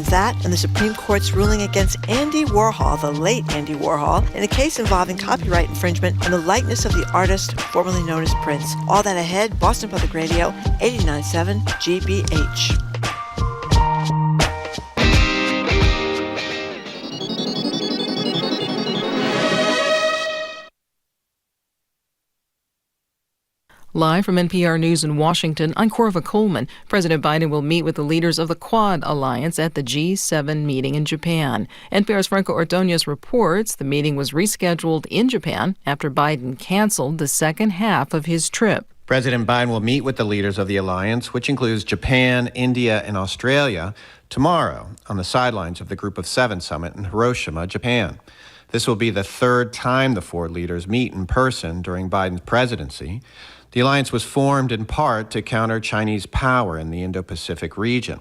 that and the Supreme Court's ruling against Andy Warhol, the late Andy Warhol, in a case involving copyright infringement and the likeness of the artist formerly known as Prince. All that ahead, Boston Public Radio, 89.7 GBH. Live from NPR News in Washington, I'm Corva Coleman. President Biden will meet with the leaders of the Quad Alliance at the G7 meeting in Japan. NPR's Franco Ordonez reports the meeting was rescheduled in Japan after Biden canceled the second half of his trip. President Biden will meet with the leaders of the alliance, which includes Japan, India, and Australia, tomorrow on the sidelines of the Group of Seven summit in Hiroshima, Japan. This will be the third time the four leaders meet in person during Biden's presidency. The alliance was formed in part to counter Chinese power in the Indo-Pacific region.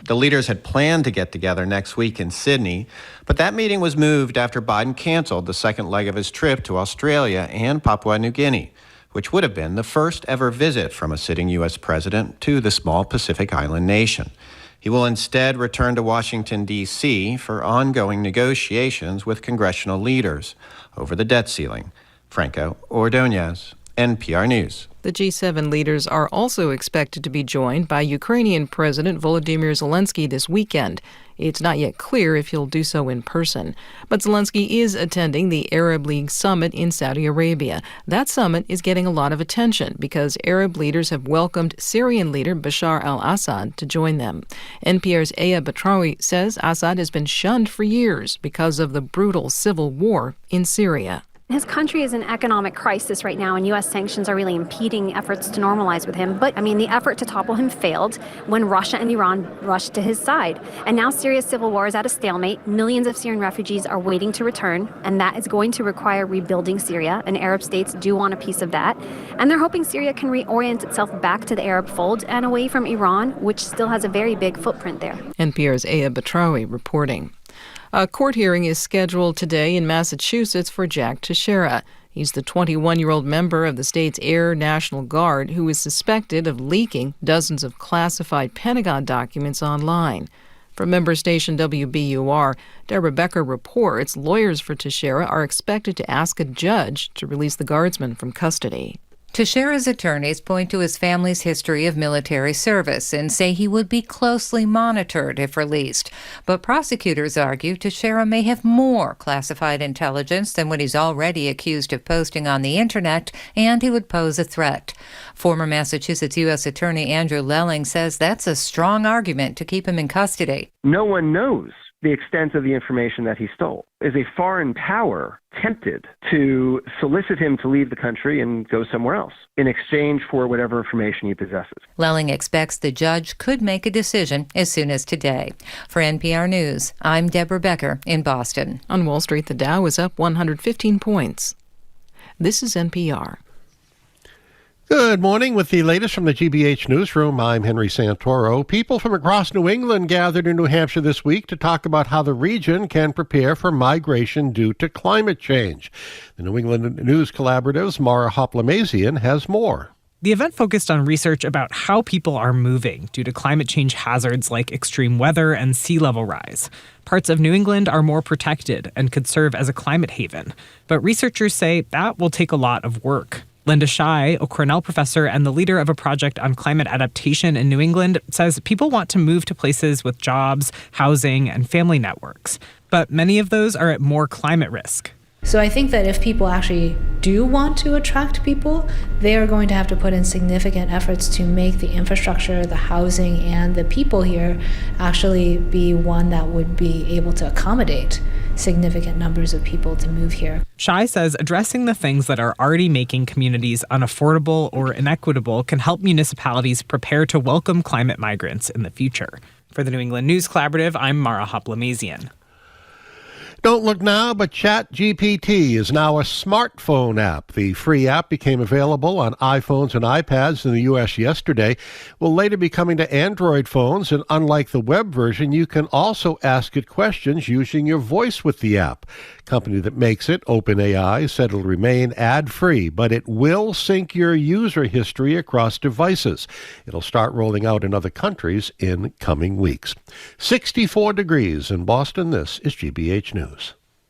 The leaders had planned to get together next week in Sydney, but that meeting was moved after Biden canceled the second leg of his trip to Australia and Papua New Guinea, which would have been the first ever visit from a sitting U.S. president to the small Pacific island nation. He will instead return to Washington, D.C. for ongoing negotiations with congressional leaders over the debt ceiling. Franco Ordonez, NPR News. The G7 leaders are also expected to be joined by Ukrainian President Volodymyr Zelensky this weekend. It's not yet clear if he'll do so in person. But Zelensky is attending the Arab League summit in Saudi Arabia. That summit is getting a lot of attention because Arab leaders have welcomed Syrian leader Bashar al-Assad to join them. NPR's Aya Batrawi says Assad has been shunned for years because of the brutal civil war in Syria. His country is in economic crisis right now, and U.S. sanctions are really impeding efforts to normalize with him. But, the effort to topple him failed when Russia and Iran rushed to his side. And now Syria's civil war is at a stalemate. Millions of Syrian refugees are waiting to return, and that is going to require rebuilding Syria, and Arab states do want a piece of that. And they're hoping Syria can reorient itself back to the Arab fold and away from Iran, which still has a very big footprint there. NPR's Aya Batrawi reporting. A court hearing is scheduled today in Massachusetts for Jack Teixeira. He's the 21-year-old member of the state's Air National Guard who is suspected of leaking dozens of classified Pentagon documents online. From member station WBUR, Deborah Becker reports lawyers for Teixeira are expected to ask a judge to release the guardsman from custody. Teixeira's attorneys point to his family's history of military service and say he would be closely monitored if released. But prosecutors argue Teixeira may have more classified intelligence than what he's already accused of posting on the internet, and he would pose a threat. Former Massachusetts U.S. Attorney Andrew Lelling says that's a strong argument to keep him in custody. No one knows the extent of the information that he stole. Is a foreign power tempted to solicit him to leave the country and go somewhere else in exchange for whatever information he possesses? Lelling expects the judge could make a decision as soon as today. For NPR News, I'm Deborah Becker in Boston. On Wall Street, the Dow is up 115 points. This is NPR. Good morning. With the latest from the GBH newsroom, I'm Henry Santoro. People from across New England gathered in New Hampshire this week to talk about how the region can prepare for migration due to climate change. The New England News Collaborative's Mara Hoplamazian has more. The event focused on research about how people are moving due to climate change hazards like extreme weather and sea level rise. Parts of New England are more protected and could serve as a climate haven, but researchers say that will take a lot of work. Linda Shai, a Cornell professor and the leader of a project on climate adaptation in New England, says people want to move to places with jobs, housing, and family networks. But many of those are at more climate risk. So I think that if people actually do want to attract people, they are going to have to put in significant efforts to make the infrastructure, the housing, and the people here actually be one that would be able to accommodate significant numbers of people to move here. Shai says addressing the things that are already making communities unaffordable or inequitable can help municipalities prepare to welcome climate migrants in the future. For the New England News Collaborative, I'm Mara Hoplamazian. Don't look now, but ChatGPT is now a smartphone app. The free app became available on iPhones and iPads in the U.S. yesterday, will later be coming to Android phones, and unlike the web version, you can also ask it questions using your voice with the app. Company that makes it, OpenAI, said it'll remain ad-free, but it will sync your user history across devices. It'll start rolling out in other countries in coming weeks. 64 degrees in Boston. This is GBH News.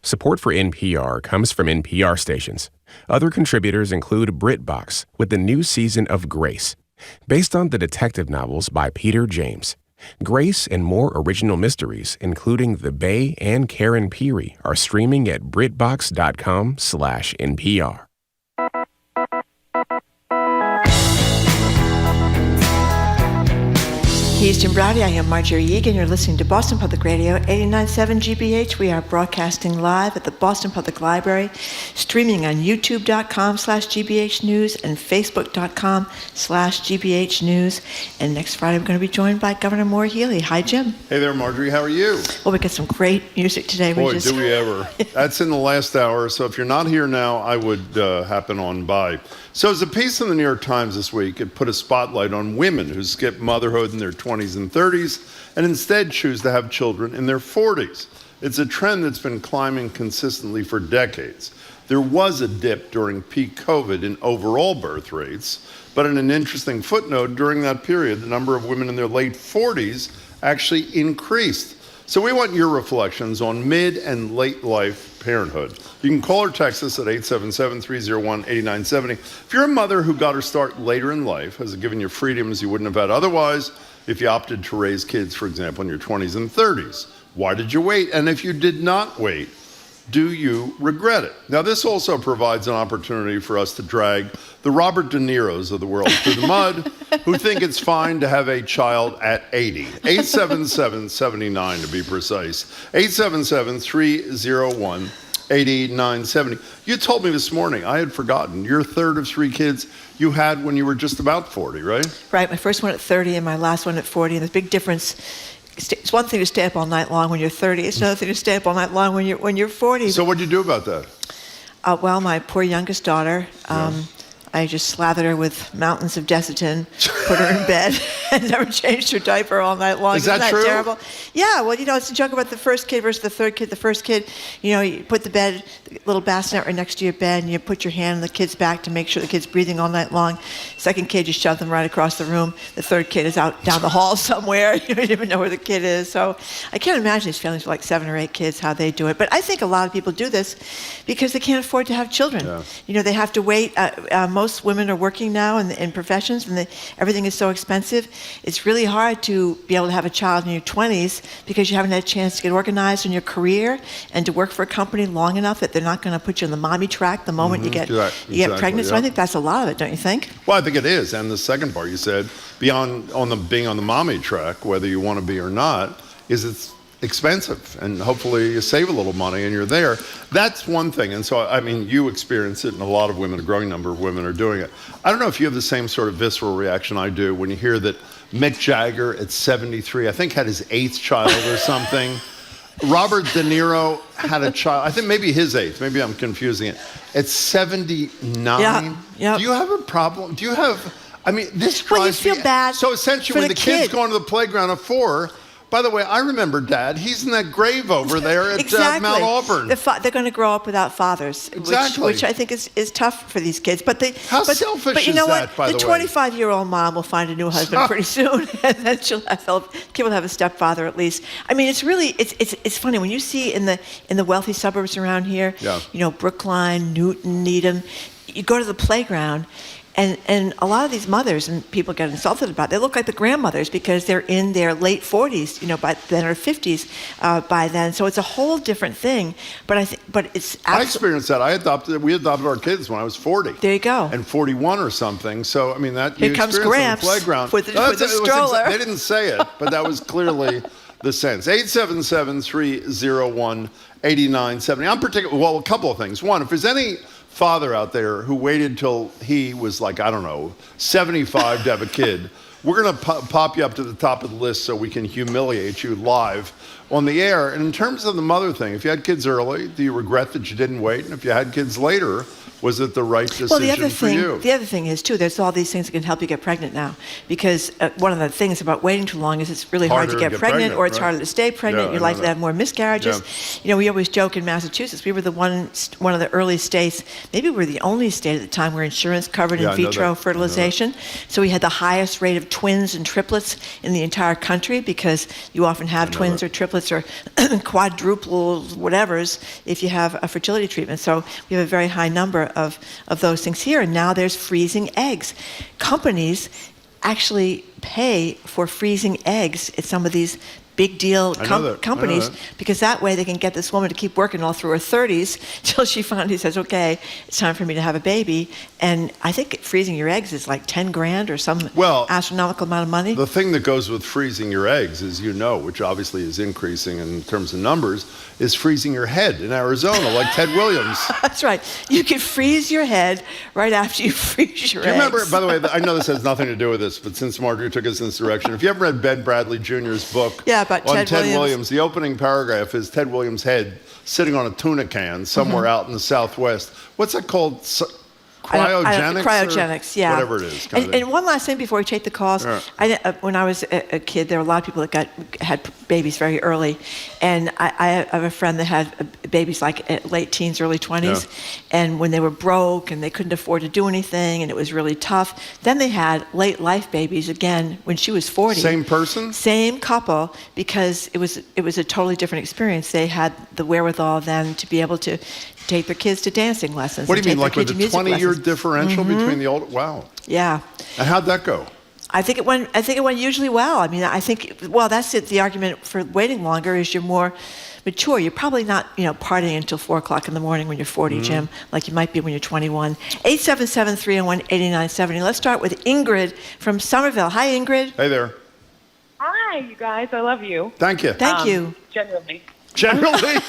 Support for NPR comes from NPR stations. Other contributors include BritBox with the new season of Grace, based on the detective novels by Peter James. Grace and more original mysteries, including The Bay and Karen Peary, are streaming at BritBox.com/NPR. Houston Browdy, I am Marjorie Egan. You're listening to Boston Public Radio, 89.7 GBH. We are broadcasting live at the Boston Public Library, streaming on youtube.com/GBH News and facebook.com/GBH News. And next Friday, we're going to be joined by Governor Maura Healey. Hi, Jim. Hey there, Marjorie. How are you? Well, we got some great music today. Boy, do we ever. That's in the last hour, so if you're not here now, I would happen on by. So as a piece in the New York Times this week, it put a spotlight on women who skip motherhood in their 20s and 30s and instead choose to have children in their 40s. It's a trend that's been climbing consistently for decades. There was a dip during peak COVID in overall birth rates, but in an interesting footnote, during that period, the number of women in their late 40s actually increased. So we want your reflections on mid and late life parenthood. You can call or text us at 877-301-8970. If you're a mother who got her start later in life, has it given you freedoms you wouldn't have had otherwise if you opted to raise kids, for example, in your 20s and 30s? Why did you wait? And if you did not wait, do you regret it? Now, this also provides an opportunity for us to drag the Robert De Niros of the world through the mud, who think it's fine to have a child at 80. 877-79 to be precise. 877-301-8970. You told me this morning, I had forgotten, your third of three kids you had when you were just about 40, right? Right, my first one at 30 and my last one at 40, and the big difference. It's one thing to stay up all night long when you're 30. It's another thing to stay up all night long when you're 40. So what did you do about that? Well, my poor youngest daughter, I just slathered her with mountains of Desitin, put her in bed, and never changed her diaper all night long. Is that true? Terrible? Yeah, well, it's a joke about the first kid versus the third kid. The first kid, you put the little bassinet right next to your bed, and you put your hand on the kid's back to make sure the kid's breathing all night long. Second kid, you shove them right across the room. The third kid is out down the hall somewhere. You don't even know where the kid is. So I can't imagine these families with like 7 or 8 kids, how they do it. But I think a lot of people do this because they can't afford to have children. Yeah. They have to wait. Most women are working now in professions, and everything is so expensive. It's really hard to be able to have a child in your 20s because you haven't had a chance to get organized in your career and to work for a company long enough that they're not going to put you on the mommy track the moment you get pregnant. So I think that's a lot of it, don't you think? Well, I think it is. And the second part you said, beyond being on the mommy track, whether you want to be or not, is it's expensive, and hopefully you save a little money and you're there. That's one thing. And so, I mean, you experience it, and a lot of women, a growing number of women are doing it. I don't know if you have the same sort of visceral reaction I do when you hear that Mick Jagger at 73, I think had his 8th child or something. Robert De Niro had a child, I think maybe his 8th, maybe I'm confusing it, at 79. Yeah. Do you have a problem? Do you have, this drives well, you feel bad. So essentially, when the kid's going to the playground at 4, by the way, I remember Dad. He's in that grave over there at Mount Auburn. They're going to grow up without fathers, which I think is tough for these kids. How selfish is that, by the way? The 25-year-old mom will find a new husband pretty soon, and then kid will have a stepfather at least. I mean, it's really it's funny when you see in the wealthy suburbs around here, Brookline, Newton, Needham, you go to the playground. And a lot of these mothers, and people get insulted about it, they look like the grandmothers because they're in their late 40s, by then, or 50s by then. So it's a whole different thing. But it's I experienced that. We adopted our kids when I was 40. There you go. And 41 or something. So that here comes Gramps on the playground with the stroller. They didn't say it, but that was clearly the sense. 877-301-8970. Well, a couple of things. One, if there's any father out there who waited till he was like, 75 to have a kid, We're going to pop you up to the top of the list so we can humiliate you live on the air. And in terms of the mother thing, if you had kids early, do you regret that you didn't wait? And if you had kids later, was it the right decision for you? The other thing is, too, there's all these things that can help you get pregnant now. Because one of the things about waiting too long is it's really hard to get pregnant, or it's harder to stay pregnant. You're likely to have more miscarriages. Yeah. We always joke in Massachusetts, we were one of the early states, maybe we were the only state at the time where insurance covered in vitro fertilization. So we had the highest rate of twins and triplets in the entire country, because you often have twins or triplets or quadruple whatevers if you have a fertility treatment. So we have a very high number of those things here. And now there's freezing eggs. Companies actually pay for freezing eggs at some of these big deal companies, because that way they can get this woman to keep working all through her 30s till she finally says, okay, it's time for me to have a baby. And I think freezing your eggs is like 10 grand or some astronomical amount of money. The thing that goes with freezing your eggs, as you know, which obviously is increasing in terms of numbers, is freezing your head in Arizona, like Ted Williams. That's right. You can freeze your head right after you freeze your eggs. Do you remember, by the way, I know this has nothing to do with this, but since Marjorie took us in this direction, if you ever read Ben Bradley Jr.'s book about on Ted Williams, the opening paragraph is Ted Williams' head sitting on a tuna can somewhere out in the Southwest. What's that called? Cryogenics? Cryogenics, yeah. Whatever it is. And one last thing before we take the calls. When I was a kid, there were a lot of people that had babies very early. And I have a friend that had babies like late teens, early 20s. Yeah. And when they were broke and they couldn't afford to do anything and it was really tough, then they had late life babies again when she was 40. Same person? Same couple, because it was a totally different experience. They had the wherewithal then to be able to take their kids to dancing lessons. What do you mean, like with a 20-year differential between the old? Wow. Yeah. And how'd that go? I think it went usually well. I mean, that's it. The argument for waiting longer is you're more mature. You're probably not, partying until 4 o'clock in the morning when you're 40, Jim, like you might be when you're 21. 877-301-8970. Let's start with Ingrid from Somerville. Hi, Ingrid. Hey there. Hi, you guys. I love you. Thank you. Thank you. Genuinely. Generally?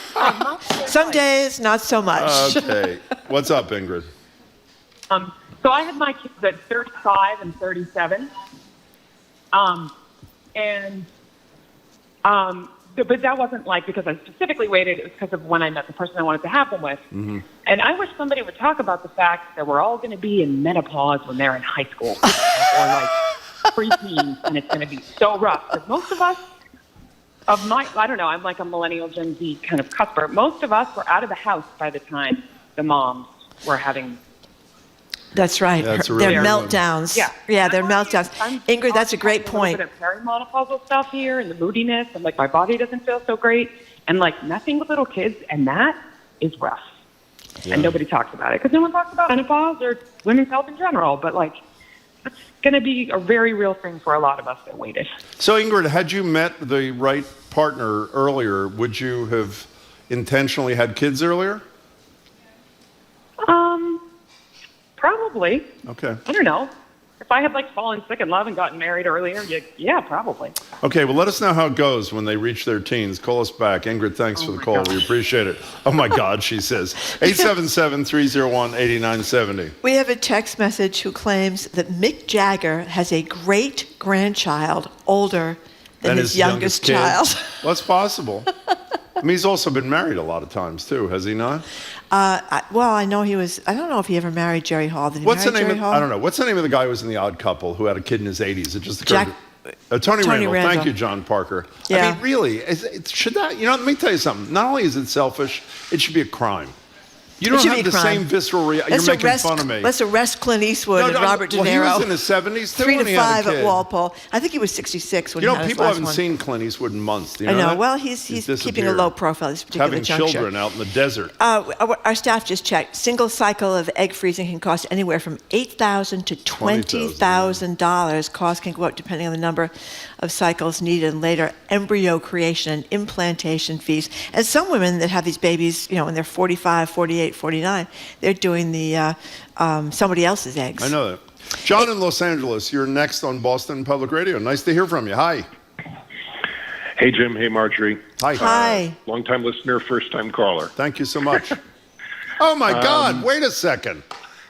Some days, not so much. Okay. What's up, Ingrid? So I had my kids at 35 and 37. But that wasn't like because I specifically waited. It was because of when I met the person I wanted to have them with. Mm-hmm. And I wish somebody would talk about the fact that we're all going to be in menopause when they're in high school or like pre-teens, and it's going to be so rough. Because most of us, I don't know, I'm like a millennial Gen Z kind of cusper. Most of us were out of the house by the time the moms were having. That's right. That's their meltdowns. Yeah, their meltdowns. Ingrid, that's a great point. A bit of perimenopausal stuff here and the moodiness, and like my body doesn't feel so great, and like messing with little kids, and that is rough. Yeah. And nobody talks about it because no one talks about menopause or women's health in general. But like, it's going to be a very real thing for a lot of us that waited. So Ingrid, had you met the right partner earlier, would you have intentionally had kids earlier? Probably. Okay. I don't know. If I had like fallen sick in love and gotten married earlier, yeah, probably. Okay, well, let us know how it goes when they reach their teens. Call us back. Ingrid, thanks for the call. We appreciate it. Oh, my God, she says. 877-301-8970. We have a text message who claims that Mick Jagger has a great-grandchild older than his youngest child. Well, it's possible. I mean, he's also been married a lot of times, too, has he not? I know he was. I don't know if he ever married Jerry Hall. Did he marry Jerry Hall? I don't know. What's the name of the guy who was in The Odd Couple who had a kid in his 80s? It just occurred. Tony Randall. Thank you, John Parker. Yeah. I mean, really, should that? Let me tell you something. Not only is it selfish, it should be a crime. You don't have the same visceral reaction. You're making fun of me. Let's arrest Clint Eastwood and Robert De Niro. Well, he was in his 70s, too, 3 when to he had a 5 kid. at Walpole. I think he was 66 when he had his last one. People haven't seen Clint Eastwood in months. Do you know I know. that? Well, he's keeping a low profile at this particular juncture. Having children out in the desert. Our staff just checked. Single cycle of egg freezing can cost anywhere from $8,000 to $20,000. Cost can go up depending on the number of cycles needed, and later embryo creation and implantation fees. And some women that have these babies, when they're 45, 48, 49, they're doing the somebody else's eggs. I know that. John in Los Angeles, you're next on Boston Public Radio. Nice to hear from you. Hi. Hey, Jim. Hey, Marjorie. Hi. Hi. Long-time listener, first-time caller. Thank you so much. Oh, my God. Wait a second.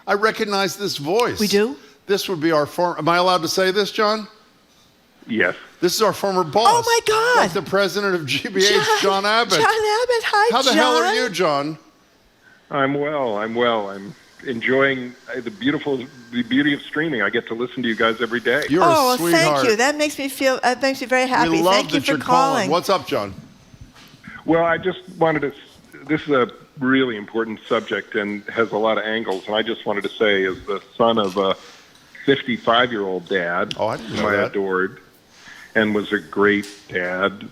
I recognize this voice. We do? This would be our former... Am I allowed to say this, John? Yes. This is our former boss. Oh, my God. Like the president of GBH, John Abbott. John Abbott, hi, How the John. hell are you, John? I'm well. I'm enjoying the beauty of streaming. I get to listen to you guys every day. You're a sweetheart. Thank you. That makes me very happy. We love Thank you that for you're calling. What's up, John? Well, I just wanted to. This is a really important subject and has a lot of angles. And I just wanted to say, as the son of a 55-year-old dad, whom I adored, and was a great dad.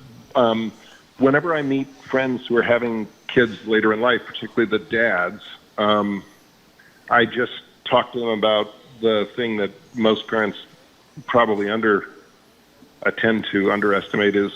Whenever I meet friends who are having kids later in life, particularly the dads, I just talk to them about the thing that most parents probably tend to underestimate is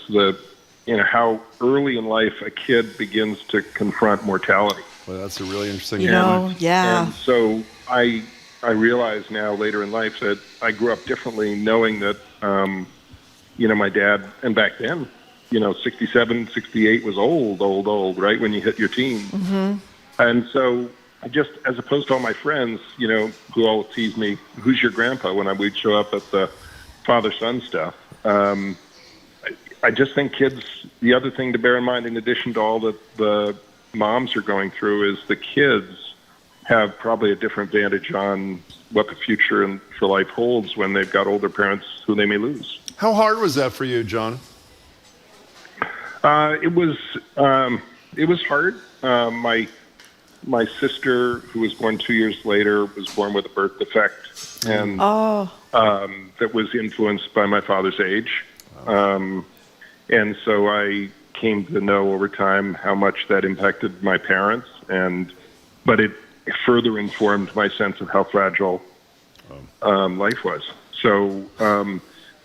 how early in life a kid begins to confront mortality. Well, that's a really interesting yeah. And so I realize now later in life that I grew up differently, knowing that, my dad, and back then, 67, 68 was old, right, when you hit your teens. Mm-hmm. And so I just, as opposed to all my friends, who all tease me, who's your grandpa, when we'd show up at the father-son stuff, I just think kids, the other thing to bear in mind, in addition to all that the moms are going through, is the kids have probably a different vantage on what the future for life holds when they've got older parents who they may lose. How hard was that for you, John? It was hard. My sister, who was born 2 years later, was born with a birth defect, and that was influenced by my father's age. And so I came to know over time how much that impacted my parents, but it further informed my sense of how fragile life was. So,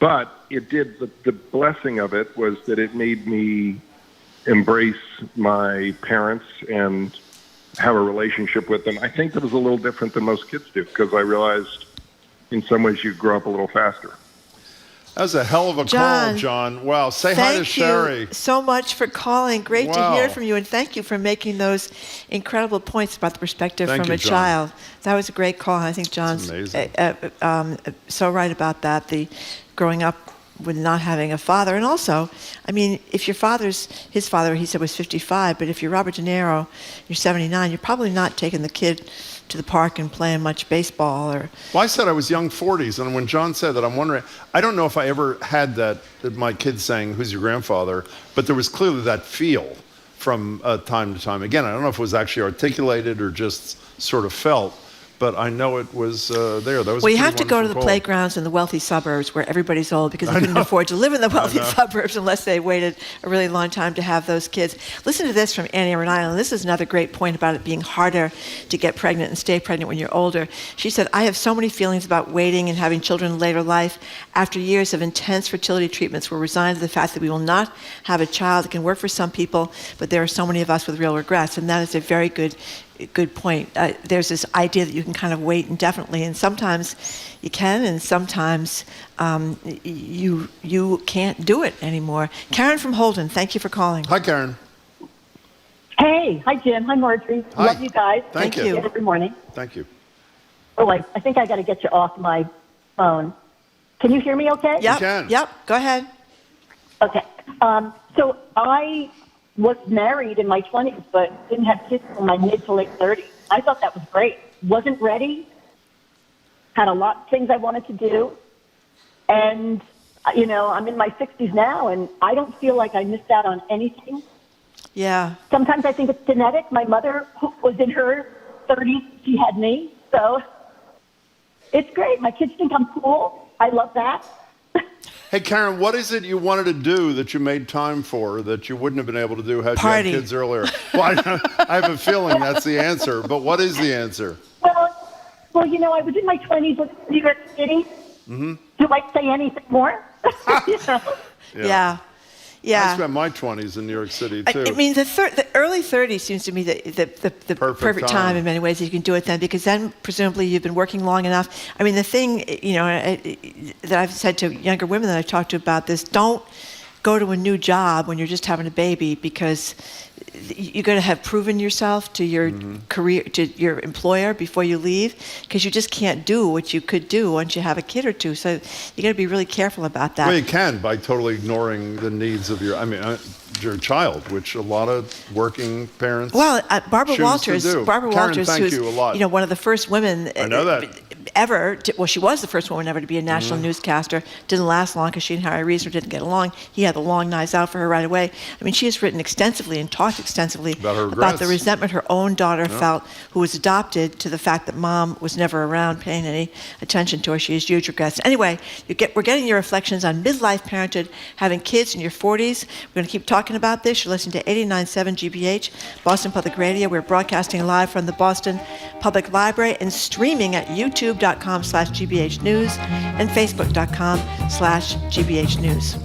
but it did, the blessing of it was that it made me embrace my parents and have a relationship with them. I think that was a little different than most kids do, because I realized in some ways you grow up a little faster. That was a hell of a call, John. Wow. Say hi to Sherry. Thank you so much for calling. Great to hear from you, and thank you for making those incredible points about the perspective from a child. That was a great call. I think John's so right about that. The growing up with not having a father, and also, I mean, if his father, he said, was 55, but if you're Robert De Niro, you're 79, you're probably not taking the kid to the park and playing much baseball. Well, I said I was young 40s, and when John said that, I'm wondering, I don't know if I ever had that, my kids saying, who's your grandfather, but there was clearly that feel from time to time. Again, I don't know if it was actually articulated or just sort of felt, but I know it was there. That was well, you have to go to the playgrounds in the wealthy suburbs where everybody's old, because they couldn't afford to live in the wealthy suburbs unless they waited a really long time to have those kids. Listen to this from Annie in Rhode Island. This is another great point about it being harder to get pregnant and stay pregnant when you're older. She said, I have so many feelings about waiting and having children in later life. After years of intense fertility treatments, we're resigned to the fact that we will not have a child. It can work for some people, but there are so many of us with real regrets, and that is a very good point. There's this idea that you can kind of wait indefinitely, and sometimes you can, and sometimes you can't do it anymore. Karen from Holden, thank you for calling. Hi, Karen. Hey, hi, Jim. Hi, Marjorie. Hi. Love you guys. Thank you. Every morning. Thank you. Oh, I think I got to get you off my phone. Can you hear me okay? Yep. You can. Yep. Go ahead. Okay. So I was married in my 20s, but didn't have kids until my mid to late 30s. I thought that was great. Wasn't ready. Had a lot of things I wanted to do. And, I'm in my 60s now, and I don't feel like I missed out on anything. Yeah. Sometimes I think it's genetic. My mother, who was in her 30s, she had me. So it's great. My kids think I'm cool. I love that. Hey, Karen, what is it you wanted to do that you made time for that you wouldn't have been able to do had you had kids earlier? Well, I have a feeling that's the answer, but what is the answer? Well, I was in my 20s with New York City. Mm-hmm. Do I say anything more? Yeah. I spent my 20s in New York City, too. I mean, the early 30s seems to me the perfect time in many ways that you can do it then, because then presumably you've been working long enough. I mean, the thing, that I've said to younger women that I've talked to about this, don't go to a new job when you're just having a baby, because you're going to have proven yourself to your career, to your employer before you leave, because you just can't do what you could do once you have a kid or two. So you got to be really careful about that. Well, you can by totally ignoring the needs of your child, which a lot of working parents. Well, Barbara choose Walters, to do. Barbara Karen, Walters, thank who's you a lot. one of the first women I know that. ever. She was the first woman ever to be a national newscaster. Didn't last long because she and Harry Reasoner didn't get along. He had the long knives out for her right away. I mean, she has written extensively and talked extensively about the resentment her own daughter felt, who was adopted, to the fact that mom was never around paying any attention to her. She has huge regrets. Anyway, we're getting your reflections on midlife parenthood, having kids in your 40s. We're going to keep talking about this. You're listening to 89.7 GBH, Boston Public Radio. We're broadcasting live from the Boston Public Library and streaming at youtube.com/GBH News and facebook.com/GBH News.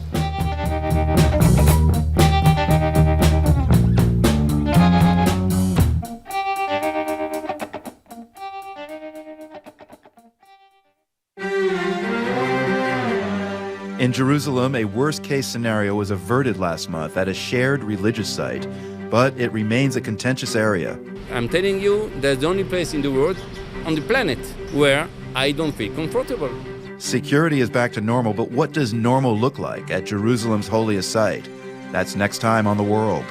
In Jerusalem, a worst-case scenario was averted last month at a shared religious site, but it remains a contentious area. I'm telling you, that's the only place in the world, on the planet, where I don't feel comfortable. Security is back to normal, but what does normal look like at Jerusalem's holiest site? That's next time on The World.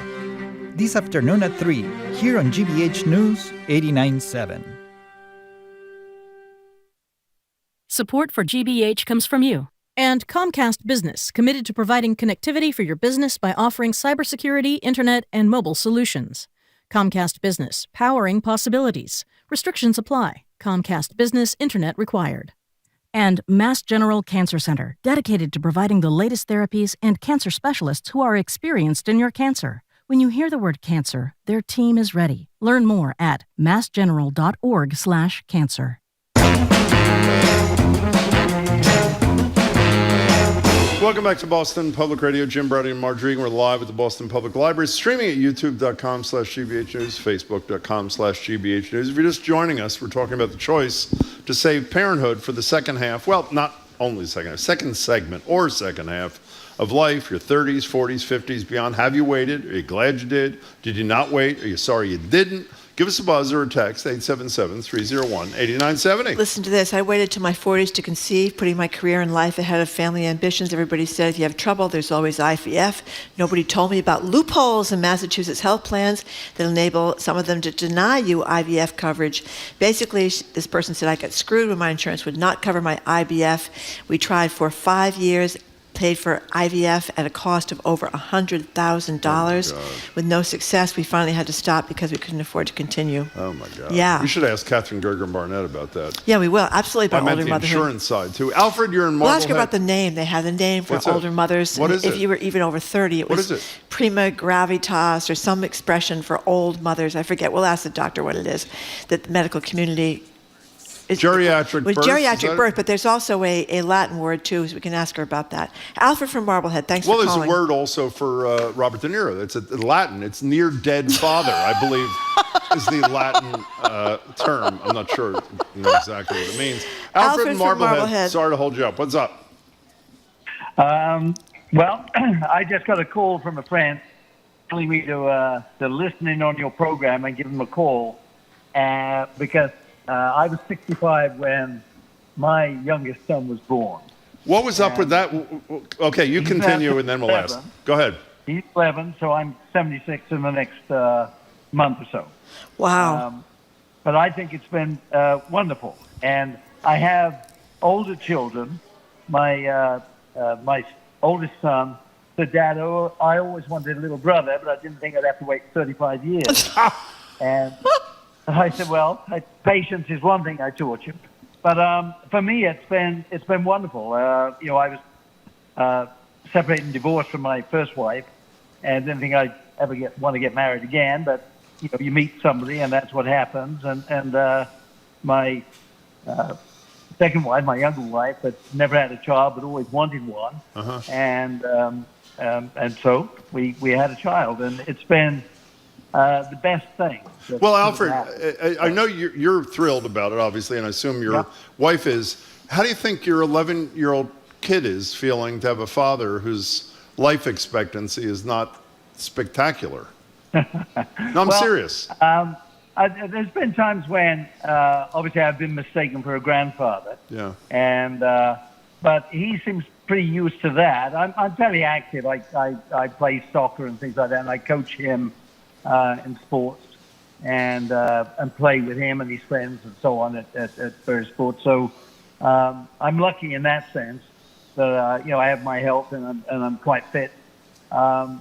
This afternoon at 3, here on GBH News 89.7. Support for GBH comes from you. And Comcast Business, committed to providing connectivity for your business by offering cybersecurity, internet, and mobile solutions. Comcast Business, powering possibilities. Restrictions apply. Comcast Business, internet required. And Mass General Cancer Center, dedicated to providing the latest therapies and cancer specialists who are experienced in your cancer. When you hear the word cancer, their team is ready. Learn more at massgeneral.org/cancer. Welcome back to Boston Public Radio. Jim Brady and Marjorie. We're live at the Boston Public Library, streaming at youtube.com/GBH News, facebook.com/GBH News. If you're just joining us, we're talking about the choice to save Parenthood for the second half. Well, not only the second half, second segment or second half of life, your 30s, 40s, 50s, beyond. Have you waited? Are you glad you did? Did you not wait? Are you sorry you didn't? Give us a buzz or a text, 877-301-8970. Listen to this. I waited to my 40s to conceive, putting my career and life ahead of family ambitions. Everybody said if you have trouble, there's always IVF. Nobody told me about loopholes in Massachusetts health plans that enable some of them to deny you IVF coverage. Basically, this person said I got screwed when my insurance would not cover my IVF. We tried for 5 years, paid for IVF at a cost of over $100,000. With no success, we finally had to stop because we couldn't afford to continue. Oh, my God. Yeah. We should ask Catherine Gergen-Barnett about that. Yeah, we will. Absolutely, about older motherhood. I meant the insurance side, too. Alfred, you're in Marblehead. We'll ask her about the name. They have the name for older mothers. What is it? If you were even over 30, it was prima gravitas or some expression for old mothers. I forget. We'll ask the doctor what it is that the medical community... Geriatric birth? Geriatric birth, but there's also a Latin word, too, so we can ask her about that. Alfred from Marblehead, thanks for calling. Well, there's a word also for Robert De Niro. It's Latin. It's near dead father, I believe, is the Latin term. I'm not sure exactly what it means. Alfred from Marblehead, sorry to hold you up. What's up? Well, I just got a call from a friend telling me to listen in on your program and give him a call because I was 65 when my youngest son was born. What was up with that? Okay, you continue and then we'll ask. Go ahead. He's 11, so I'm 76 in the next month or so. Wow. But I think it's been wonderful. And I have older children. My oldest son said, Dad, I always wanted a little brother, but I didn't think I'd have to wait 35 years. And I said, well, patience is one thing I taught you. But for me, it's been wonderful. I was separated and divorced from my first wife, and didn't think I'd ever want to get married again. But you meet somebody, and that's what happens. And my second wife, my younger wife, had never had a child, but always wanted one. And so we had a child, and it's been the best thing. Well, Alfred, I know you're thrilled about it, obviously, and I assume your wife is. How do you think your 11-year-old kid is feeling to have a father whose life expectancy is not spectacular? No, I'm serious. There's been times when, obviously, I've been mistaken for a grandfather. Yeah. And but he seems pretty used to that. I'm fairly active. I play soccer and things like that, and I coach him in sports and play with him and his friends and so on at various sports. So I'm lucky in that sense that I have my health and I'm quite fit. Alfred,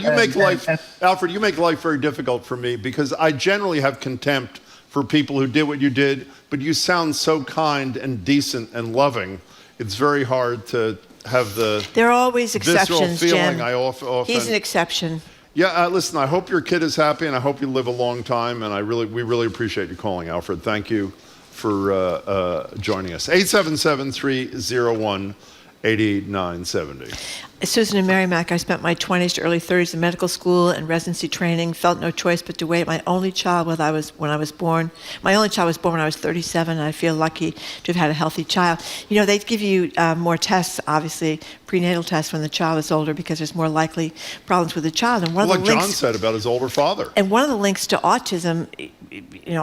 you make life very difficult for me because I generally have contempt for people who did what you did, but you sound so kind and decent and loving. It's very hard to have the there are always exceptions, feeling Jim. I often. He's an exception. Yeah, listen, I hope your kid is happy and I hope you live a long time, and we really appreciate you calling, Alfred. Thank you for joining us. 877-301-8970. Susan and Merrimack, I spent my 20s to early 30s in medical school and residency training, felt no choice but to wait. My only child when I was born. My only child was born when I was 37, and I feel lucky to have had a healthy child. They give you more tests, obviously, prenatal tests when the child is older because there's more likely problems with the child. And one of the links, John said about his older father. And one of the links to autism,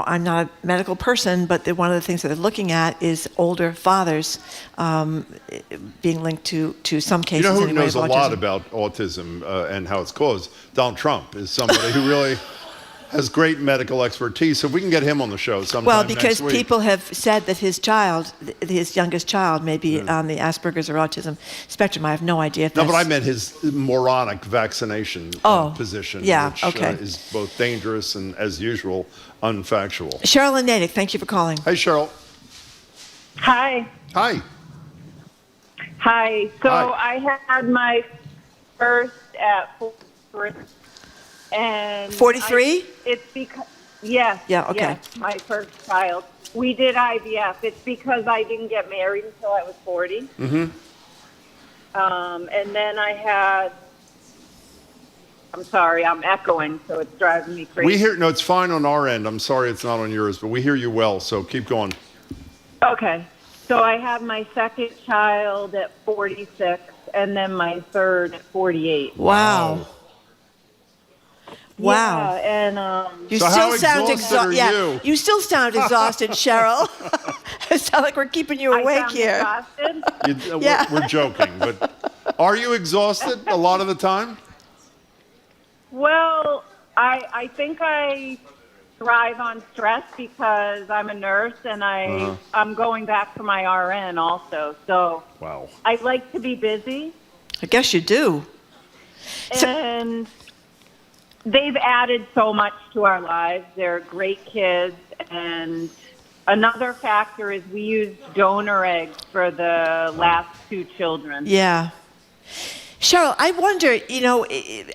I'm not a medical person, but one of the things that they're looking at is older fathers being linked to some cases. Who knows a lot about autism and how it's caused? Donald Trump is somebody who really has great medical expertise. So if we can get him on the show sometime Well, because next week. people have said that his youngest child, may be on the Asperger's or autism spectrum. I have no idea if No, that's... but I meant his moronic vaccination position, which is both dangerous and, as usual, unfactual. Cheryl and Natick, thank you for calling. Hey, Cheryl. Hi. Hi. Hi. So Hi. I had my first at 43. And 43? It's because, yes. Yeah, okay. Yes, my first child. We did IVF. It's because I didn't get married until I was 40. Mm-hmm. And then I had, I'm sorry, I'm echoing, so it's driving me crazy. No, it's fine on our end. I'm sorry it's not on yours, but we hear you well, so keep going. Okay. So I had my second child at 46 and then my third at 48. Wow. Wow. Yeah, and you So still how sound exhausted are you still sound exhausted, Cheryl. It sounds like we're keeping you awake here. Exhausted? Yeah. We're joking, but are you exhausted a lot of the time? Well, I think I thrive on stress because I'm a nurse and I'm going back for my RN also. So wow. I like to be busy. I guess you do. And they've added so much to our lives. They're great kids. And another factor is we used donor eggs for the last two children. Yeah. Cheryl, I wonder,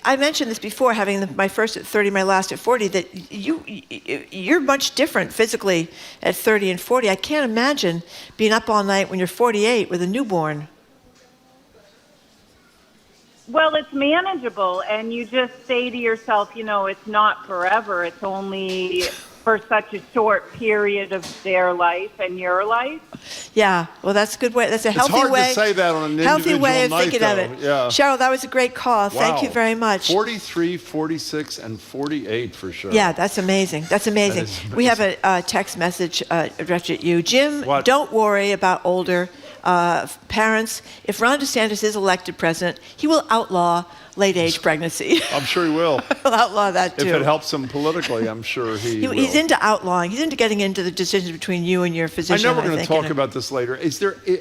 I mentioned this before, having my first at 30, my last at 40, that you're much different physically at 30 and 40. I can't imagine being up all night when you're 48 with a newborn. Well, it's manageable, and you just say to yourself, it's not forever. It's only for such a short period of their life and your life. Yeah, well, that's a good way. That's a healthy way. It's hard to say that on an individual way of night, thinking though. of it. Yeah. Cheryl, that was a great call. Wow. Thank you very much. 43, 46, and 48 for sure. Yeah, that's amazing. That's amazing. We have a text message directed at you. Jim, don't worry about older parents. If Ron DeSantis is elected president, he will outlaw late-age pregnancy. I'm sure he will. He'll outlaw that, too. If it helps him politically, I'm sure he will. He's into outlawing. He's into getting into the decisions between you and your physician. I know we're going to talk about this later.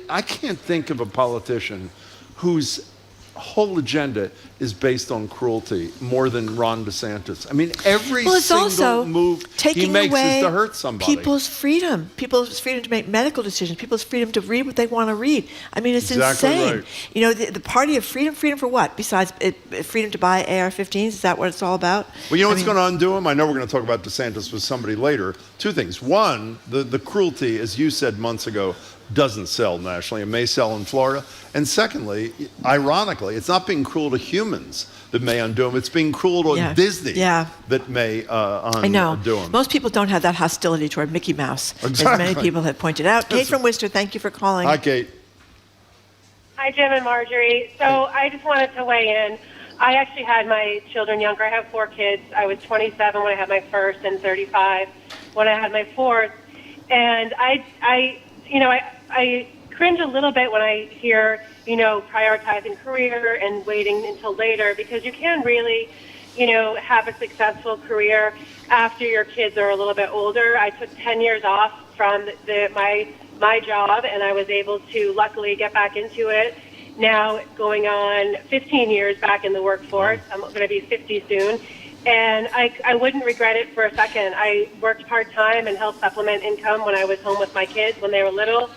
I can't think of a politician whose whole agenda is based on cruelty more than Ron DeSantis. I mean, every single move he makes is to hurt somebody. People's freedom to make medical decisions, people's freedom to read what they want to read. I mean, it's insane. Right. The party of freedom for what? Besides freedom to buy AR-15s, is that what it's all about? Well, what's going to undo him? I know we're going to talk about DeSantis with somebody later. Two things. One, the cruelty, as you said months ago, doesn't sell nationally. It may sell in Florida. And secondly, ironically, it's not being cruel to humans that may undo him. It's being cruel to Disney that may undo him. Most people don't have that hostility toward Mickey Mouse, exactly. as many people have pointed out. Kate from Worcester, thank you for calling. Hi, Kate. Hi, Jim and Marjorie. So I just wanted to weigh in. I actually had my children younger. I have 4 kids. I was 27 when I had my first and 35 when I had my fourth. And I cringe a little bit when I hear, prioritizing career and waiting until later, because you can really, have a successful career after your kids are a little bit older. I took 10 years off from my job, and I was able to luckily get back into it. Now going on 15 years back in the workforce. I'm going to be 50 soon. And I wouldn't regret it for a second. I worked part-time and helped supplement income when I was home with my kids when they were little.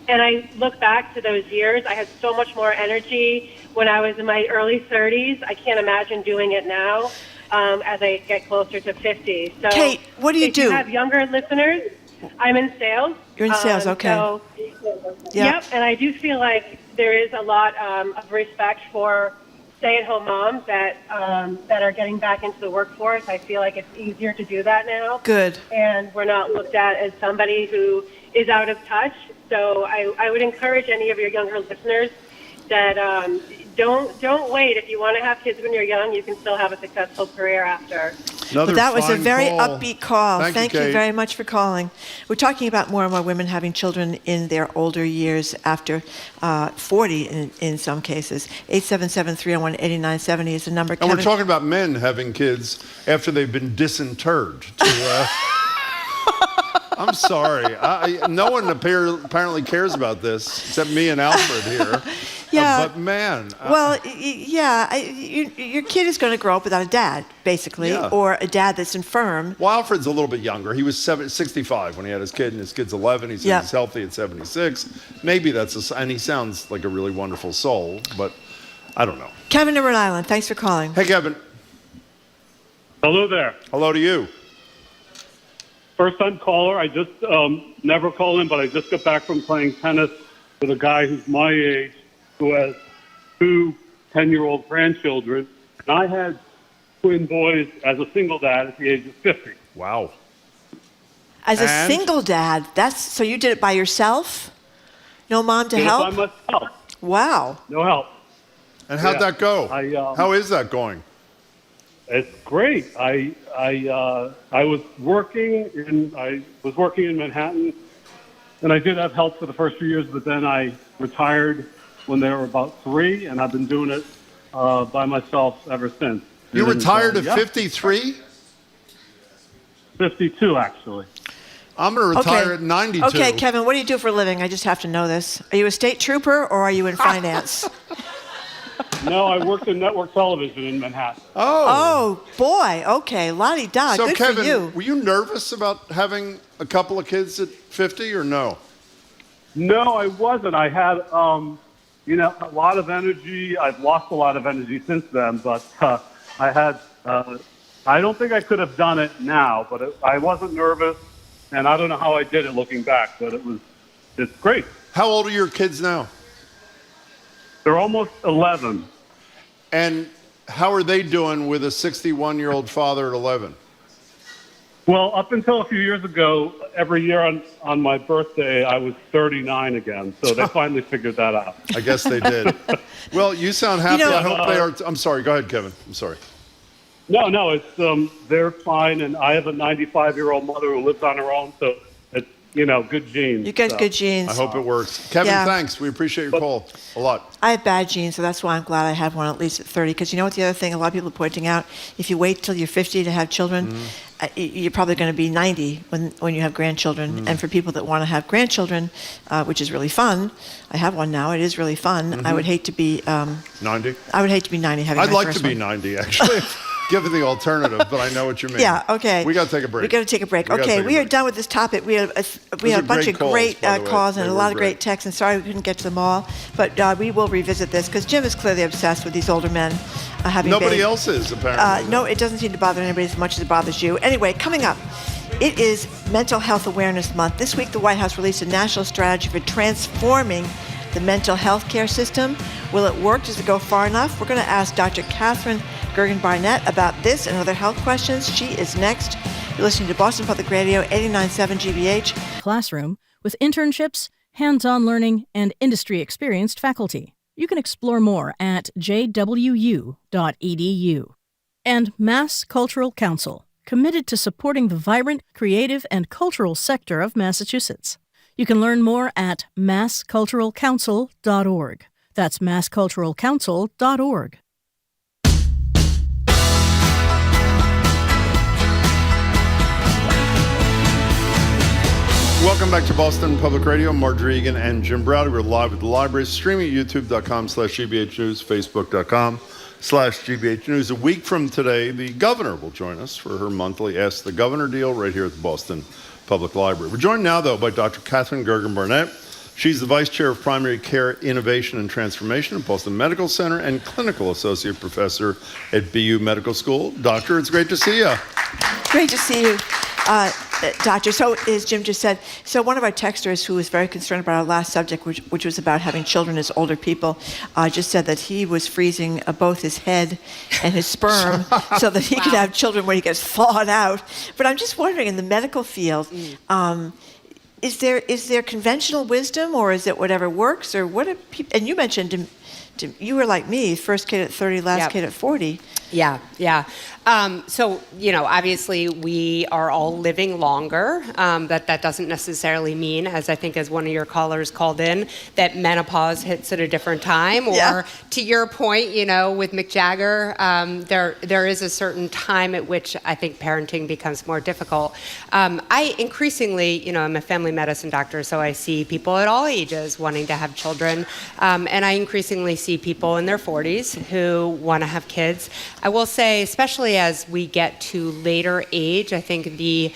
And I look back to those years. I had so much more energy when I was in my early 30s. I can't imagine doing it now as I get closer to 50. So Kate, what do you do? If you have younger listeners, I'm in sales. You're in sales, okay. Yep, and I do feel like there is a lot of respect for stay-at-home moms that are getting back into the workforce. I feel like it's easier to do that now. Good. And we're not looked at as somebody who is out of touch. So I would encourage any of your younger listeners that don't wait. If you want to have kids when you're young, you can still have a successful career after. Well, that was a very upbeat call. Thank you Kate. very much for calling. We're talking about more and more women having children in their older years after 40 in some cases. 877-301-8970 is the number. And we're talking about men having kids after they've been disinterred. I'm sorry. No one apparently cares about this except me and Alfred here. Yeah. But man. Your kid is going to grow up without a dad, basically, or a dad that's infirm. Well, Alfred's a little bit younger. He was 65 when he had his kid, and his kid's 11. He says he's healthy at 76. Maybe and he sounds like a really wonderful soul, but I don't know. Kevin in Rhode Island, thanks for calling. Hey, Kevin. Hello there. Hello to you. First-time caller. I just never call in, but I just got back from playing tennis with a guy who's my age who has 2 10-year-old grandchildren. And I had twin boys as a single dad at the age of 50. Wow. As a single dad, so you did it by yourself? No mom to help? By myself. Wow. No help. And how'd that go? How is that going? It's great. I was working in Manhattan, and I did have help for the first few years, but then I retired when they were about 3, and I've been doing it by myself ever since. You retired at 53? 52, actually. I'm going to retire at 92. Okay, Kevin, what do you do for a living? I just have to know this. Are you a state trooper or are you in finance? No, I worked in network television in Manhattan. Oh, boy. Okay, la-di-da. So, Good Kevin, for you. were you nervous about having a couple of kids at 50 or no? No, I wasn't. I had, a lot of energy. I've lost a lot of energy since then, but I had, I don't think I could have done it now, but I wasn't nervous, and I don't know how I did it looking back, but it's great. How old are your kids now? They're almost 11. And how are they doing with a 61-year-old father at 11? Well, up until a few years ago, every year on my birthday, I was 39 again. So they finally figured that out. I guess they did. Well, you sound happy. I hope they are. I'm sorry. Go ahead, Kevin. I'm sorry. No, it's they're fine. And I have a 95-year-old mother who lives on her own. So it's, good genes. You got good genes. I hope it works. Kevin, thanks. We appreciate your call a lot. I have bad genes, so that's why I'm glad I had one at least at 30. Because you know what the other thing, a lot of people are pointing out, if you wait till you're 50 to have children, you're probably going to be 90 when you have grandchildren. And for people that want to have grandchildren, which is really fun, I have one now. It is really fun. I would hate to be 90. I would hate to be 90 having I'd my like first to be one. 90 actually. Given the alternative, but I know what you mean. Yeah, okay. We got to take a break. We got to take a break. Okay, we are done with this topic. We had a bunch of great calls and a lot of great texts, and sorry we couldn't get to them all, but we will revisit this because Jim is clearly obsessed with these older men having Nobody babies. else is, apparently. No, it doesn't seem to bother anybody as much as it bothers you. Anyway, coming up, it is Mental Health Awareness Month. This week, the White House released a national strategy for transforming the mental health care system. Will it work? Does it go far enough? We're going to ask Dr. Catherine Gergen-Barnett about this and other health questions. She is next. You're listening to Boston Public Radio, 89.7 GBH. Classroom with internships, hands-on learning, and industry-experienced faculty. You can explore more at jwu.edu. And Mass Cultural Council, committed to supporting the vibrant, creative, and cultural sector of Massachusetts. You can learn more at massculturalcouncil.org. That's massculturalcouncil.org. Welcome back to Boston Public Radio. Marjorie Egan and Jim Browder. We're live at the library, streaming at youtube.com/GBH News, facebook.com/GBH News. A week from today, the governor will join us for her monthly Ask the Governor deal right here at the Boston Public Library. We're joined now, though, by Dr. Catherine Gergen-Barnett. She's the Vice Chair of Primary Care Innovation and Transformation at Boston Medical Center and Clinical Associate Professor at BU Medical School. Doctor, it's great to see you. Great to see you, Doctor. So, as Jim just said, so one of our texters who was very concerned about our last subject, which was about having children as older people, just said that he was freezing both his head and his sperm so that he could have children when he gets thawed out. But I'm just wondering, in the medical field, is there conventional wisdom, or is it whatever works, or what? And you mentioned, you were like me, first kid at 30, last kid at 40. Yeah. So, obviously we are all living longer, but that doesn't necessarily mean, as I think as one of your callers called in, that menopause hits at a different time. Or to your point, with Mick Jagger, there is a certain time at which I think parenting becomes more difficult. I increasingly, I'm a family medicine doctor, so I see people at all ages wanting to have children. And I increasingly see people in their 40s who want to have kids. I will say, especially as we get to later age, I think the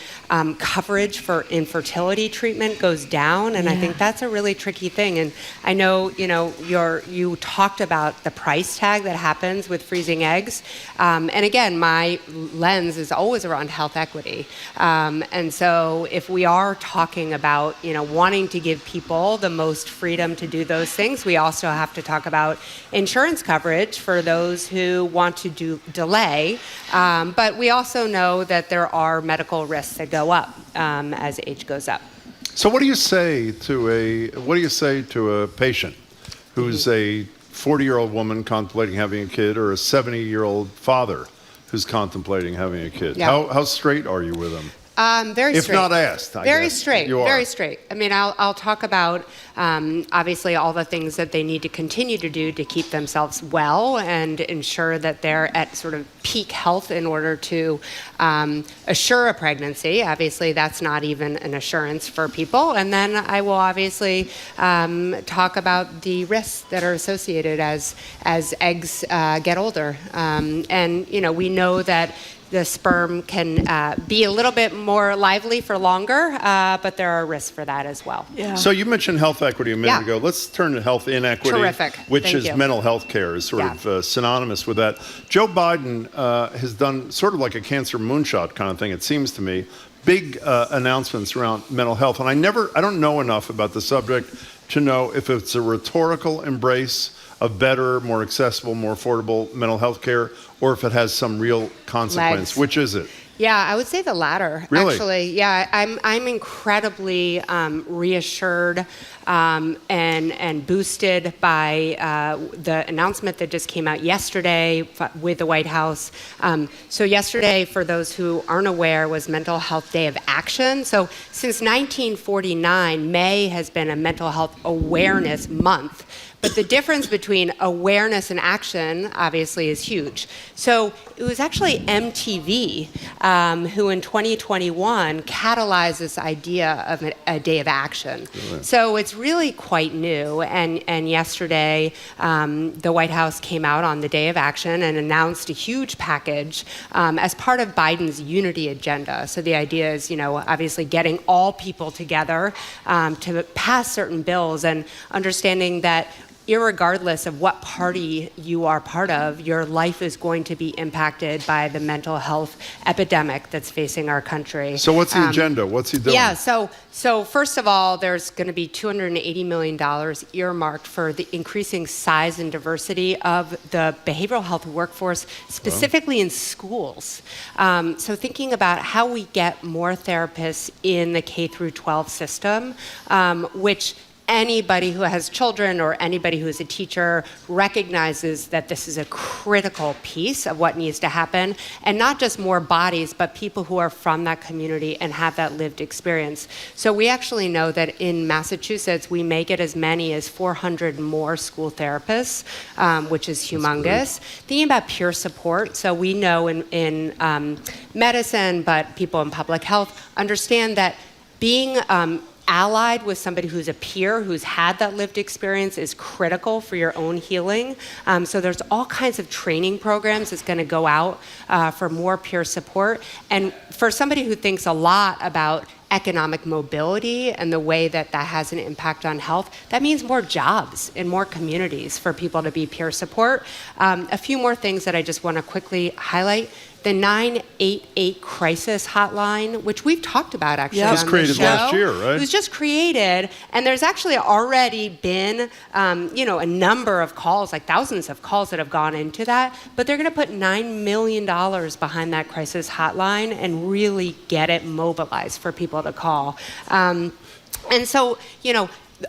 coverage for infertility treatment goes down, and I think that's a really tricky thing. And I know, you talked about the price tag that happens with freezing eggs. And again, my lens is always around health equity. And so if we are talking about, wanting to give people the most freedom to do those things, we also have to talk about insurance coverage for those who want to delay. But we also know that there are medical risks that go up as age goes up. So what do you say to a patient who's a 40-year-old woman contemplating having a kid, or a 70-year-old father who's contemplating having a kid? Yeah. How straight are you with them? Very straight. If not asked, I very guess. straight. You are. Very straight. I mean, I'll talk about obviously all the things that they need to continue to do to keep themselves well and ensure that they're at sort of peak health in order to assure a pregnancy. Obviously, that's not even an assurance for people. And then I will obviously talk about the risks that are associated as eggs get older. And we know that the sperm can be a little bit more lively for longer, but there are risks for that as well. Yeah. So you mentioned health equity a minute ago. Let's turn to health inequity, Terrific. which Thank is you. mental health care, is sort of synonymous with that. Joe Biden has done sort of like a cancer moonshot kind of thing, it seems to me. Big announcements around mental health. And I don't know enough about the subject to know if it's a rhetorical embrace of better, more accessible, more affordable mental health care, or if it has some real consequence. Legs. Which is it? Yeah, I would say the latter. Really? Actually, yeah, I'm incredibly reassured and boosted by the announcement that just came out yesterday with the White House. So yesterday, for those who aren't aware, was Mental Health Day of Action. So since 1949, May has been a mental health awareness month. But the difference between awareness and action, obviously, is huge. So it was actually MTV who in 2021 catalyzed this idea of a day of action. Really? So it's really quite new. And yesterday, the White House came out on the day of action and announced a huge package as part of Biden's unity agenda. So the idea is, obviously getting all people together to pass certain bills, and understanding that irregardless of what party you are part of, your life is going to be impacted by the mental health epidemic that's facing our country. So what's the agenda? What's he doing? Yeah, so first of all, there's going to be $280 million earmarked for the increasing size and diversity of the behavioral health workforce, specifically in schools. So thinking about how we get more therapists in the K through 12 system, which anybody who has children or anybody who is a teacher recognizes that this is a critical piece of what needs to happen, and not just more bodies, but people who are from that community and have that lived experience. So we actually know that in Massachusetts, we may get as many as 400 more school therapists, which is humongous. Thinking about peer support, so we know in medicine, but people in public health understand that being allied with somebody who's a peer, who's had that lived experience, is critical for your own healing. So there's all kinds of training programs that's going to go out for more peer support. And for somebody who thinks a lot about economic mobility and the way that that has an impact on health, that means more jobs in more communities for people to be peer support. A few more things that I just want to quickly highlight. The 988 crisis hotline, which we've talked about actually on the show. It was created last year, right? It was just created, and there's actually already been, a number of calls, like thousands of calls that have gone into that, but they're going to put $9 million behind that crisis hotline and really get it mobilized for people to call. And so,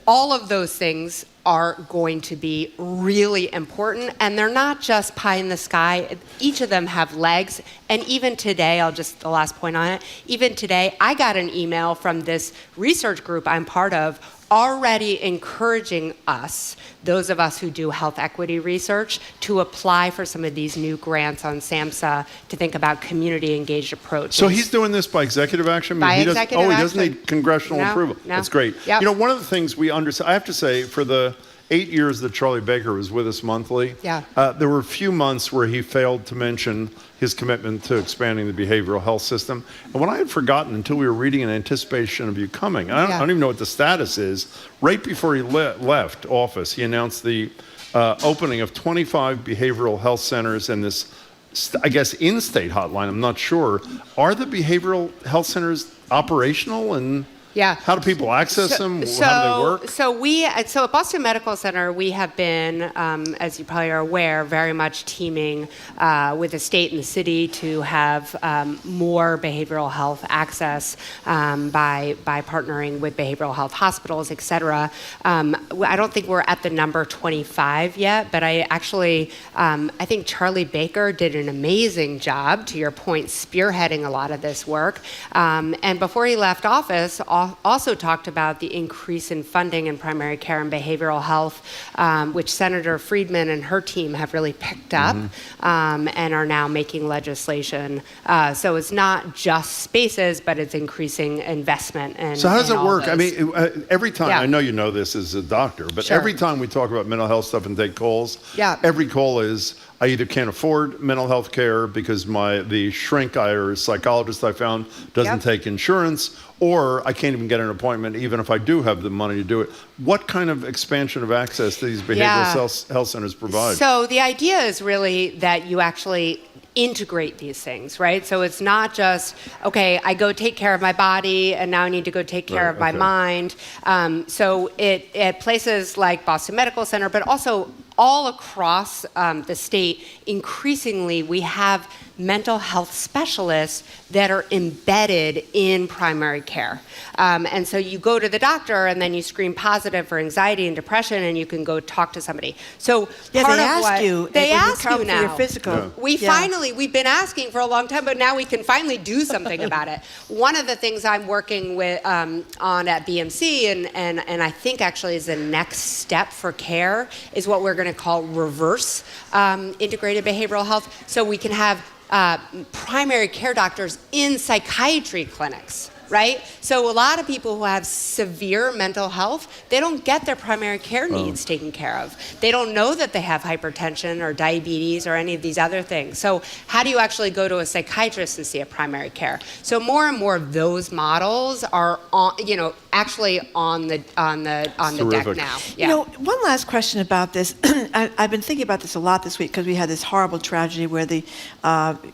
all of those things are going to be really important, and they're not just pie in the sky. Each of them have legs, and even today, the last point on it, even today, I got an email from this research group I'm part of already encouraging us, those of us who do health equity research, to apply for some of these new grants on SAMHSA to think about community engaged approaches. So he's doing this by executive action? By executive action. He doesn't need congressional approval. No. That's great. Yep. One of the things I have to say, for the 8 years that Charlie Baker was with us monthly, there were a few months where he failed to mention his commitment to expanding the behavioral health system. And what I had forgotten until we were reading in anticipation of you coming, and I don't even know what the status is, right before he left office, he announced the opening of 25 behavioral health centers and this, I guess, in-state hotline. I'm not sure. Are the behavioral health centers operational, and how do people access them? How do they work? So at Boston Medical Center, we have been, as you probably are aware, very much teaming with the state and the city to have more behavioral health access by partnering with behavioral health hospitals, et cetera. I don't think we're at the number 25 yet, but I think Charlie Baker did an amazing job, to your point, spearheading a lot of this work. And before he left office, also talked about the increase in funding in primary care and behavioral health, which Senator Friedman and her team have really picked up and are now making legislation. So it's not just spaces, but it's increasing investment. So how does it work? I mean, every time, I know you know this as a doctor, but every time we talk about mental health stuff and take calls, every call is, I either can't afford mental health care because the shrink or psychologist I found doesn't take insurance, or I can't even get an appointment even if I do have the money to do it. What kind of expansion of access do these behavioral health centers provide? So the idea is really that you actually integrate these things, right? So it's not just, okay, I go take care of my body and now I need to go take care of my mind. So at places like Boston Medical Center, but also all across the state, increasingly we have mental health specialists that are embedded in primary care. And so you go to the doctor and then you screen positive for anxiety and depression and you can go talk to somebody. So they ask you now. Your physical. We've been asking for a long time, but now we can finally do something about it. One of the things I'm working with on at BMC and I think actually is the next step for care is what we're going to call reverse integrated behavioral health. So we can have primary care doctors in psychiatry clinics, right? So a lot of people who have severe mental health, they don't get their primary care needs taken care of. They don't know that they have hypertension or diabetes or any of these other things. So how do you actually go to a psychiatrist and see a primary care? So more and more of those models are actually on the deck now. Yeah. One last question about this. I've been thinking about this a lot this week because we had this horrible tragedy where the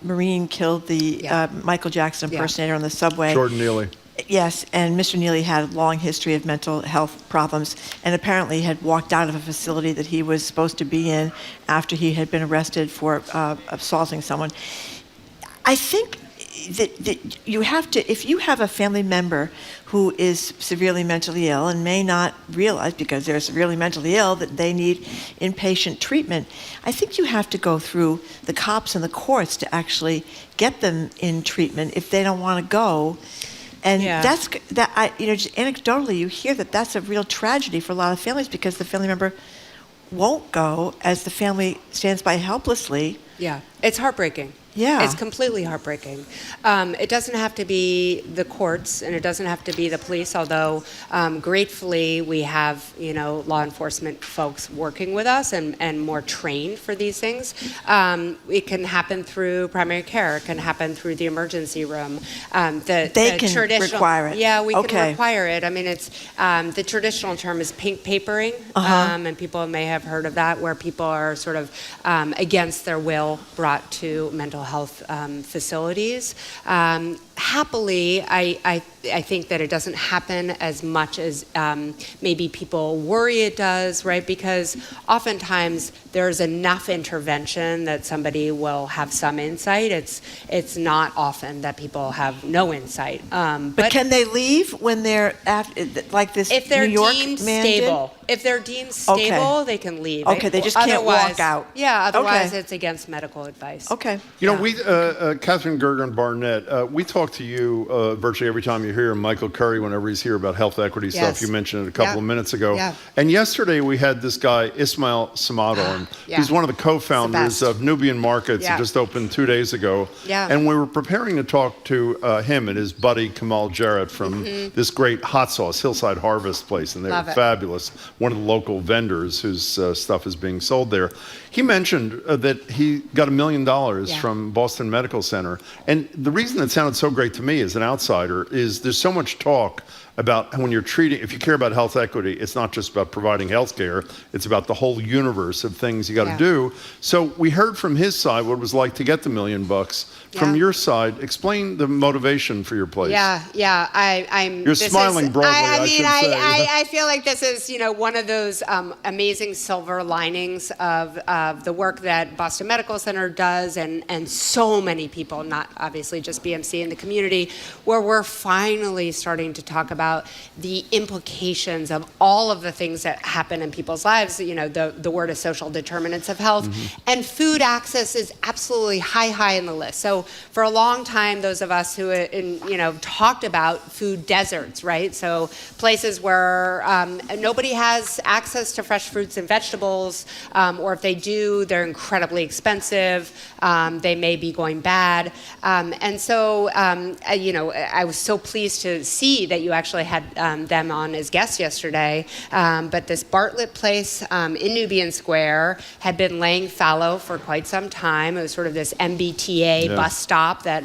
Marine killed the Michael Jackson impersonator on the subway. Jordan Neely. Yes, and Mr. Neely had a long history of mental health problems and apparently had walked out of a facility that he was supposed to be in after he had been arrested for assaulting someone. I think you have to, if you have a family member who is severely mentally ill and may not realize because they're severely mentally ill that they need inpatient treatment, I think you have to go through the cops and the courts to actually get them in treatment if they don't want to go. And just anecdotally, you hear that that's a real tragedy for a lot of families because the family member won't go as the family stands by helplessly. Yeah, it's heartbreaking. Yeah. It's completely heartbreaking. It doesn't have to be the courts and it doesn't have to be the police, although gratefully we have, law enforcement folks working with us and more trained for these things. It can happen through primary care. It can happen through the emergency room. They can require it. Yeah, we can require it. I mean, it's the traditional term is pink papering, and people may have heard of that, where people are sort of against their will brought to mental health facilities. Happily, I think that it doesn't happen as much as maybe people worry it does, right? Because oftentimes there's enough intervention that somebody will have some insight. It's not often that people have no insight. But can they leave when they're like this if they're New York deemed man stable? Did? If they're deemed stable, they can leave. Okay, they just can't walk out. Yeah, otherwise it's against medical advice. Okay. We, Catherine Gergen Barnett, we talk to you virtually every time you're here, and Michael Curry, whenever he's here about health equity stuff. You mentioned it a couple of minutes ago. Yeah. And yesterday we had this guy, Ismail Samad, on. He's one of the co-founders of Nubian Markets. It just opened 2 days ago. Yeah. And we were preparing to talk to him and his buddy Kamal Jarrett from this great hot sauce, Hillside Harvest place, and they were fabulous. One of the local vendors whose stuff is being sold there. He mentioned that he got $1 million from Boston Medical Center. And the reason it sounded so great to me as an outsider is there's so much talk about when you're treating, if you care about health equity, it's not just about providing health care, it's about the whole universe of things you got to do. So we heard from his side what it was like to get the $1 million. From your side, explain the motivation for your place. I'm. You're smiling broadly. I feel like this is, one of those amazing silver linings of the work that Boston Medical Center does, and so many people, not obviously just BMC in the community, where we're finally starting to talk about the implications of all of the things that happen in people's lives. The word is social determinants of health, and food access is absolutely high in the list. So for a long time, those of us who talked about food deserts, right? So places where nobody has access to fresh fruits and vegetables, or if they do, they're incredibly expensive. They may be going bad. And so, I was so pleased to see that you actually had them on as guests yesterday. But this Bartlett place in Nubian Square had been laying fallow for quite some time. It was sort of this MBTA bus stop that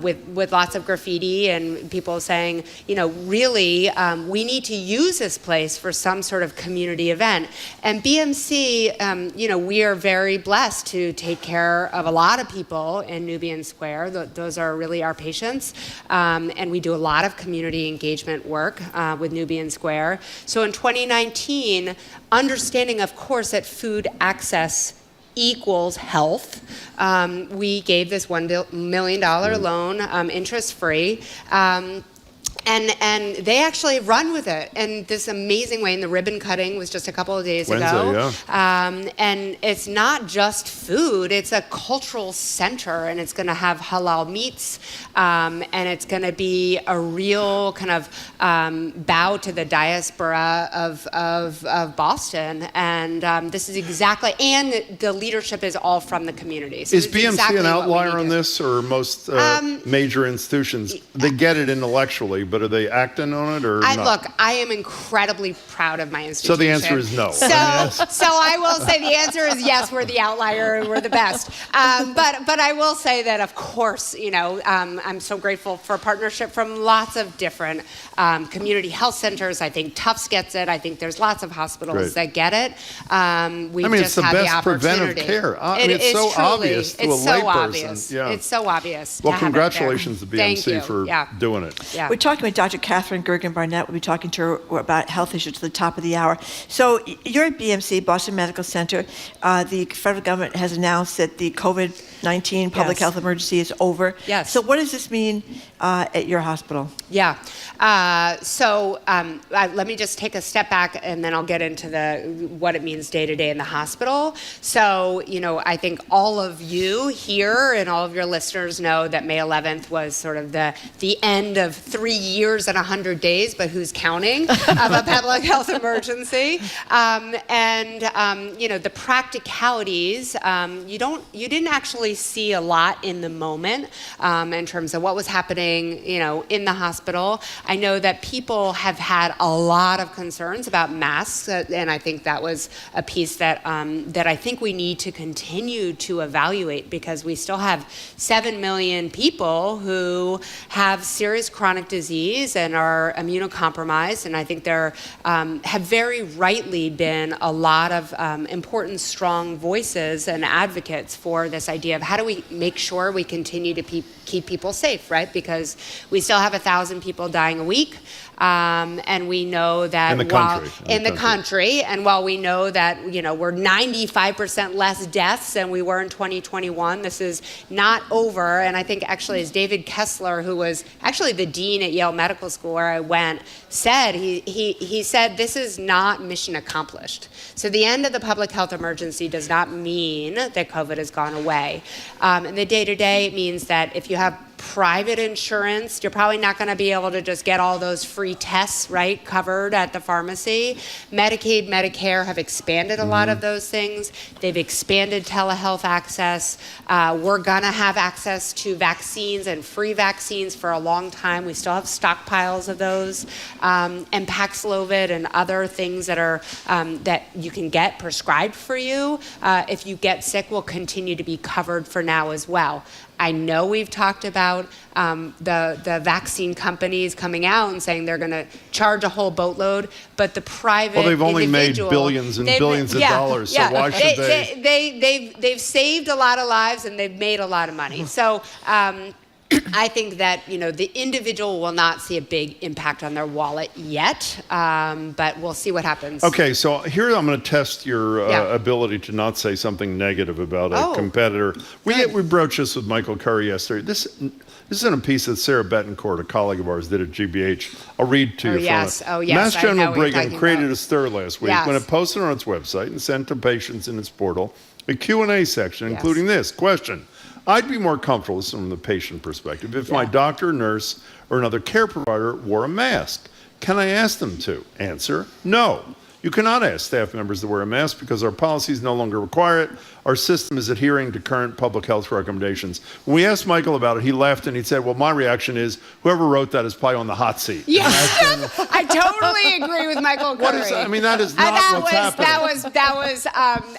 with lots of graffiti and people saying, really, we need to use this place for some sort of community event. And BMC, we are very blessed to take care of a lot of people in Nubian Square. Those are really our patients. And we do a lot of community engagement work with Nubian Square. So in 2019, understanding, of course, that food access equals health, we gave this $1 million loan, interest-free. And they actually run with it in this amazing way. And the ribbon cutting was just a couple of days ago. And it's not just food, it's a cultural center, and it's going to have halal meats, and it's going to be a real kind of bow to the diaspora of Boston. And this is exactly, and the leadership is all from the community. So is BMC an outlier on this, or most major institutions? They get it intellectually, but are they acting on it or not? Look, I am incredibly proud of my institution. So the answer is no. So I will say the answer is yes, we're the outlier and we're the best. But I will say that, of course, I'm so grateful for partnership from lots of different community health centers. I think Tufts gets it. I think there's lots of hospitals that get it. It's the best preventive care. It's so obvious to a layperson. It's so obvious. Well, congratulations to BMC for doing it. We're talking talking with Dr. Catherine Gergen-Barnett. We'll be talking to her about health issues at the top of the hour. So you're at BMC, Boston Medical Center. The federal government has announced that the COVID-19 public health emergency is over. Yes. So what does this mean at your hospital? Yeah. Let me just take a step back, and then I'll get into what it means day to day in the hospital. So, I think all of you here and all of your listeners know that May 11th was sort of the end of 3 years and 100 days, but who's counting, of a public health emergency. The practicalities, you didn't actually see a lot in the moment in terms of what was happening, in the hospital. I know that people have had a lot of concerns about masks, and I think that was a piece that I think we need to continue to evaluate, because we still have 7 million people who have serious chronic disease and are immunocompromised, and I think there have very rightly been a lot of important, strong voices and advocates for this idea of how do we make sure we continue to keep people safe, right? Because we still have 1,000 people dying a week. And we know that in the country, and while we know that we're 95% less deaths than we were in 2021, this is not over. And I think actually, as David Kessler, who was actually the dean at Yale Medical School where I went, said, he said this is not mission accomplished. So the end of the public health emergency does not mean that COVID has gone away. In the day-to-day, it means that if you have private insurance, you're probably not going to be able to just get all those free tests, right, covered at the pharmacy. Medicaid, Medicare have expanded a lot of those things. They've expanded telehealth access. We're going to have access to vaccines and free vaccines for a long time. We still have stockpiles of those. And Paxlovid and other things that are that you can get prescribed for you if you get sick will continue to be covered for now as well. I know we've talked about the vaccine companies coming out and saying they're going to charge a whole boatload, but the private Well, they've only made individual- billions and billions of dollars, so why should they? They've saved a lot of lives and they've made a lot of money. So I think that the individual will not see a big impact on their wallet yet, but we'll see what happens. Okay, so here I'm going to test your ability to not say something negative about a competitor. We broached this with Michael Curry yesterday. This is in a piece that Sarah Betancourt, a colleague of ours, did at GBH. I'll read to you from it. Oh, yes. Mass I know General what you're Brigham talking created about. a stir last week when it posted on its website and sent to patients in its portal a Q&A section, including this question. I'd be more comfortable, this is from the patient perspective, if my doctor, nurse, or another care provider wore a mask. Can I ask them to? Answer, no. You cannot ask staff members to wear a mask because our policies no longer require it. Our system is adhering to current public health recommendations. When we asked Michael about it, he laughed and he said, well, my reaction is whoever wrote that is probably on the hot seat. Yes, I totally agree with Michael Curry. What is that? I mean, that is not what's happening.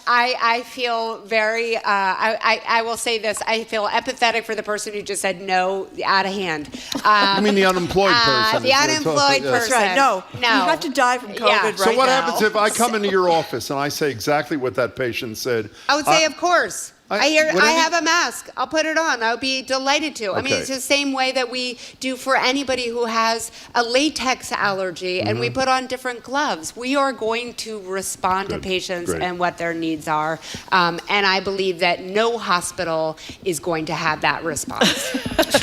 I feel very, I will say this, I feel empathetic for the person who just said no, out of hand. You mean the unemployed person? The unemployed person. That's right. No. You have to die from COVID right now. So what happens if I come into your office and I say exactly what that patient said? I would say, of course. I have a mask. I'll put it on. I'll be delighted to. I mean, it's the same way that we do for anybody who has a latex allergy and we put on different gloves. We are going to respond to patients and what their needs are. And I believe that no hospital is going to have that response.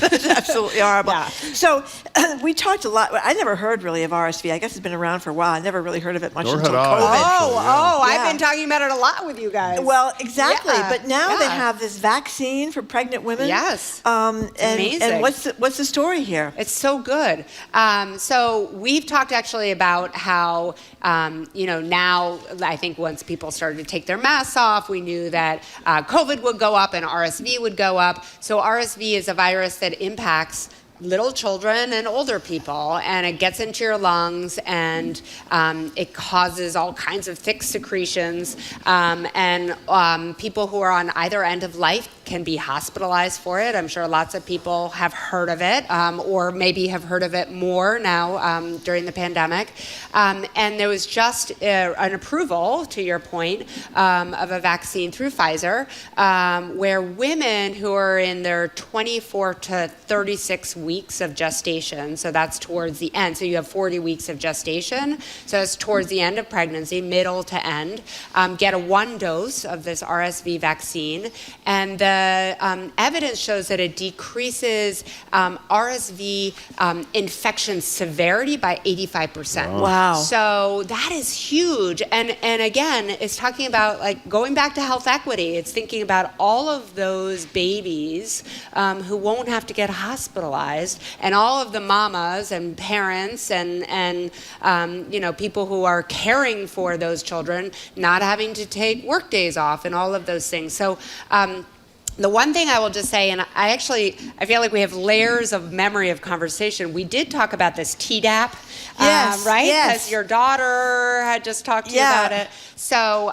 That's absolutely horrible. Yeah. So we talked a lot. I never heard really of RSV. I guess it's been around for a while. I never really heard of it much until COVID. I've been talking about it a lot with you guys. Well, exactly. Yeah. But now they have this vaccine for pregnant women. Yes. Amazing. And what's the story here? It's so good. So we've talked actually about how, now I think once people started to take their masks off, we knew that COVID would go up and RSV would go up. So RSV is a virus that impacts little children and older people, and it gets into your lungs and it causes all kinds of thick secretions, and people who are on either end of life can be hospitalized for it. I'm sure lots of people have heard of it, or maybe have heard of it more now during the pandemic. And there was just an approval, to your point, of a vaccine through Pfizer, where women who are in their 24 to 36 weeks of gestation, so that's towards the end, so you have 40 weeks of gestation, so it's towards the end of pregnancy, middle to end, get a 1 dose of this RSV vaccine, and the evidence shows that it decreases RSV infection severity by 85%. Wow. So that is huge. And again, it's talking about like going back to health equity. It's thinking about all of those babies who won't have to get hospitalized, and all of the mamas and parents and people who are caring for those children not having to take work days off and all of those things. So the one thing I will just say, and I feel like we have layers of memory of conversation. We did talk about this Tdap, right? Yes. Because your daughter had just talked to you about it. So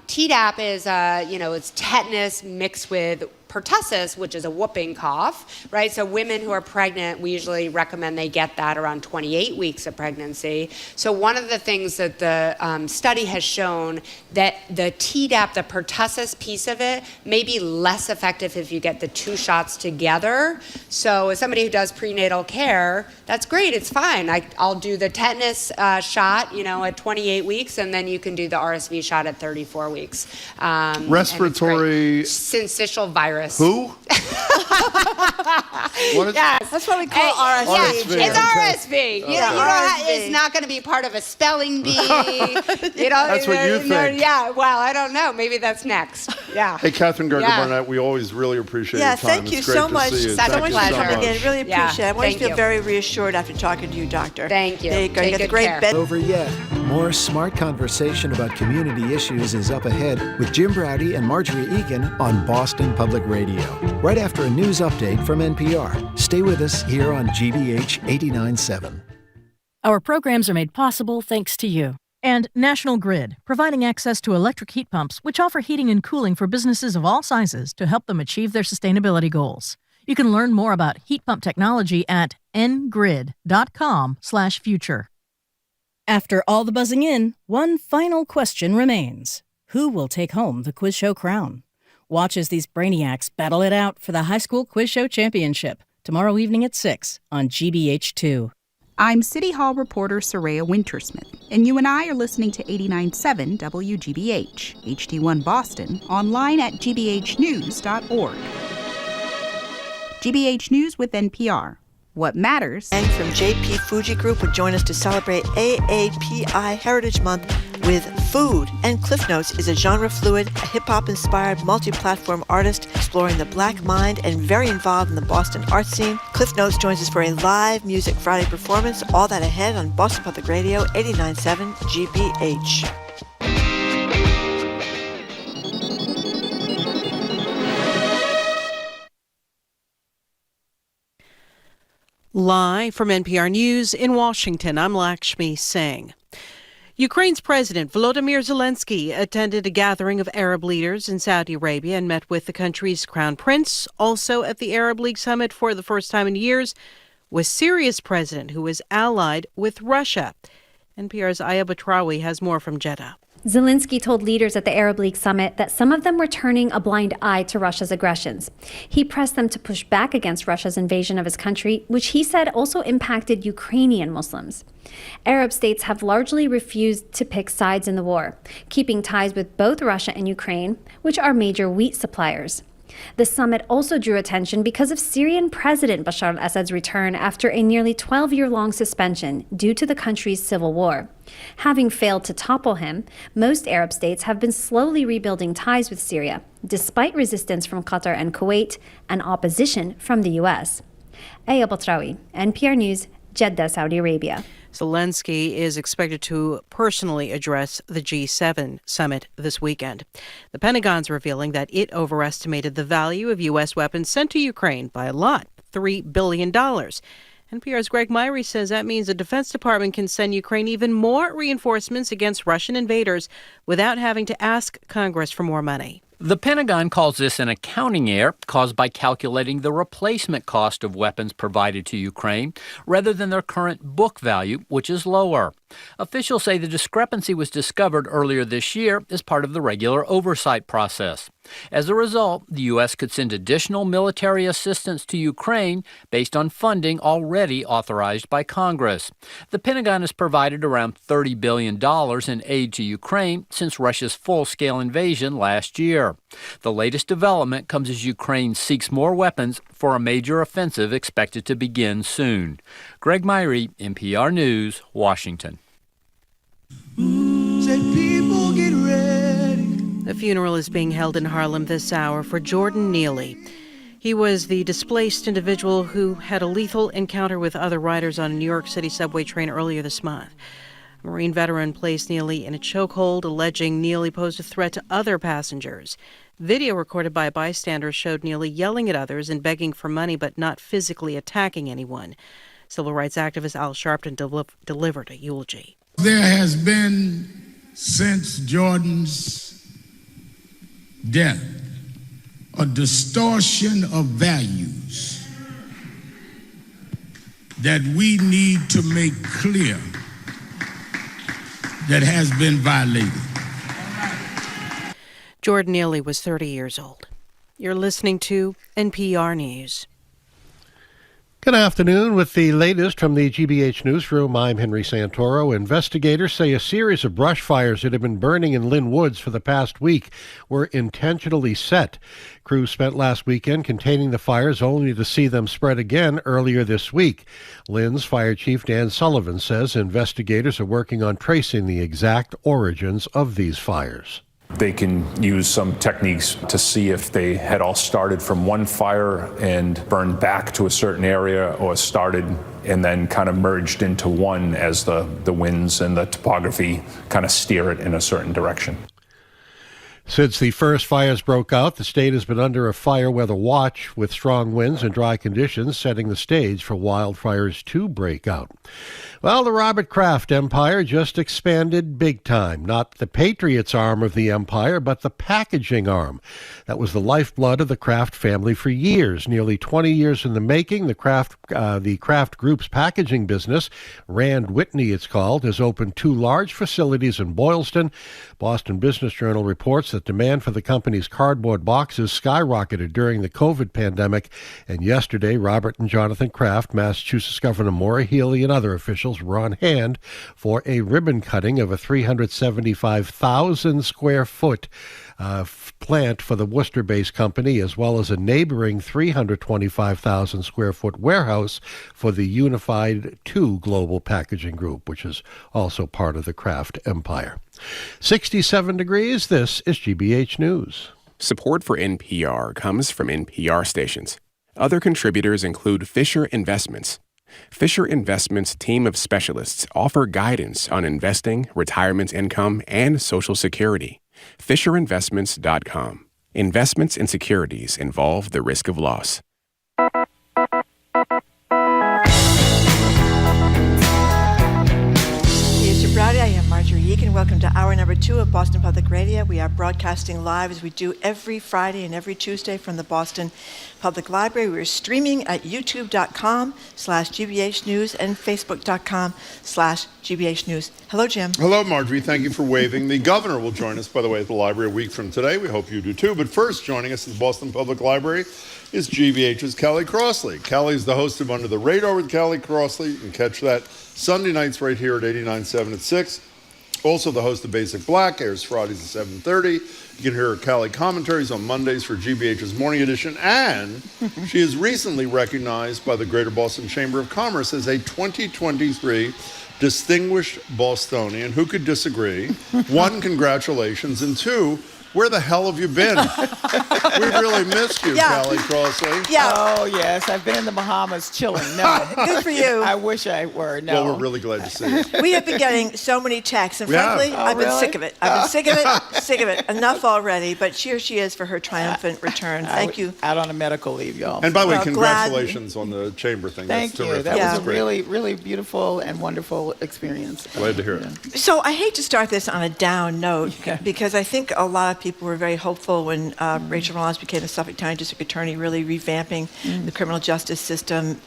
Tdap is, it's tetanus mixed with pertussis, which is a whooping cough, right? So women who are pregnant, we usually recommend they get that around 28 weeks of pregnancy. So one of the things that the study has shown that the Tdap, the pertussis piece of it, may be less effective if you get the 2 shots together. So as somebody who does prenatal care, that's great, it's fine. I'll do the tetanus shot, at 28 weeks, and then you can do the RSV shot at 34 weeks. Respiratory syncytial virus. Who? What is Yes. That's what we call RSV. Yeah, it's RSV. RSV. It's not going to be part of a spelling bee. That's what you think. Yeah, well, I don't know. Maybe that's next. Yeah. Hey, Catherine Gardner-Barnett, we always really appreciate your time. Thank you It's great so to much. see you. Such a Thank you pleasure. so much. Again, really appreciate it. I want you to feel you. very reassured after talking to you, Doctor. Thank you. There you go. You Take got the good great care. bed. Over yet. More smart conversation about community issues is up ahead with Jim Browdy and Marjorie Egan on Boston Public Radio. Right after a news update from NPR. Stay with us here on GBH 89.7. Our programs are made possible thanks to you. And National Grid, providing access to electric heat pumps, which offer heating and cooling for businesses of all sizes to help them achieve their sustainability goals. You can learn more about heat pump technology at ngrid.com/future. After all the buzzing in, one final question remains. Who will take home the quiz show crown? Watch as these brainiacs battle it out for the High School Quiz Show Championship tomorrow evening at 6 on GBH2. I'm City Hall reporter Soraya Wintersmith, and you and I are listening to 89.7 WGBH, HD1 Boston, online at gbhnews.org. GBH News with NPR. What matters? And from JP Fuji Group would join us to celebrate AAPI Heritage Month with food. And Cliffnotes is a genre-fluid, hip-hop inspired, multi-platform artist exploring the black mind and very involved in the Boston art scene. Cliffnotes joins us for a live Music Friday performance. All that ahead on Boston Public Radio 89.7 GBH. Live from NPR News in Washington, I'm Lakshmi Singh. Ukraine's President Volodymyr Zelensky attended a gathering of Arab leaders in Saudi Arabia and met with the country's crown prince. Also at the Arab League summit for the first time in years was Syria's president, who is allied with Russia. NPR's Aya Batrawi has more from Jeddah. Zelensky told leaders at the Arab League summit that some of them were turning a blind eye to Russia's aggressions. He pressed them to push back against Russia's invasion of his country, which he said also impacted Ukrainian Muslims. Arab states have largely refused to pick sides in the war, keeping ties with both Russia and Ukraine, which are major wheat suppliers. The summit also drew attention because of Syrian President Bashar al-Assad's return after a nearly 12-year-long suspension due to the country's civil war. Having failed to topple him, most Arab states have been slowly rebuilding ties with Syria, despite resistance from Qatar and Kuwait and opposition from the U.S. Aya Batrawi, NPR News, Jeddah, Saudi Arabia. Zelensky is expected to personally address the G7 summit this weekend. The Pentagon's revealing that it overestimated the value of U.S. weapons sent to Ukraine by a lot, $3 billion. NPR's Greg Myrie says that means the Defense Department can send Ukraine even more reinforcements against Russian invaders without having to ask Congress for more money. The Pentagon calls this an accounting error caused by calculating the replacement cost of weapons provided to Ukraine rather than their current book value, which is lower. Officials say the discrepancy was discovered earlier this year as part of the regular oversight process. As a result, the U.S. could send additional military assistance to Ukraine based on funding already authorized by Congress. The Pentagon has provided around $30 billion in aid to Ukraine since Russia's full-scale invasion last year. The latest development comes as Ukraine seeks more weapons for a major offensive expected to begin soon. Greg Myrie, NPR News, Washington. Said people get ready. A funeral is being held in Harlem this hour for Jordan Neely. He was the displaced individual who had a lethal encounter with other riders on a New York City subway train earlier this month. A Marine veteran placed Neely in a chokehold, alleging Neely posed a threat to other passengers. Video recorded by a bystander showed Neely yelling at others and begging for money but not physically attacking anyone. Civil rights activist Al Sharpton delivered a eulogy. There has been, since Jordan's death, a distortion of values that we need to make clear that has been violated. Jordan Neely was 30 years old. You're listening to NPR News. Good afternoon. With the latest from the GBH Newsroom, I'm Henry Santoro. Investigators say a series of brush fires that have been burning in Lynn Woods for the past week were intentionally set. Crews spent last weekend containing the fires only to see them spread again earlier this week. Lynn's Fire Chief Dan Sullivan says investigators are working on tracing the exact origins of these fires. They can use some techniques to see if they had all started from one fire and burned back to a certain area, or started and then kind of merged into one as the winds and the topography kind of steer it in a certain direction. Since the first fires broke out, the state has been under a fire weather watch with strong winds and dry conditions, setting the stage for wildfires to break out. Well, the Robert Kraft empire just expanded big time. Not the Patriots arm of the empire, but the packaging arm. That was the lifeblood of the Kraft family for years. Nearly 20 years in the making, the Kraft Group's packaging business, Rand Whitney it's called, has opened 2 large facilities in Boylston. Boston Business Journal reports that demand for the company's cardboard boxes skyrocketed during the COVID pandemic. And yesterday, Robert and Jonathan Kraft, Massachusetts Governor Maura Healey, and other officials were on hand for a ribbon cutting of a 375,000 square foot plant for the Worcester-based company, as well as a neighboring 325,000 square foot warehouse for the Unified 2 Global Packaging Group, which is also part of the Kraft empire. 67 degrees. This is GBH News. Support for NPR comes from NPR stations. Other contributors include Fisher Investments. Fisher Investments' team of specialists offer guidance on investing, retirement income, and Social Security. FisherInvestments.com. Investments in securities involve the risk of loss. Browdy. I am Marjorie Egan. Welcome to hour number 2 of Boston Public Radio. We are broadcasting live as we do every Friday and every Tuesday from the Boston Public Library. We're streaming at youtube.com/GBH News and facebook.com/GBH News. Hello, Jim. Hello, Marjorie. Thank you for waving. The governor will join us, by the way, at the library a week from today. We hope you do too. But first, joining us at the Boston Public Library is GBH's Kelly Crossley. Kelly's the host of Under the Radar with Kelly Crossley. You can catch that Sunday nights right here at 89.7 at 6. Also the host of Basic Black, airs Fridays at 7:30. You can hear her Kelly commentaries on Mondays for GBH's Morning Edition. And she is recently recognized by the Greater Boston Chamber of Commerce as a 2023 Distinguished Bostonian. Who could disagree? 1, congratulations. And 2, where the hell have you been? We really missed you, Kelly Crossley. Yeah. Oh, yes. I've been in the Bahamas chilling. No. Good for you. I wish I were. No. Well, we're really glad to see you. We have been getting so many texts, and frankly, I've been sick of it. I've been sick of it, sick of it. Enough already, but here she is for her triumphant return. Thank you. Out on a medical leave, y'all. And by the way, congratulations on the chamber thing. Thank you. Terrific. That was a really, really beautiful and wonderful experience. Glad to hear it. So I hate to start this on a down note because I think a lot of people were very hopeful when Rachel Rollins became the Suffolk County District Attorney, really revamping the criminal justice system,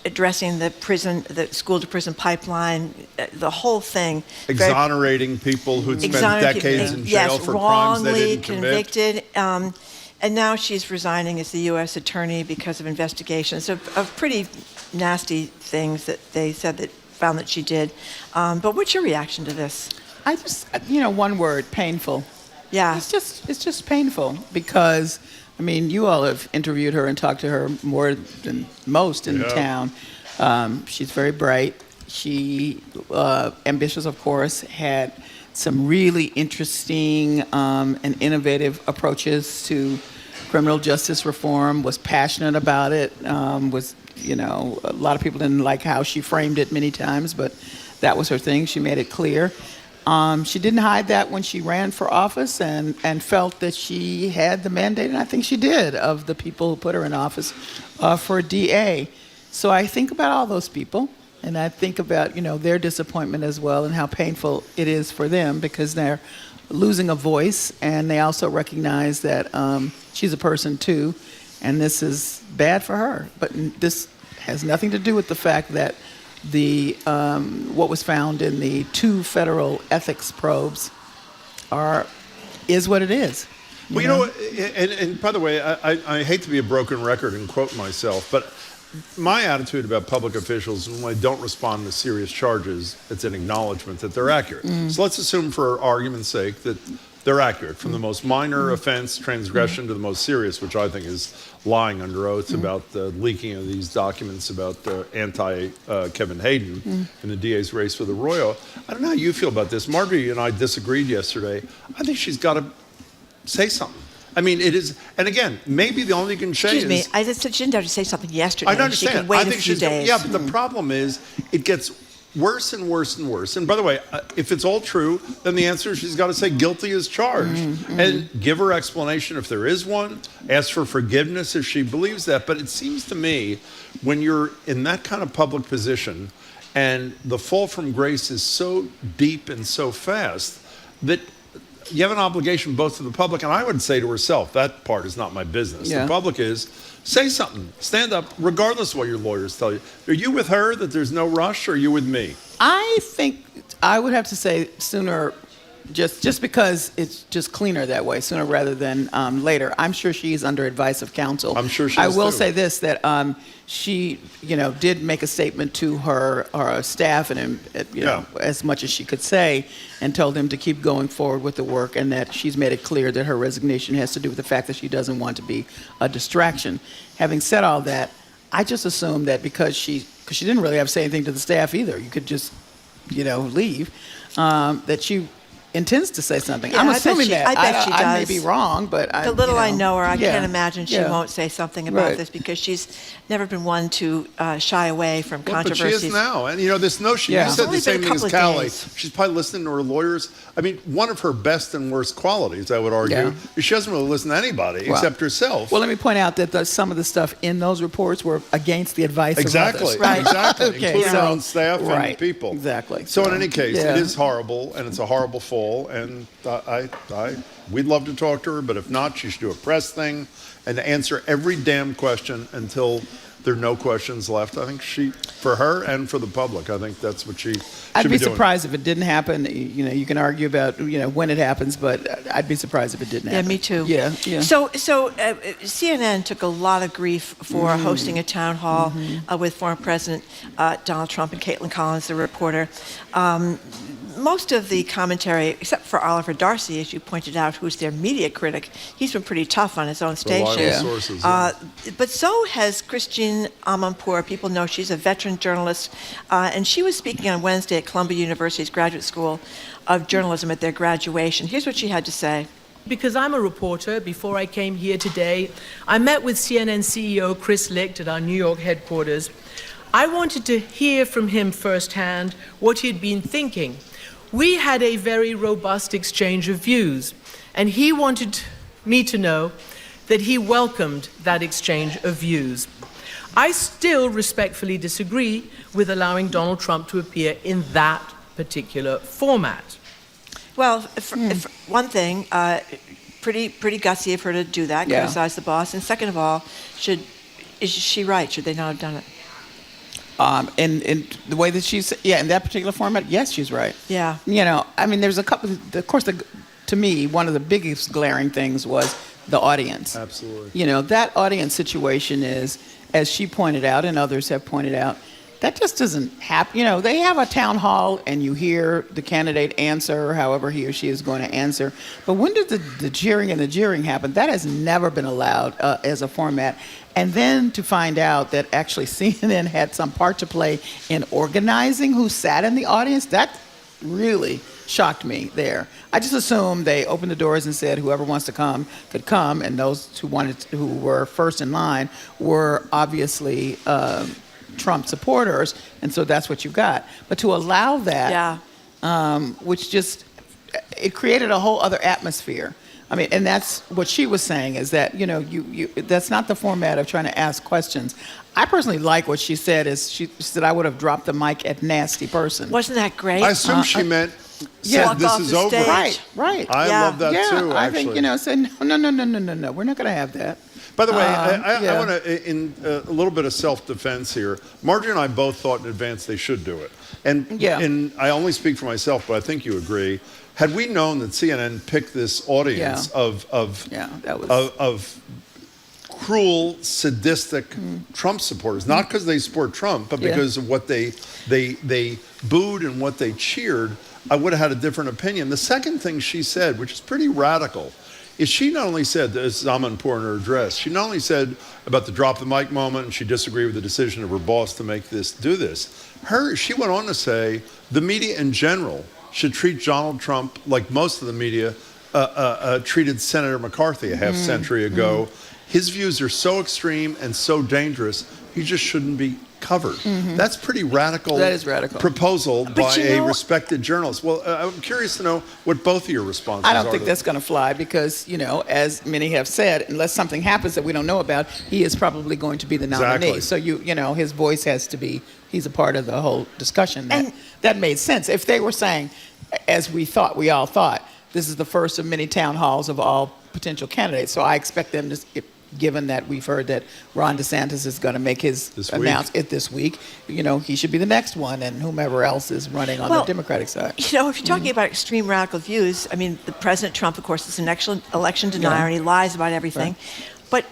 addressing the school-to-prison pipeline, the whole thing. Exonerating people who'd spent decades in jail for crimes they didn't convicted. And now she's resigning as the U.S. Attorney because of investigations of pretty nasty things that they said that found that she did. But what's your reaction to this? I just, one word, painful. Yeah. It's just painful because, you all have interviewed her and talked to her more than most in town. She's very bright. She, ambitious, of course, had some really interesting and innovative approaches to criminal justice reform, was passionate about it, a lot of people didn't like how she framed it many times, but that was her thing. She made it clear. She didn't hide that when she ran for office and felt that she had the mandate, and I think she did, of the people who put her in office for DA. So I think about all those people, and I think about, their disappointment as well and how painful it is for them because they're losing a voice, and they also recognize that she's a person too, and this is bad for her. But this has nothing to do with the fact that what was found in the 2 federal ethics probes is what it is. Well, and by the way, I hate to be a broken record and quote myself, but my attitude about public officials when they don't respond to serious charges, it's an acknowledgement that they're accurate. So let's assume for argument's sake that they're accurate, from the most minor offense, transgression, to the most serious, which I think is lying under oath about the leaking of these documents about the anti-Kevin Hayden in the DA's race for the Royal. I don't know how you feel about this. Marjorie and I disagreed yesterday. I think she's got to say something. It is, and again, maybe the only thing you can say Excuse me, I just said she didn't have to say something yesterday. I understand. She can wait I think a few days. Yeah, but the problem is it gets worse and worse and worse. And by the way, if it's all true, then the answer is she's got to say guilty as charged and give her explanation if there is one, ask for forgiveness if she believes that. But it seems to me when you're in that kind of public position and the fall from grace is so deep and so fast that you have an obligation both to the public, and I would say to herself, that part is not my business. The public is, say something, stand up, regardless of what your lawyers tell you. Are you with her that there's no rush, or are you with me? I think I would have to say sooner, just because it's just cleaner that way, sooner rather than later. I'm sure she's under advice of counsel. I'm sure she I is will too. say this, that she, did make a statement to her staff and, as much as she could say, and told them to keep going forward with the work, and that she's made it clear that her resignation has to do with the fact that she doesn't want to be a distraction. Having said all that, I just assume that because she didn't really have to say anything to the staff either, you could just, leave, that she intends to say something. Yeah, I'm assuming that. I bet she does. I may be wrong, but the little I know her, I can't imagine she won't say something about this because she's never been one to shy away from controversies. But she is now. And, this notion, you said the same thing as Callie. She's probably listening to her lawyers. One of her best and worst qualities, I would argue, is she doesn't really listen to anybody except herself. Well, let me point out that some of the stuff in those reports were against the advice of others. Exactly. Okay, including her own staff and people. Exactly. So in any case, it is horrible, and it's a horrible fall. And we'd love to talk to her, but if not, she should do a press thing and answer every damn question until there are no questions left. I think for her and for the public, I think that's what she should be doing. I'd be surprised if it didn't happen. You can argue about when it happens, but I'd be surprised if it didn't happen. Yeah, me too. Yeah. So CNN took a lot of grief for hosting a town hall with former President Donald Trump and Caitlin Collins, the reporter. Most of the commentary, except for Oliver Darcy, as you pointed out, who's their media critic, he's been pretty tough on his own station. Sources, but so has Christine Amanpour. People know she's a veteran journalist, and she was speaking on Wednesday at Columbia University's Graduate School of Journalism at their graduation. Here's what she had to say. Because I'm a reporter, before I came here today, I met with CNN CEO Chris Licht at our New York headquarters. I wanted to hear from him firsthand what he'd been thinking. We had a very robust exchange of views, and he wanted me to know that he welcomed that exchange of views. I still respectfully disagree with allowing Donald Trump to appear in that particular format. Well, if one thing, pretty gutsy of her to do that, criticize the boss. And second of all, is she right? Should they not have done it? In the way that she's, in that particular format, yes, she's right. Yeah. I mean, there's a couple, of course, to me, one of the biggest glaring things was the audience. Absolutely. That audience situation is, as she pointed out and others have pointed out, that just doesn't happen. They have a town hall and you hear the candidate answer however he or she is going to answer. But when did the cheering and the jeering happen? That has never been allowed as a format. And then to find out that actually CNN had some part to play in organizing who sat in the audience, that really shocked me there. I just assumed they opened the doors and said whoever wants to come could come, and those who were first in line were obviously Trump supporters, and so that's what you got. But to allow that, which just, it created a whole other atmosphere. I mean, and that's what she was saying, is that, that's not the format of trying to ask questions. I personally like what she said, she said I would have dropped the mic at nasty person. Wasn't that great? I assume she meant said this is over. Right. I love that too, actually. I think, said no, we're not going to have that. By the way, I want to, in a little bit of self-defense here, Marjorie and I both thought in advance they should do it. And I only speak for myself, but I think you agree. Had we known that CNN picked this audience of cruel, sadistic Trump supporters, not because they support Trump, but because of what they booed and what they cheered, I would have had a different opinion. The second thing she said, which is pretty radical, is she not only said, this is Amanpour in her address, she not only said about the drop the mic moment, and she disagreed with the decision of her boss to do this. She went on to say the media in general should treat Donald Trump like most of the media treated Senator McCarthy a half century ago. His views are so extreme and so dangerous, he just shouldn't be covered. That's pretty radical. That is radical. Proposal by a respected journalist. Well, I'm curious to know what both of your responses are. I don't think that's going to fly because, as many have said, unless something happens that we don't know about, he is probably going to be the nominee. So his voice has to be. He's a part of the whole discussion. That made sense. If they were saying, as we all thought, this is the first of many town halls of all potential candidates. So I expect them to. Given that we've heard that Ron DeSantis is going to make his announcement this week, he should be the next one, and whomever else is running on the Democratic side. If you're talking about extreme radical views, I mean, the President Trump, of course, is an election denier, and he lies about everything. Right. But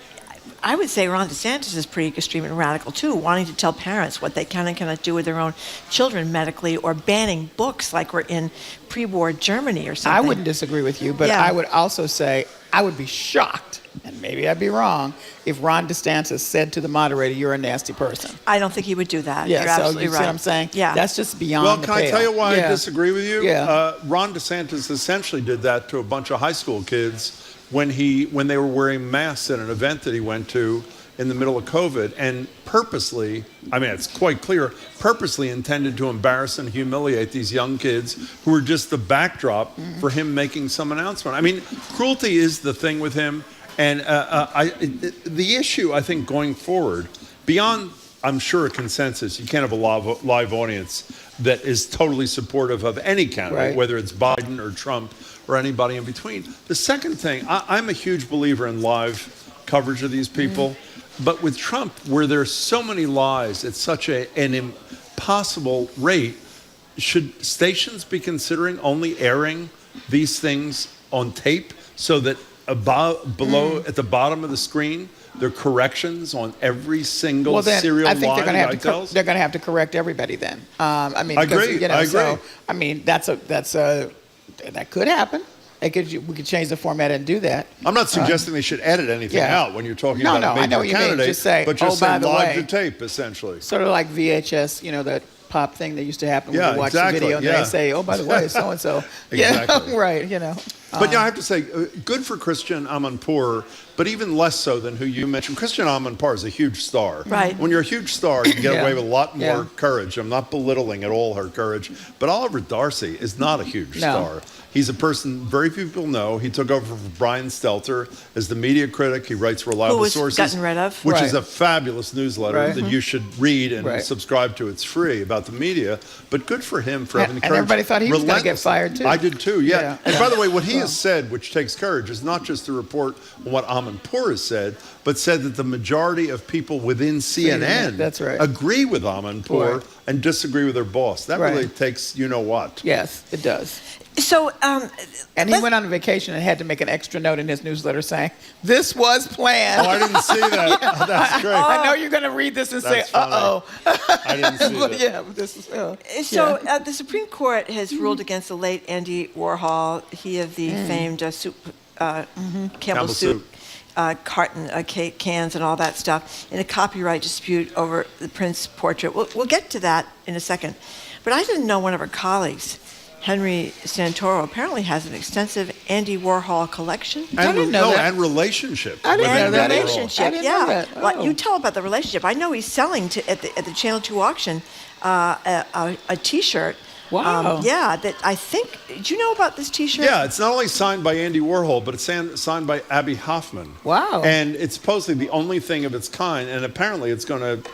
I would say Ron DeSantis is pretty extreme and radical, too, wanting to tell parents what they can and cannot do with their own children medically, or banning books like we're in pre-war Germany or something. I wouldn't disagree with you, but I would also say I would be shocked, and maybe I'd be wrong, if Ron DeSantis said to the moderator, you're a nasty person. I don't think he would do that. Yeah, you're absolutely you see right. what I'm saying? Yeah. That's just beyond the pale. Well, can I tell you why I disagree with you? Yeah. Ron DeSantis essentially did that to a bunch of high school kids when they were wearing masks at an event that he went to in the middle of COVID, and purposely, I mean, it's quite clear, purposely intended to embarrass and humiliate these young kids who were just the backdrop for him making some announcement. I mean, cruelty is the thing with him. And the issue, I think, going forward, beyond, I'm sure, a consensus, you can't have a live audience that is totally supportive of any candidate, whether it's Biden or Trump or anybody in between. The second thing, I'm a huge believer in live coverage of these people. But with Trump, where there's so many lies at such an impossible rate, should stations be considering only airing these things on tape so that below at the bottom of the screen, there are corrections on every single serial lie? I think they're going to have to correct everybody then. I agree. So, I mean, that could happen. We could change the format and do that. I'm not suggesting they should edit anything out when you're talking about a major candidate, just say, but just say live to tape, essentially. Sort of like VHS, that pop thing that used to happen when you watch the video, and they say, oh, by the way, so-and-so. Exactly. Right, But I have to say, good for Christian Amanpour, but even less so than who you mentioned. Christian Amanpour is a huge star. Right. When you're a huge star, you get away with a lot more courage. I'm not belittling at all her courage, but Oliver Darcy is not a huge star. He's a person very few people know. He took over for Brian Stelter as the media critic. He writes Reliable Who was Sources, gotten rid of. which is Right. a fabulous newsletter that you should read and subscribe to. It's free about the media, but good for him for having the And courage. everybody thought he was going to get fired, too. I did, too, yeah. Yeah. And by the way, what he has said, which takes courage, is not just to report on what Amanpour has said, but said that the majority of people within CNN That's right. agree with Amanpour Right. and disagree with their boss. That really takes you-know-what. Yes, it does. So, and he went on vacation and had to make an extra note in his newsletter saying, "This was planned." Oh, I didn't see that. Oh, that's great. I know you're going to read this and say, That's funny. "Uh-oh." I didn't see that. Yeah, this is. So the Supreme Court has ruled against the late Andy Warhol, he of the famed Campbell soup carton, cans and all that stuff, in a copyright dispute over the Prince portrait. We'll get to that in a second. But I didn't know one of our colleagues, Henry Santoro, apparently has an extensive Andy Warhol collection. And, and relationship. I didn't know that. Warhol. Relationship, I didn't know that. Well, you tell about the relationship. I know he's selling at the Channel 2 auction a T-shirt. Wow. That I think. Do you know about this T-shirt? Yeah, it's not only signed by Andy Warhol, but it's signed by Abby Hoffman. Wow. And it's supposedly the only thing of its kind, and apparently it's going to,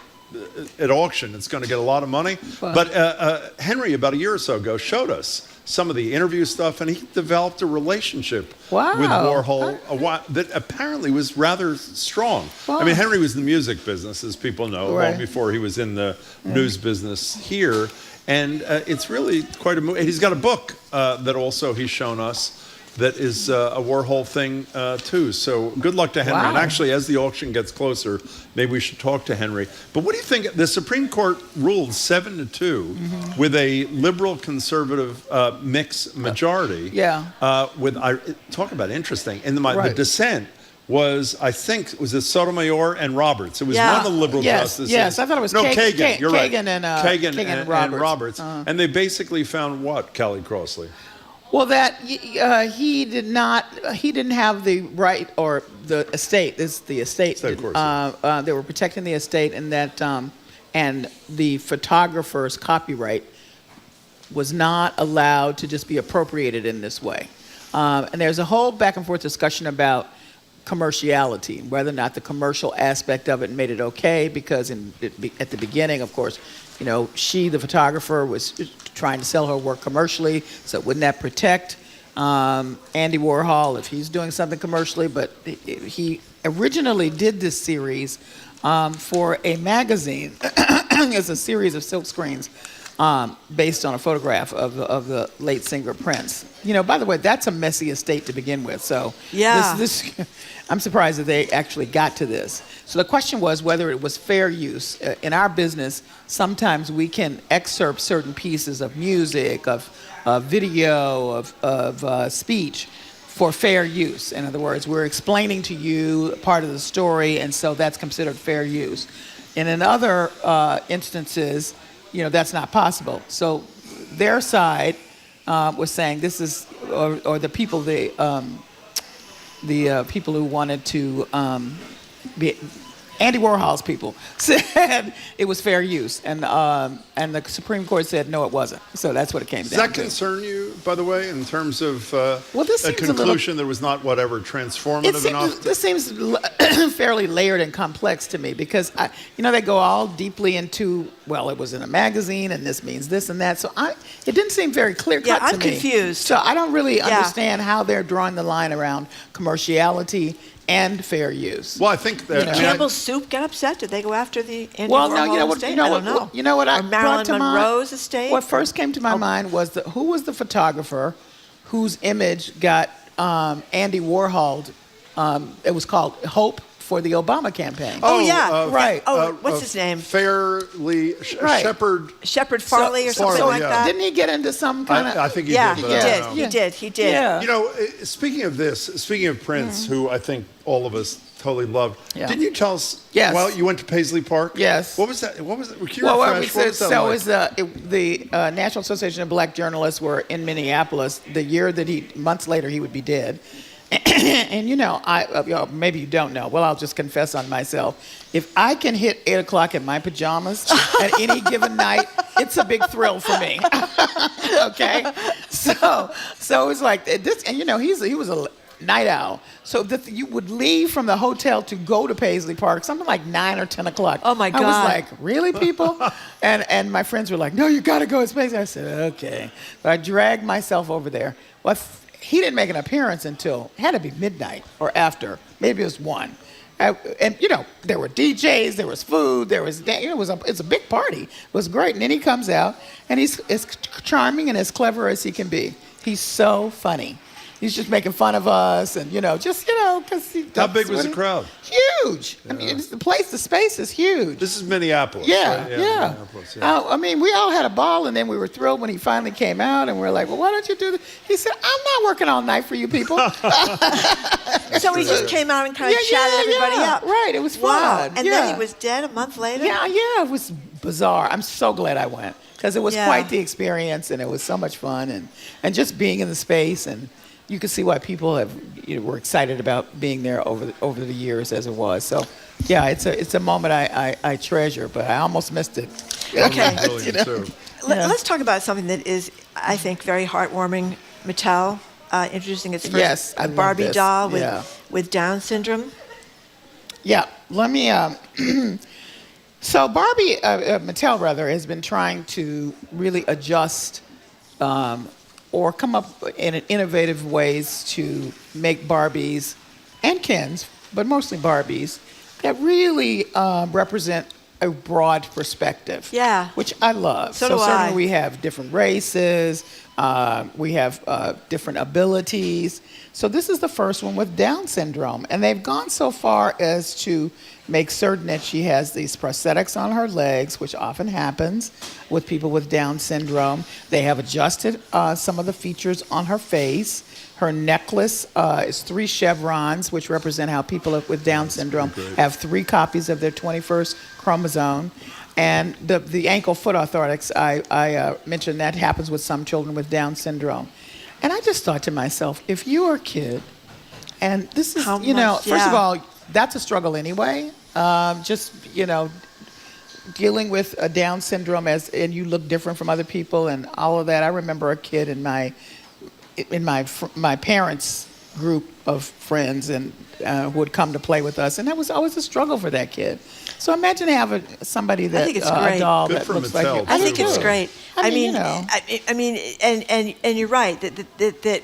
at auction, it's going to get a lot of money. Wow. But Henry, about a year or so ago, showed us some of the interview stuff, and he developed a relationship with Warhol that apparently was rather strong. Wow. I mean, Henry was in the music business, as people know, long before he was in the news business here. And it's really quite a movie. He's got a book that also he's shown us that is a Warhol thing, too. So good luck to Henry. Wow. And actually, as the auction gets closer, maybe we should talk to Henry. But what do you think? The Supreme Court ruled 7-2 with a liberal-conservative mix majority. Talk about interesting. And the dissent was, I think, was it Sotomayor and Roberts? It was one of the liberal justices. Yes, I thought it was Kagan. You're right. Kagan and Roberts. And they basically found what, Kelly Crossley? Well, that he didn't have the right, or the estate. This is the estate. Of course. They were protecting the estate, and that and the photographer's copyright was not allowed to just be appropriated in this way. And there's a whole back and forth discussion about commerciality, whether or not the commercial aspect of it made it okay, because at the beginning, of course, she, the photographer, was trying to sell her work commercially, so wouldn't that protect Andy Warhol if he's doing something commercially? But he originally did this series for a magazine. It's a series of silk screens based on a photograph of the late singer Prince. By the way, that's a messy estate to begin with. So this I'm surprised that they actually got to this. So the question was whether it was fair use. In our business, sometimes we can excerpt certain pieces of music, of video, of speech for fair use. In other words, we're explaining to you part of the story, and so that's considered fair use. And in other instances, that's not possible. So their side was saying this is, or the people, the people who wanted to be Andy Warhol's people said it was fair use, and the Supreme Court said no, it wasn't. So that's what it came down to. Does that concern you, by the way, in terms of this a conclusion that was not whatever transformative enough? This seems fairly layered and complex to me, because they go all deeply into, well, it was in a magazine and this means this and that. So it didn't seem very clear cut to me. I'm confused. So I don't really understand how they're drawing the line around commerciality and fair use. Well, I think that Campbell's Soup get upset. Did they go after the Andy Warhol estate? I don't know. You know what? Or Marilyn Monroe's estate. What first came to my mind was who was the photographer whose image got Andy Warhol? It was called Hope for the Obama campaign. Right. What's his name? Shepard Farley or something like that. Didn't he get into some kind of? I think he did. He did. Yeah. Speaking of Prince, who I think all of us totally loved. Yeah. Didn't you tell us? Yes. Well, you went to Paisley Park. Yes. What was that? Can you refresh? The National Association of Black Journalists were in Minneapolis the year that months later he would be dead. And maybe you don't know. Well, I'll just confess on myself. If I can hit 8 o'clock in my pajamas at any given night, it's a big thrill for me. Okay, so it was like this, and he was a night owl. So you would leave from the hotel to go to Paisley Park, something like 9 or 10 o'clock. Oh my God! I was like, really, people? and my friends were like, no, you got to go. It's Paisley. I said, okay. But I dragged myself over there. Well, he didn't make an appearance until it had to be midnight or after. Maybe it was 1. And there were DJs, there was food, there was it's a big party. It was great. And then he comes out, and he's as charming and as clever as he can be. He's so funny. He's just making fun of us, and because How big was the crowd? Huge. Yeah. I mean, the space is huge. This is Minneapolis. Yeah, right? yeah. Minneapolis, yeah. I mean, we all had a ball, and then we were thrilled when he finally came out, and we were like, well, why don't you do this? He said, I'm not working all night for you people. So he just came out and kind of chatted everybody up. Right, it was fun. Wow. And then he was dead a month later? Yeah, it was bizarre. I'm so glad I went, because it was quite the experience, and it was so much fun, and just being in the space, and you can see why people were excited about being there over the years as it was. So, yeah, it's a moment I treasure, but I almost missed it. Okay. Let's talk about something that is, I think, very heartwarming. Mattel introducing its first Barbie doll with Down syndrome. Yeah, let me. So Barbie, Mattel rather, has been trying to really adjust. Or come up in innovative ways to make Barbies and Kens, but mostly Barbies, that really represent a broad perspective. Yeah. Which I love. So do I. Certainly we have different races, we have different abilities. So this is the first one with Down syndrome. And they've gone so far as to make certain that she has these prosthetics on her legs, which often happens with people with Down syndrome. They have adjusted some of the features on her face. Her necklace is 3 chevrons, which represent how people with Down syndrome have 3 copies of their 21st chromosome. And the ankle-foot orthotics, I mentioned that happens with some children with Down syndrome. And I just thought to myself, if you are a kid, and this is, first of all, that's a struggle anyway. Dealing with a Down syndrome and you look different from other people and all of that. I remember a kid in my parents' group of friends and who would come to play with us, and that was always a struggle for that kid. So imagine having somebody that a doll that looks like you. I think it's great. I mean, and you're right that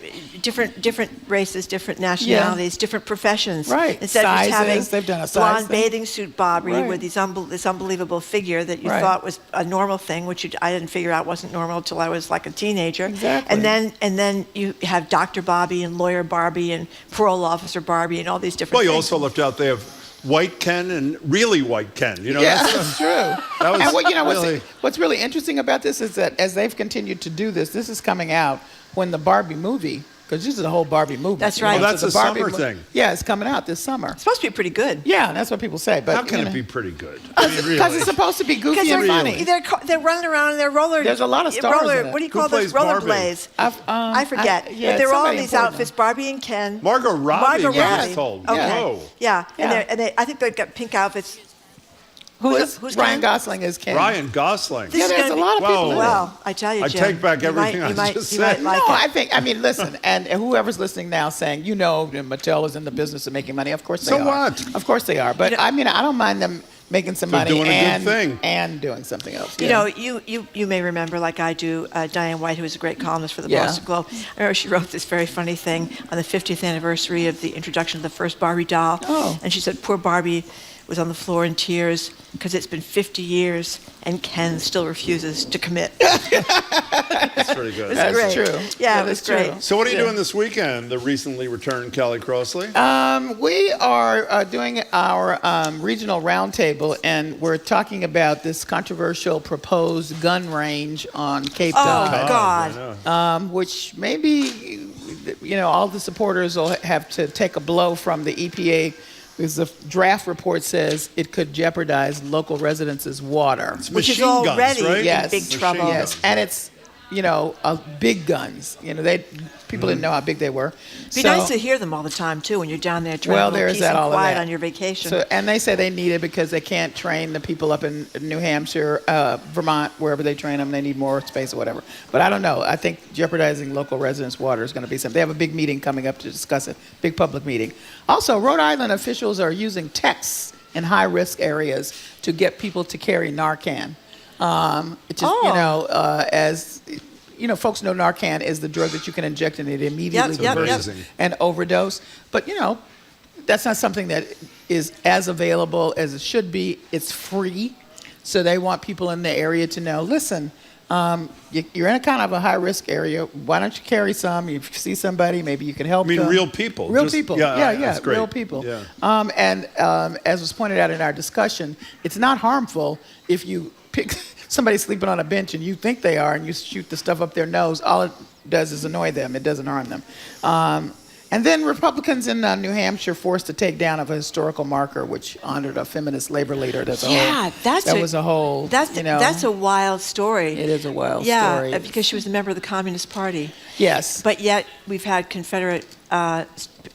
different races, different nationalities, different professions. Right. Instead Sizes, of just having they've done a size blonde thing. bathing suit Barbie with this unbelievable figure that you thought was a normal thing, which I didn't figure out wasn't normal until I was like a teenager. Exactly. And then you have Dr. Barbie and Lawyer Barbie and Parole Officer Barbie and all these different things. You also left out they have White Ken and really White Ken. That's true. That was what's really interesting about this is that as they've continued to do this is coming out when the Barbie movie, because this is the whole Barbie movie. That's right. Well, that's a summer thing. Yeah, it's coming out this summer. It's supposed to be pretty good. Yeah, that's what people say. But how can it be pretty good? Because it's supposed to be goofy and funny. They're running around in their roller. There's a lot of stars in it. What do you call those? Rollerblades. I forget. But they're all in these outfits. Barbie and Ken. Margot Robbie. Robbie. Told. Okay. Whoa. Yeah. And I think they've got pink outfits. Who's Ryan Gosling is Ken? Ryan Gosling. There's a lot of people in it. Well, I tell you, Jim, I take back everything I just said. Listen, and whoever's listening now saying, Mattel is in the business of making money. Of course they are. So what? Of course they are. But I don't mind them making some money doing a good thing. And doing something else. You may remember, like I do, Diane White, who was a great columnist for the Boston Globe. I remember she wrote this very funny thing on the 50th anniversary of the introduction of the first Barbie doll. Oh. And she said, poor Barbie was on the floor in tears because it's been 50 years and Ken still refuses to commit. That's pretty good. That's great. True. Yeah, it was great. So what are you doing this weekend, the recently returned Kelly Crossley? We are doing our regional roundtable, and we're talking about this controversial proposed gun range on Cape Cod. Oh, God. Which maybe, all the supporters will have to take a blow from the EPA, because the draft report says it could jeopardize local residents' water. Which is already in big trouble. Yes, and it's big guns. People didn't know how big they were. It'd be nice to hear them all the time, too, when you're down there trying to be peace and quiet on your vacation. And they say they need it because they can't train the people up in New Hampshire, Vermont, wherever they train them. They need more space or whatever. But I don't know. I think jeopardizing local residents' water is going to be something. They have a big meeting coming up to discuss it, big public meeting. Also, Rhode Island officials are using texts in high-risk areas to get people to carry Narcan. Folks know Narcan is the drug that you can inject and it immediately reverses an overdose. But, that's not something that is as available as it should be. It's free. So they want people in the area to know, listen, you're in a kind of a high-risk area. Why don't you carry some? If you see somebody, maybe you can help them. real people. Real people. Yeah, great. real people. Yeah. And as was pointed out in our discussion, it's not harmful if you pick somebody sleeping on a bench and you think they are and you shoot the stuff up their nose. All it does is annoy them. It doesn't harm them. And then Republicans in New Hampshire forced to take down of a historical marker which honored a feminist labor leader. That's a wild story. It is a wild story. Yeah, because she was a member of the Communist Party. Yes. But yet we've had Confederate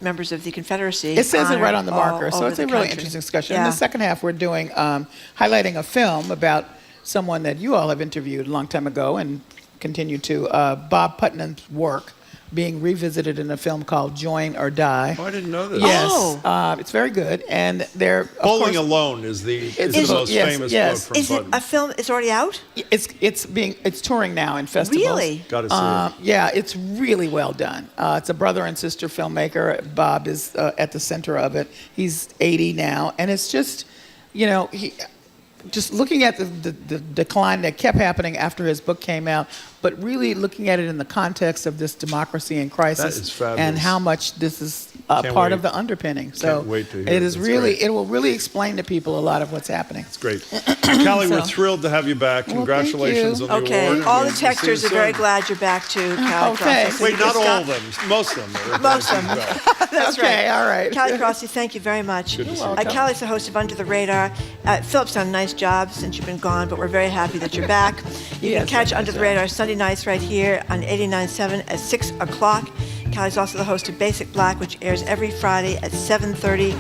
members of the Confederacy. It says it right on the marker, so it's a really interesting discussion. Yeah. In the second half, we're doing highlighting a film about someone that you all have interviewed a long time ago and continue to, Bob Putnam's work being revisited in a film called Join or Die. Oh, I didn't know this. Yes, it's very good. And they're Bowling Alone is the most famous book from Is it a film? It's already out? It's touring now in festivals. Really? Got to see it. Yeah, it's really well done. It's a brother and sister filmmaker. Bob is at the center of it. He's 80 now, and it's just, just looking at the decline that kept happening after his book came out, but really looking at it in the context of this democracy in crisis That is fabulous. and how much this is part of the underpinning. So Can't wait to hear it is That's really, great. it will really explain to people a lot of what's happening. It's great. Kelly, we're thrilled to have you back. Congratulations on the award. All the We'll see you texters are very soon. glad you're back too, Kelly. Okay. Crossley. Wait, not all of them. Most of them. Most of them. That's Okay, right. all right. Kelly Crossley, thank you very much. Good to see you. Kelly's the host of Under the Radar. Philip's done a nice job since you've been gone, but we're very happy that you're back. You can catch Under the Radar Sunday nights right here on 89.7 at 6 o'clock. Kelly's also the host of Basic Black, which airs every Friday at 7:30.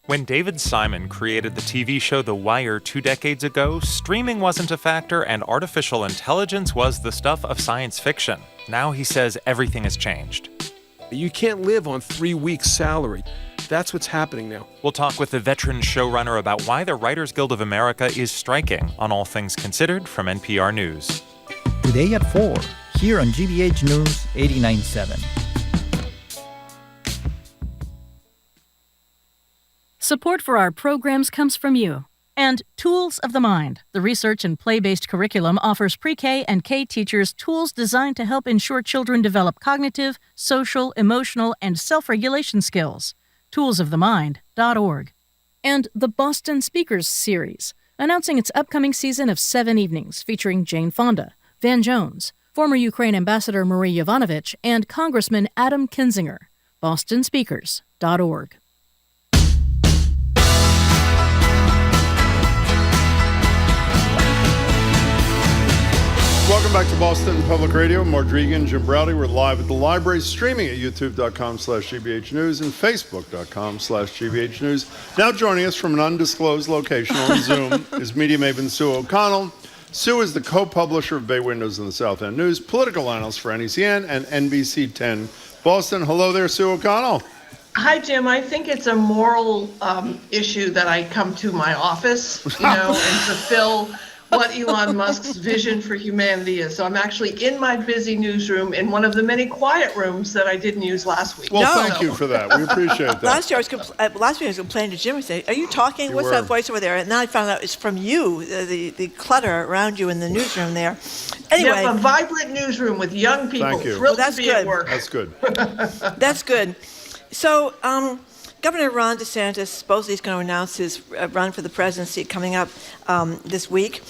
When David Simon created the TV show The Wire 2 decades ago, streaming wasn't a factor and artificial intelligence was the stuff of science fiction. Now he says everything has changed. You can't live on 3 weeks' salary. That's what's happening now. We'll talk with the veteran showrunner about why the Writers Guild of America is striking on All Things Considered from NPR News. Today at 4, here on GBH News 89.7. Support for our programs comes from you. And Tools of the Mind, the research and play-based curriculum offers pre-K and K teachers tools designed to help ensure children develop cognitive, social, emotional, and self-regulation skills. toolsofthemind.org. And the Boston Speakers Series, announcing its upcoming season of 7 evenings featuring Jane Fonda, Van Jones, former Ukraine Ambassador Marie Yovanovitch, and Congressman Adam Kinzinger. bostonspeakers.org. Welcome back to Boston Public Radio. Margery Egan, Jim Browdy. We're live at the library, streaming at youtube.com/GBH News and facebook.com/GBH News. Now joining us from an undisclosed location on Zoom is media maven Sue O'Connell. Sue is the co-publisher of Bay Windows and the South End News, political analyst for NECN and NBC 10 Boston. Hello there, Sue O'Connell. Hi, Jim. I think it's a moral issue that I come to my office, and fulfill what Elon Musk's vision for humanity is. So I'm actually in my busy newsroom in one of the many quiet rooms that I didn't use last week. Well, thank you for that. We appreciate that. Last week I was complaining to Jim and saying, "Are you talking? What's that voice over there?" And now I found out it's from you, the clutter around you in the newsroom there. Anyway, a vibrant newsroom with young people. Thank you. Thrilled to be at work. That's good. That's good. So, Governor Ron DeSantis supposedly is going to announce his run for the presidency coming up this week.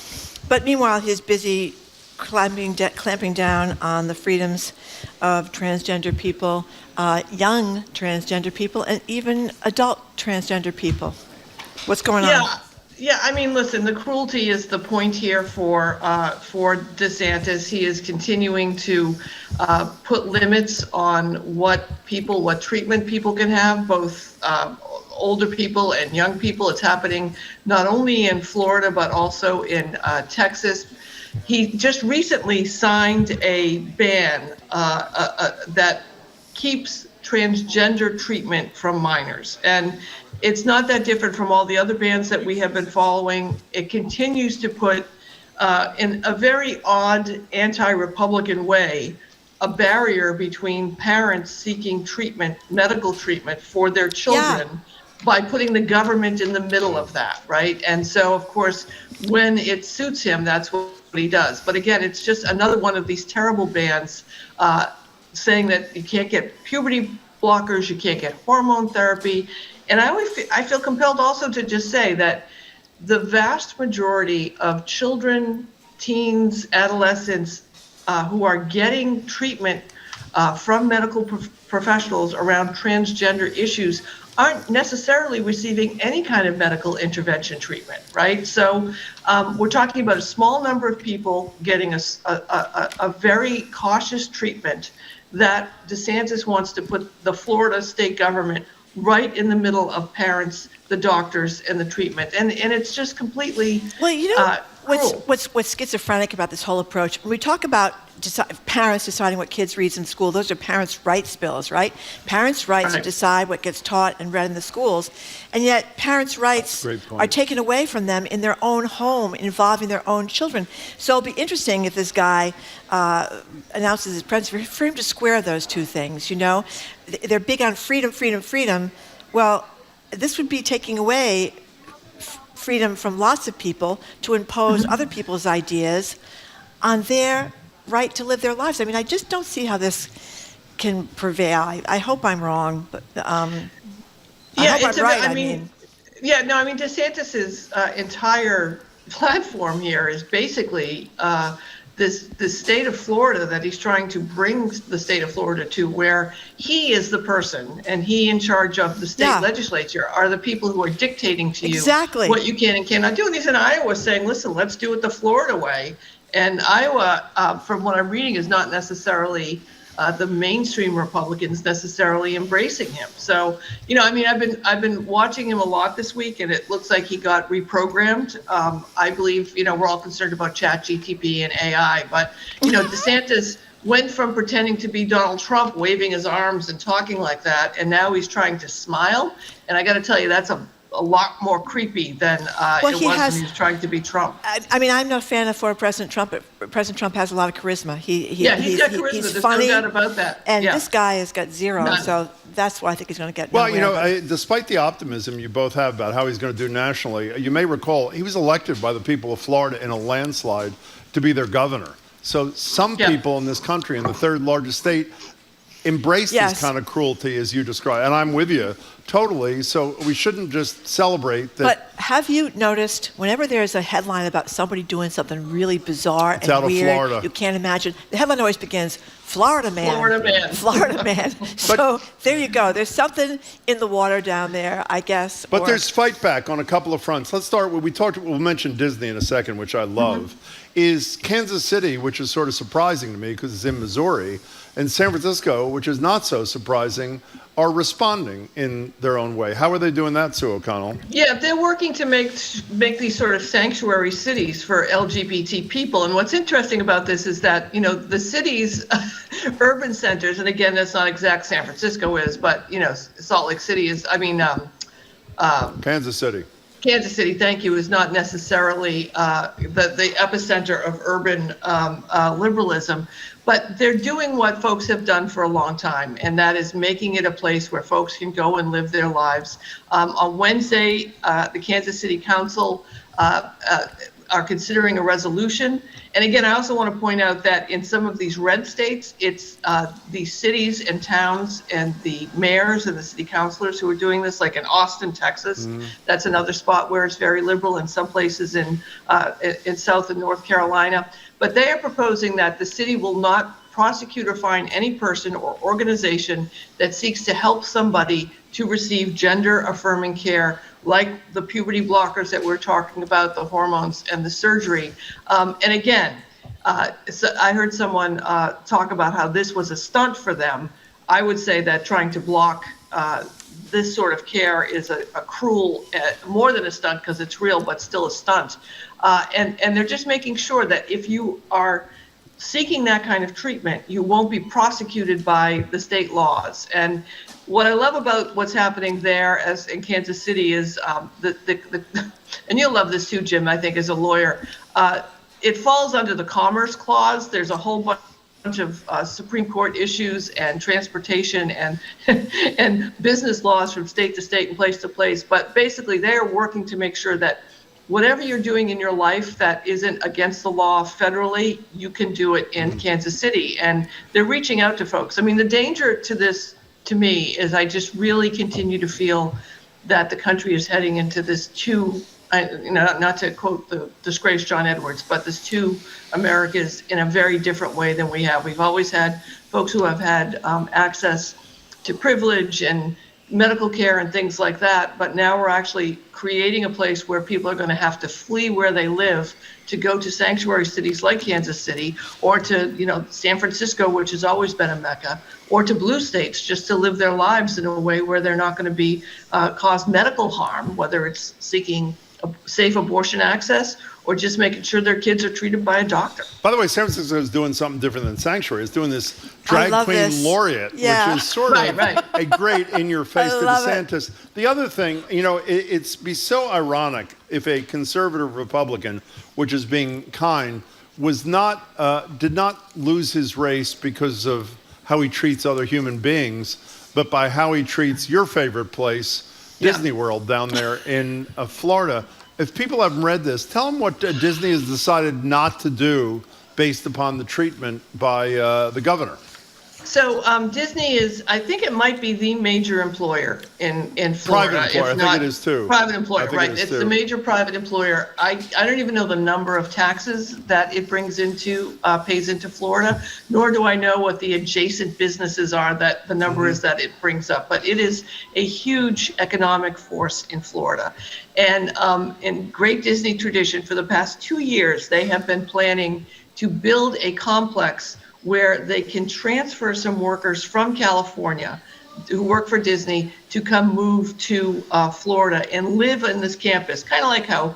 But meanwhile, he's busy clamping down on the freedoms of transgender people, young transgender people, and even adult transgender people. What's going on? Yeah, I mean, listen, the cruelty is the point here for DeSantis. He is continuing to put limits on what treatment people can have, both older people and young people. It's happening not only in Florida, but also in Texas. He just recently signed a ban that keeps transgender treatment from minors. And it's not that different from all the other bans that we have been following. It continues to put, in a very odd anti-Republican way, a barrier between parents seeking treatment, medical treatment for their children by putting the government in the middle of that, right? And so, of course, when it suits him, that's what he does. But again, it's just another one of these terrible bans saying that you can't get puberty blockers, you can't get hormone therapy. And I feel compelled also to just say that the vast majority of children, teens, adolescents who are getting treatment from medical professionals around transgender issues aren't necessarily receiving any kind of medical intervention treatment, right? So we're talking about a small number of people getting a very cautious treatment that DeSantis wants to put the Florida state government right in the middle of parents, the doctors, and the treatment. And it's just completely what's schizophrenic about this whole approach, when we talk about parents deciding what kids read in school, those are parents' rights bills, right? Parents' rights to decide what gets taught and read in the schools, and yet parents' rights are taken away from them in their own home, involving their own children. So it'll be interesting if this guy announces his presidency for him to square those two things, They're big on freedom, freedom, freedom. Well, this would be taking away freedom from lots of people to impose other people's ideas on their right to live their lives. I mean, I just don't see how this can prevail. I hope I'm wrong, but I hope I'm right. I mean, DeSantis's entire platform here is basically this state of Florida that he's trying to bring the state of Florida to, where he is the person and he in charge of the state legislature are the people who are dictating to you what you can and cannot do. And he's in Iowa saying, listen, let's do it the Florida way. And Iowa, from what I'm reading, is not necessarily the mainstream Republicans necessarily embracing him. So, I've been watching him a lot this week, and it looks like he got reprogrammed. I believe, we're all concerned about ChatGPT and AI, but, DeSantis went from pretending to be Donald Trump, waving his arms and talking like that, and now he's trying to smile. And I got to tell you, that's a lot more creepy than it was when he was trying to be Trump. I mean, I'm no fan of former President Trump, but President Trump has a lot of charisma. He's got charisma. He's There's funny, no doubt about that. And this guy has got zero, None. so that's why I think he's going to get nowhere. Despite the optimism you both have about how he's going to do nationally, you may recall he was elected by the people of Florida in a landslide to be their governor. So some people in this country, in the third largest state, embrace this kind of cruelty as you describe. And I'm with you totally. So we shouldn't just celebrate that. But have you noticed whenever there's a headline about somebody doing something really bizarre and out weird, of Florida. You can't imagine, the headline always begins, Florida man. Florida man. Florida man. So there you go. There's something in the water down there, I guess. But there's fight back on a couple of fronts. Let's start with, we'll mention Disney in a second, which I love, is Kansas City, which is sort of surprising to me because it's in Missouri, and San Francisco, which is not so surprising, are responding in their own way. How are they doing that, Sue O'Connell? Yeah, they're working to make these sort of sanctuary cities for LGBT people. And what's interesting about this is that, the cities, urban centers, and again, that's not exact San Francisco is, but, Salt Lake City is, Kansas City. Kansas City, thank you, is not necessarily the epicenter of urban liberalism, but they're doing what folks have done for a long time, and that is making it a place where folks can go and live their lives. On Wednesday, the Kansas City Council are considering a resolution. And again, I also want to point out that in some of these red states, it's the cities and towns and the mayors and the city councilors who are doing this, like in Austin, Texas. That's another spot where it's very liberal, and some places in South and North Carolina. But they are proposing that the city will not prosecute or fine any person or organization that seeks to help somebody to receive gender-affirming care, like the puberty blockers that we're talking about, the hormones and the surgery. And again, so I heard someone talk about how this was a stunt for them. I would say that trying to block this sort of care is a cruel, more than a stunt because it's real, but still a stunt. And they're just making sure that if you are seeking that kind of treatment, you won't be prosecuted by the state laws. And what I love about what's happening there, as in Kansas City, is and you'll love this too, Jim, I think, as a lawyer, it falls under the Commerce Clause. There's a whole bunch of Supreme Court issues and transportation and and business laws from state to state and place to place. But basically, they're working to make sure that whatever you're doing in your life that isn't against the law federally, you can do it in Kansas City. And they're reaching out to folks. I mean, the danger to this, to me, is I just really continue to feel that the country is heading into this not to quote the disgraced John Edwards, but this two Americas in a very different way than we have. We've always had folks who have had access to privilege and medical care and things like that, but now we're actually creating a place where people are going to have to flee where they live to go to sanctuary cities like Kansas City, or to San Francisco, which has always been a mecca, or to blue states, just to live their lives in a way where they're not going to be cause medical harm, whether it's seeking safe abortion access or just making sure their kids are treated by a doctor. By the way, San Francisco is doing something different than Sanctuary. It's doing this drag queen laureate, which is sort of a great in-your-face to DeSantis. The other thing, it's be so ironic if a conservative Republican, which is being kind, did not lose his race because of how he treats other human beings, but by how he treats your favorite place, Disney World down there in Florida. If people haven't read this, tell them what Disney has decided not to do based upon the treatment by the governor. So Disney is, I think it might be the major employer in Florida. Private employer, I think it is too. Private employer, right. It's the major private employer. I don't even know the number of taxes that it pays into Florida, nor do I know what the adjacent businesses are that the number is that it brings up. But it is a huge economic force in Florida. And in great Disney tradition, for the past 2 years, they have been planning to build a complex where they can transfer some workers from California who work for Disney to come move to Florida and live in this campus, kind of like how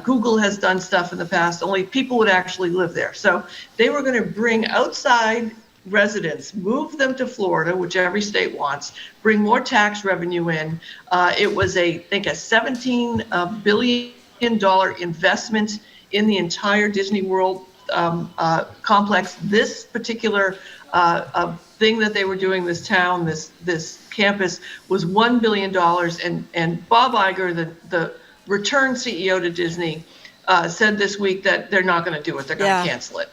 Google has done stuff in the past, only people would actually live there. So they were going to bring outside residents, move them to Florida, which every state wants, bring more tax revenue in. It was, I think, a $17 billion investment in the entire Disney World complex. This particular thing that they were doing, this town, this campus, was $1 billion. And Bob Iger, the return CEO to Disney, said this week that they're not going to do it. They're going to cancel it.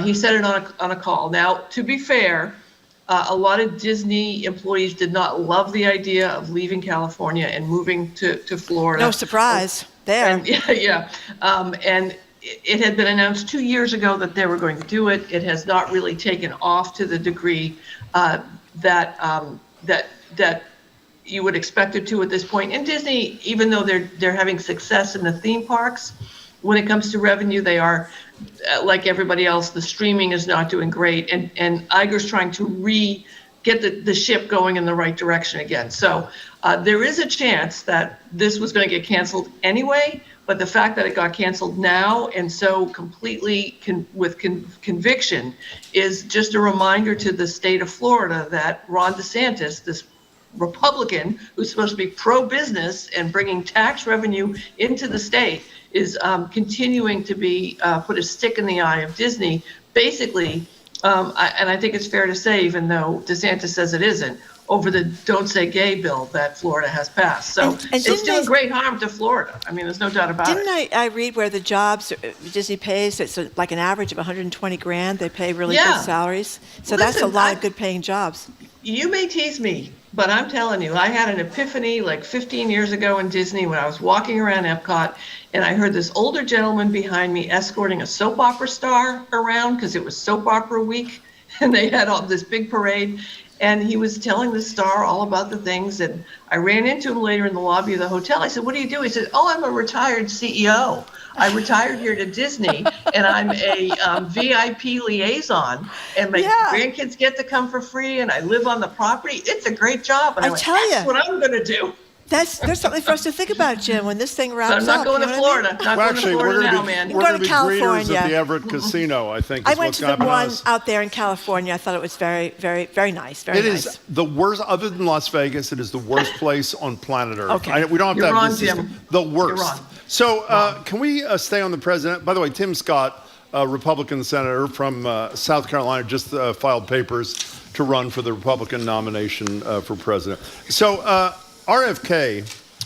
He said it on a call. Now, to be fair, a lot of Disney employees did not love the idea of leaving California and moving to Florida. No surprise there. And, and it had been announced 2 years ago that they were going to do it. It has not really taken off to the degree that you would expect it to at this point. And Disney, even though they're having success in the theme parks, when it comes to revenue, they are, like everybody else, the streaming is not doing great. And Iger's trying to get the ship going in the right direction again. So there is a chance that this was going to get canceled anyway, but the fact that it got canceled now and so completely with conviction is just a reminder to the state of Florida that Ron DeSantis, this Republican who's supposed to be pro-business and bringing tax revenue into the state, is continuing to be put a stick in the eye of Disney, basically. And I think it's fair to say, even though DeSantis says it isn't, over the Don't Say Gay bill that Florida has passed. So it's doing great harm to Florida. I mean, there's no doubt about it. Didn't I read where the jobs Disney pays, it's like an average of $120,000. They pay really good salaries. So that's a lot of good paying jobs. You may tease me, but I'm telling you, I had an epiphany like 15 years ago in Disney when I was walking around Epcot, and I heard this older gentleman behind me escorting a soap opera star around because it was soap opera week, and they had all this big parade. And he was telling the star all about the things. And I ran into him later in the lobby of the hotel. I said, "What do you do?" He said, "Oh, I'm a retired CEO. I retired here to Disney, and I'm a VIP liaison. And my grandkids get to come for free, and I live on the property. It's a great job." And I went, "That's what I'm going to do." There's something for us to think about, Jim, when this thing wraps up. So I'm not going to Florida. Not going to Florida now, man. We're going to be greeters at the Everett Casino, I think. I went to the one out there in California. I thought it was very, very, very nice. Very nice. It is the worst, other than Las Vegas, it is the worst place on planet Earth. Okay. We don't have You're to have wrong, this Jim. system. The worst. You're wrong. So can we stay on the president? By the way, Tim Scott, a Republican senator from South Carolina, just filed papers to run for the Republican nomination for president. So RFK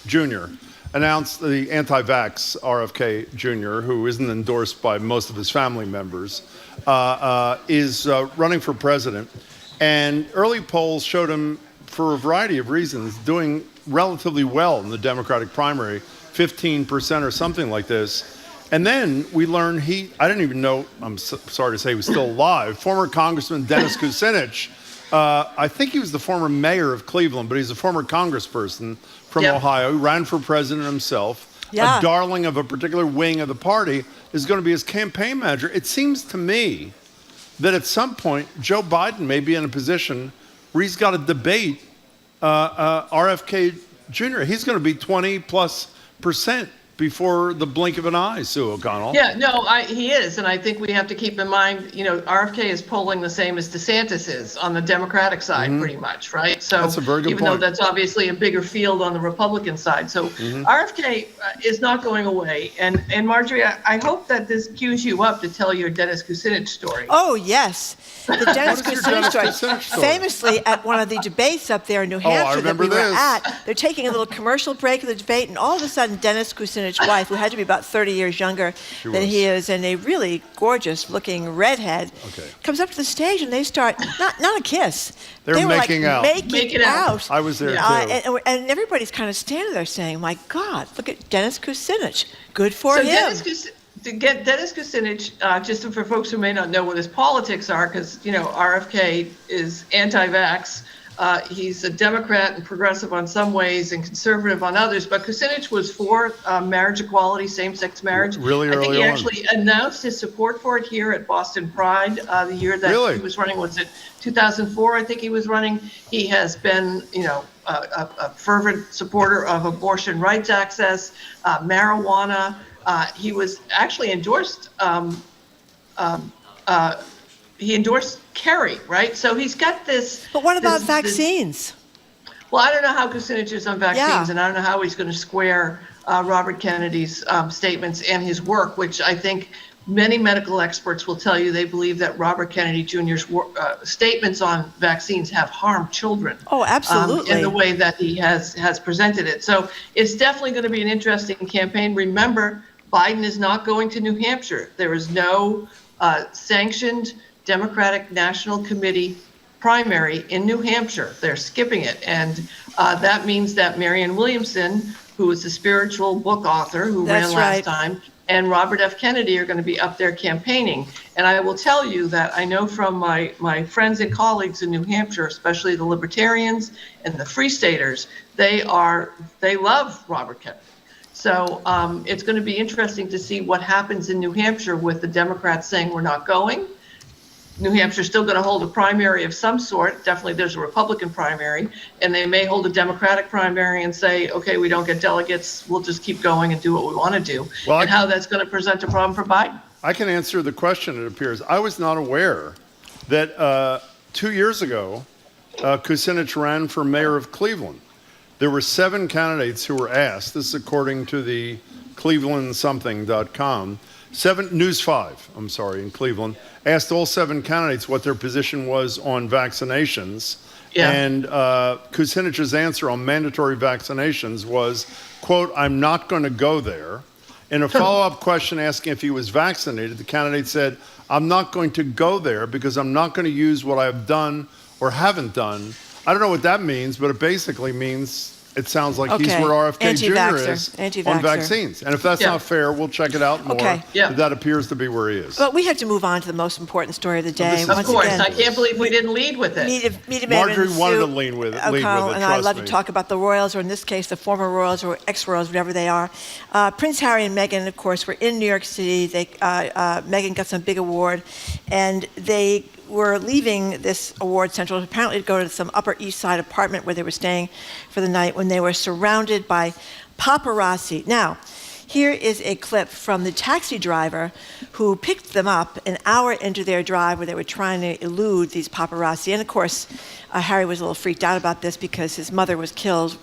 Jr. announced, the anti-vax RFK Jr., who isn't endorsed by most of his family members, is running for president. And early polls showed him, for a variety of reasons, doing relatively well in the Democratic primary, 15% or something like this. And then we learned I didn't even know, I'm sorry to say he was still alive, former Congressman Dennis Kucinich. I think he was the former mayor of Cleveland, but he's a former congressperson from Ohio. He ran for president himself. A darling of a particular wing of the party is going to be his campaign manager. It seems to me that at some point, Joe Biden may be in a position where he's got to debate RFK Jr. He's going to be 20+% before the blink of an eye, Sue O'Connell. Yeah, no, he is. And I think we have to keep in mind, RFK is polling the same as DeSantis is on the Democratic side, pretty much, right? So that's a very good even point. though that's obviously a bigger field on the Republican side. So RFK is not going away. And Marjorie, I hope that this cues you up to tell your Dennis Kucinich story. Oh, yes. The Dennis Kucinich story. Famously, at one of the debates up there in New Hampshire that we were at, they're taking a little commercial break of the debate, and all of a sudden, Dennis Kucinich's wife, who had to be about 30 years younger than he is, and a really gorgeous-looking redhead, comes up to the stage, and they start, not a kiss. They were making out. Making out. I was there, too. And everybody's kind of standing there saying, my God, look at Dennis Kucinich. Good for him. To get Dennis Kucinich, just for folks who may not know what his politics are, because, RFK is anti-vax. He's a Democrat and progressive on some ways and conservative on others. But Kucinich was for marriage equality, same-sex marriage. Really early on. I think he actually announced his support for it here at Boston Pride the year that he was running. Was it 2004? I think he was running. He has been, a fervent supporter of abortion rights access, marijuana. He was actually endorsed. He endorsed Kerry, right? So he's got this. But what about vaccines? Well, I don't know how Kucinich is on vaccines, and I don't know how he's going to square Robert Kennedy's statements and his work, which I think many medical experts will tell you they believe that Robert Kennedy Jr.'s statements on vaccines have harmed children. Oh, absolutely. In the way that he has presented it. So it's definitely going to be an interesting campaign. Remember, Biden is not going to New Hampshire. There is no sanctioned Democratic National Committee primary in New Hampshire. They're skipping it. And that means that Marianne Williamson, who is a spiritual book author who ran last time, and Robert F. Kennedy are going to be up there campaigning. And I will tell you that I know from my friends and colleagues in New Hampshire, especially the Libertarians and the Free Staters, they love Robert Kennedy. So it's going to be interesting to see what happens in New Hampshire with the Democrats saying we're not going, New Hampshire's still going to hold a primary of some sort. Definitely there's a Republican primary, and they may hold a Democratic primary and say, okay, we don't get delegates, we'll just keep going and do what we want to do. Well, and how that's going to present a problem for Biden. I can answer the question, it appears. I was not aware that 2 years ago, Kucinich ran for mayor of Cleveland. There were 7 candidates who were asked, this is according to the clevelandsomething.com, News 5, in Cleveland, asked all 7 candidates what their position was on vaccinations. Yeah. And Kucinich's answer on mandatory vaccinations was, quote, I'm not going to go there. In a follow-up question asking if he was vaccinated, the candidate said, I'm not going to go there because I'm not going to use what I've done or haven't done. I don't know what that means, but it basically means it sounds like he's where RFK Jr. is on vaccines. And if that's not fair, we'll check it out more. Okay. Yeah. That appears to be where he is. But we have to move on to the most important story of the day. Of course. I can't believe we didn't lead with it. Marjorie wanted to lead with it. And I love to talk about the royals, or in this case, the former royals or ex-royals, whatever they are. Prince Harry and Meghan, of course, were in New York City. Meghan got some big award, and they were leaving this award central apparently to go to some Upper East Side apartment where they were staying for the night when they were surrounded by paparazzi. Now, here is a clip from the taxi driver who picked them up an hour into their drive where they were trying to elude these paparazzi. And of course, Harry was a little freaked out about this because his mother was killed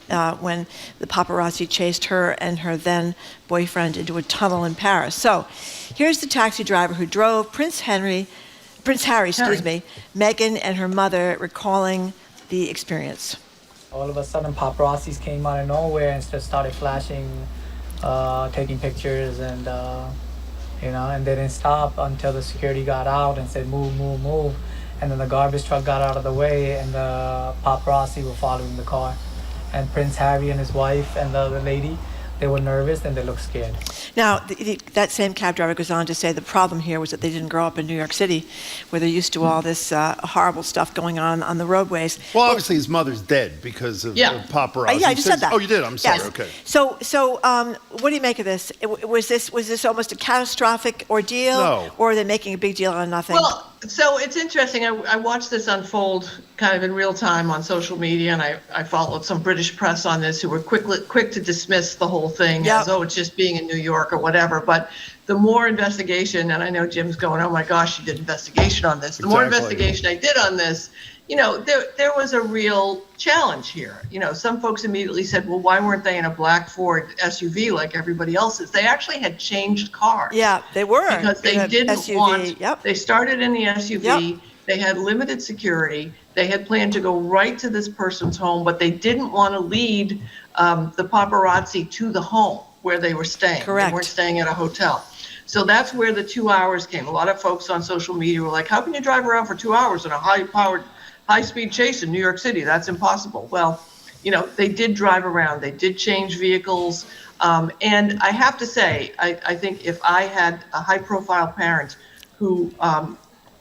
when the paparazzi chased her and her then boyfriend into a tunnel in Paris. So here's the taxi driver who drove Prince Harry, Meghan and her mother recalling the experience. All of a sudden, paparazzis came out of nowhere and just started flashing, taking pictures, and and they didn't stop until the security got out and said, move, move, move. And then the garbage truck got out of the way, and the paparazzi were following the car. And Prince Harry and his wife and the other lady, they were nervous and they looked scared. Now, that same cab driver goes on to say the problem here was that they didn't grow up in New York City, where they're used to all this horrible stuff going on the roadways. Well, obviously his mother's dead because of paparazzi. Yeah, I just said that. Oh, you did? I'm sorry. Yes. Okay. So, what do you make of this? Was this almost a catastrophic ordeal? No. Or are they making a big deal out of nothing? Well, so it's interesting. I watched this unfold kind of in real time on social media, and I followed some British press on this who were quick to dismiss the whole thing as, oh, it's just being in New York or whatever. But the more investigation, and I know Jim's going, oh my gosh, you did investigation on this. The more investigation I did on this, there was a real challenge here. Some folks immediately said, well, why weren't they in a black Ford SUV like everybody else is? They actually had changed cars. Yeah, they were. Because they didn't SUV. want, they started in the SUV. Yep. They had limited security. They had planned to go right to this person's home, but they didn't want to lead the paparazzi to the home where they were staying. Correct. They weren't staying at a hotel. So that's where the 2 hours came. A lot of folks on social media were like, how can you drive around for 2 hours in a high-speed chase in New York City? That's impossible. Well, they did drive around. They did change vehicles. And I have to say, I think if I had a high-profile parent who,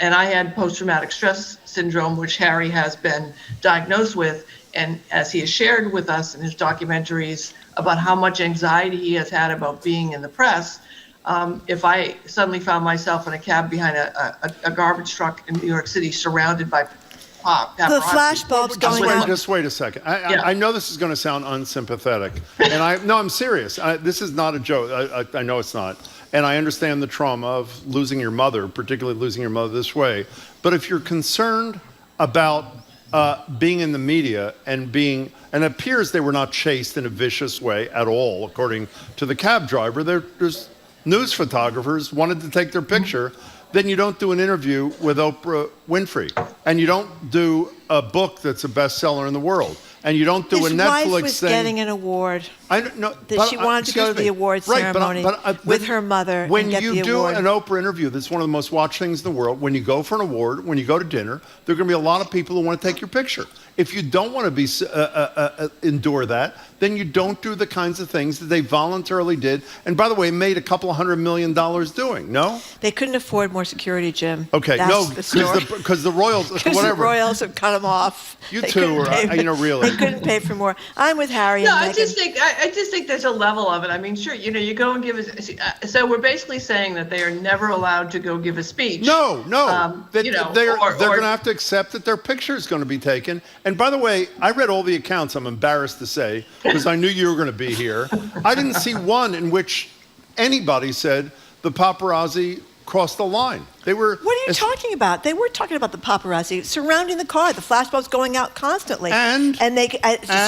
and I had post-traumatic stress syndrome, which Harry has been diagnosed with, and as he has shared with us in his documentaries about how much anxiety he has had about being in the press, if I suddenly found myself in a cab behind a garbage truck in New York City surrounded by paparazzi. The flash bulbs going out. Just wait a second. I know this is going to sound unsympathetic, and I'm serious. This is not a joke. I know it's not. And I understand the trauma of losing your mother, particularly losing your mother this way. But if you're concerned about being in the media and it appears they were not chased in a vicious way at all, according to the cab driver. There's news photographers wanted to take their picture. Then you don't do an interview with Oprah Winfrey, and you don't do a book that's a bestseller in the world, and you don't do a Netflix thing. His wife was getting an award. I don't know. She wanted to go to the award ceremony with her mother when and get the award. When you do an Oprah interview, that's one of the most watched things in the world. When you go for an award, when you go to dinner, there are going to be a lot of people who want to take your picture. If you don't want to endure that, then you don't do the kinds of things that they voluntarily did. And by the way, made a couple $100 million doing. No, they couldn't afford more security, Jim. Okay, that's because the Royals, whatever. The Royals have cut them off. You two are, really. They couldn't pay for more. I'm with Harry. No, and I just think there's a level of it. I mean, sure, you go and give a. So we're basically saying that they are never allowed to go give a speech. No. They're going to have to accept that their picture is going to be taken. And by the way, I read all the accounts. I'm embarrassed to say, because I knew you were going to be here. I didn't see one in which anybody said the paparazzi crossed the line. They were. What are you talking about? They were talking about the paparazzi surrounding the car. The flashbulbs going out constantly. And they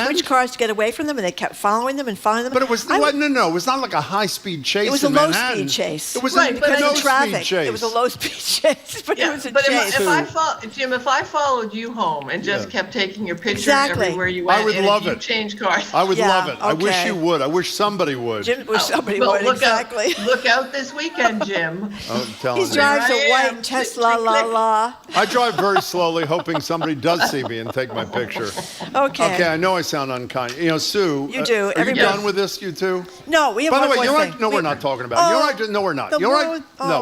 switched cars to get away from them, and they kept following them. But it was no. It was not like a high-speed chase. It was a low-speed chase. It was right, because of the traffic. Chase. It was a low-speed chase, but it was a but chase. If I followed you home and just kept taking your picture everywhere you went, I would love it. Change cars. I would love it. Okay. I wish you would. I wish somebody would. Jim wish somebody would. Exactly. Look out this weekend, Jim. I'm telling you. He drives a white Tesla. I drive very slowly, hoping somebody does see me and take my picture. Okay, I know I sound unkind. Sue. You do. Are you done with this, you two? No, we have By the one way, more thing. No, we're not talking about it. No, we're not. No,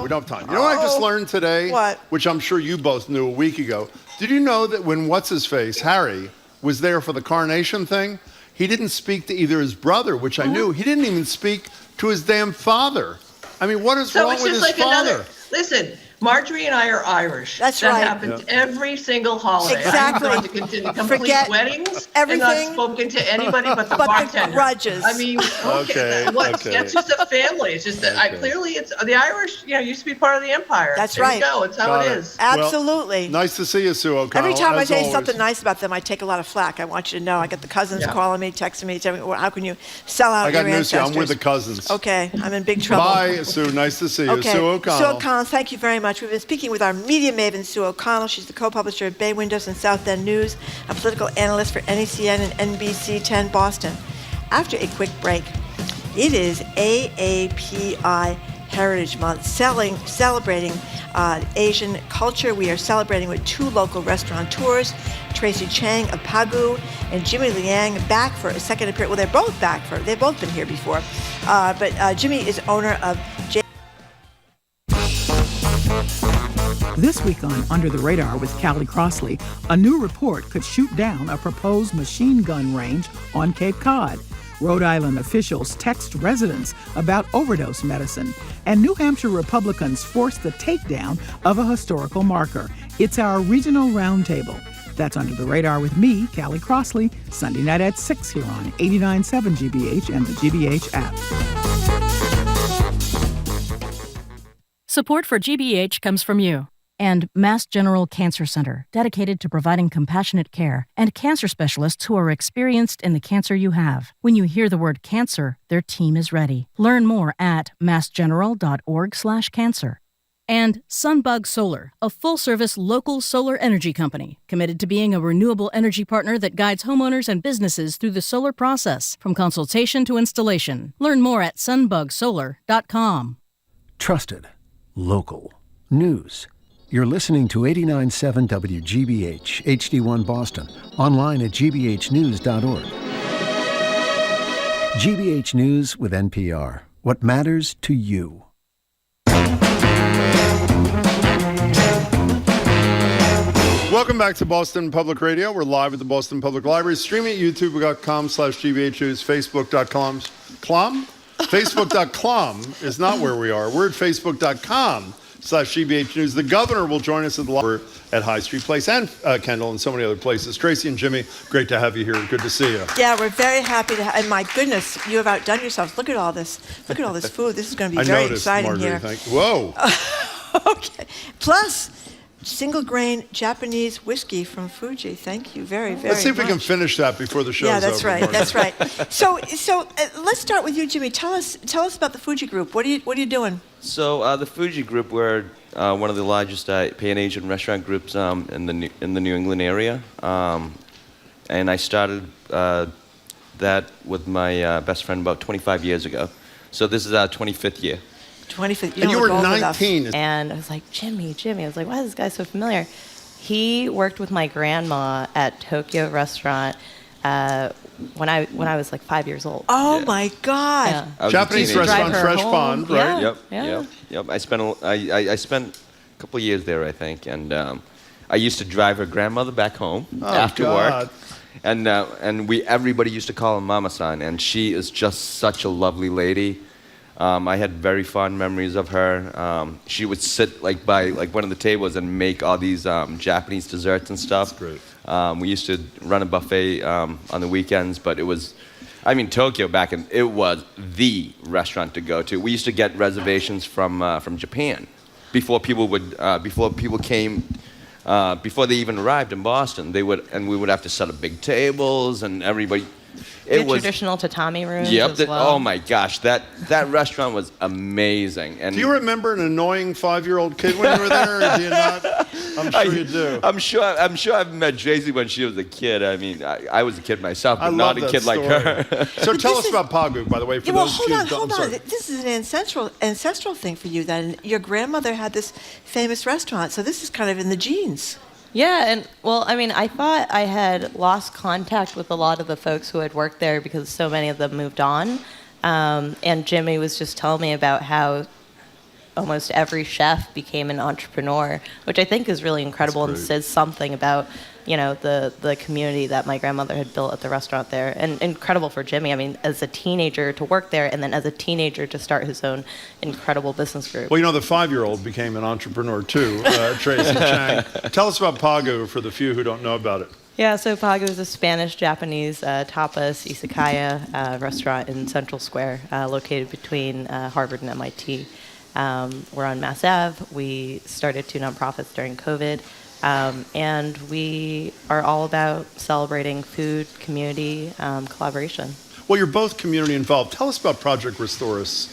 we don't have time. You know what I just learned today? What? Which I'm sure you both knew a week ago. Did you know that when What's-His-Face, Harry, was there for the coronation thing, he didn't speak to either his brother, which I knew. He didn't even speak to his damn father. I mean, what is wrong with his father? Listen, Marjorie and I are Irish. That's right. That happens every single holiday. Exactly. I've gone to complete weddings everything, and not spoken to anybody but the bartender. The grudges. I mean, that's just a family. It's just that clearly it's the Irish. Used to be part of the empire. That's there right. You go. It's how it is. Absolutely. Well, nice to see you, Sue O'Connell. Every time I say something nice about them, I take a lot of flack. I want you to know. I get the cousins calling me, texting me, telling me, well, how can you sell out your ancestors? I'm with the cousins. Okay, I'm in big trouble. Bye, Sue. Nice to see you. Okay. Sue O'Connell. Sue O'Connell, thank you very much. We've been speaking with our media maven, Sue O'Connell. She's the co-publisher of Bay Windows and South End News, a political analyst for NECN and NBC 10 Boston. After a quick break, it is AAPI Heritage Month, celebrating Asian culture. We are celebrating with two local restaurateurs, Tracy Chang of Pagu and Jimmy Liang, back for a second appearance. Well, they've both been here before. But Jimmy is owner of This week on Under the Radar with Callie Crossley, a new report could shoot down a proposed machine gun range on Cape Cod. Rhode Island officials text residents about overdose medicine. And New Hampshire Republicans force the takedown of a historical marker. It's our regional roundtable. That's Under the Radar with me, Callie Crossley, Sunday night at 6 here on 89.7 GBH and the GBH app. Support for GBH comes from you and Mass General Cancer Center, dedicated to providing compassionate care, and cancer specialists who are experienced in the cancer you have. When you hear the word cancer, their team is ready. Learn more at massgeneral.org/cancer. And Sunbug Solar, a full-service local solar energy company committed to being a renewable energy partner that guides homeowners and businesses through the solar process, from consultation to installation. Learn more at sunbugsolar.com. Trusted, local, news. You're listening to 89.7 WGBH, HD1 Boston, online at gbhnews.org. GBH News with NPR. What matters to you? Welcome back to Boston Public Radio. We're live at the Boston Public Library. Streaming at youtube.com/GBH News, Facebook.com. Facebook.com is not where we are. We're at Facebook.com/GBH News. The governor will join us at the library at High Street Place and Kendall and so many other places. Tracy and Jimmy, great to have you here. Good to see you. Yeah, we're very happy to and my goodness, you have outdone yourselves. Look at all this. Look at all this food. This is going to be very exciting Marjorie, here. Thank you. Whoa. Okay. Plus, single grain Japanese whiskey from Fuji. Thank you very, very much. Let's see if we can finish that before the show's over. Yeah, that's right. That's right. So let's start with you, Jimmy. Tell us about the Fuji Group. What are you doing? So the Fuji Group, we're one of the largest Pan-Asian restaurant groups in the New England area, and I started that with my best friend about 25 years ago. So this is our 25th year. 25th. You were 19. And I was like, Jimmy. I was like, why is this guy so familiar? He worked with my grandma at Tokyo restaurant when I was like 5 years old. Oh my God! Yeah. Japanese restaurant, Fresh Pond, right? Yep. I spent a couple of years there, I think, and I used to drive her grandmother back home after work. And everybody used to call her Mama-san, and she is just such a lovely lady. I had very fond memories of her. She would sit by one of the tables and make all these Japanese desserts and stuff. That's great. We used to run a buffet on the weekends, but it was, Tokyo it was the restaurant to go to. We used to get reservations from Japan before people came. Before they even arrived in Boston, we would have to set up big tables and everybody. The traditional tatami rooms. Yep. As well. Oh my gosh, that restaurant was amazing. And do you remember an annoying 5-year-old kid when you were there, or do you not? I'm sure you do. I'm sure I've met Tracy when she was a kid. I was a kid myself, but not a kid like her. So tell us about Pagu, by the way. For those kids, hold on. This is an ancestral thing for you. That your grandmother had this famous restaurant, so this is kind of in the genes. Yeah, and I thought I had lost contact with a lot of the folks who had worked there because so many of them moved on. And Jimmy was just telling me about how almost every chef became an entrepreneur, which I think is really incredible and says something about, the community that my grandmother had built at the restaurant there. And incredible for Jimmy. As a teenager to work there and then as a teenager to start his own incredible business group. Well, the 5-year-old became an entrepreneur too, Tracy Chang. Tell us about Pagu for the few who don't know about it. Yeah, so Pagu is a Spanish-Japanese tapas izakaya restaurant in Central Square, located between Harvard and MIT. We're on Mass Ave. We started 2 nonprofits during COVID. And we are all about celebrating food, community, collaboration. Well, you're both community involved. Tell us about Project Restore Us,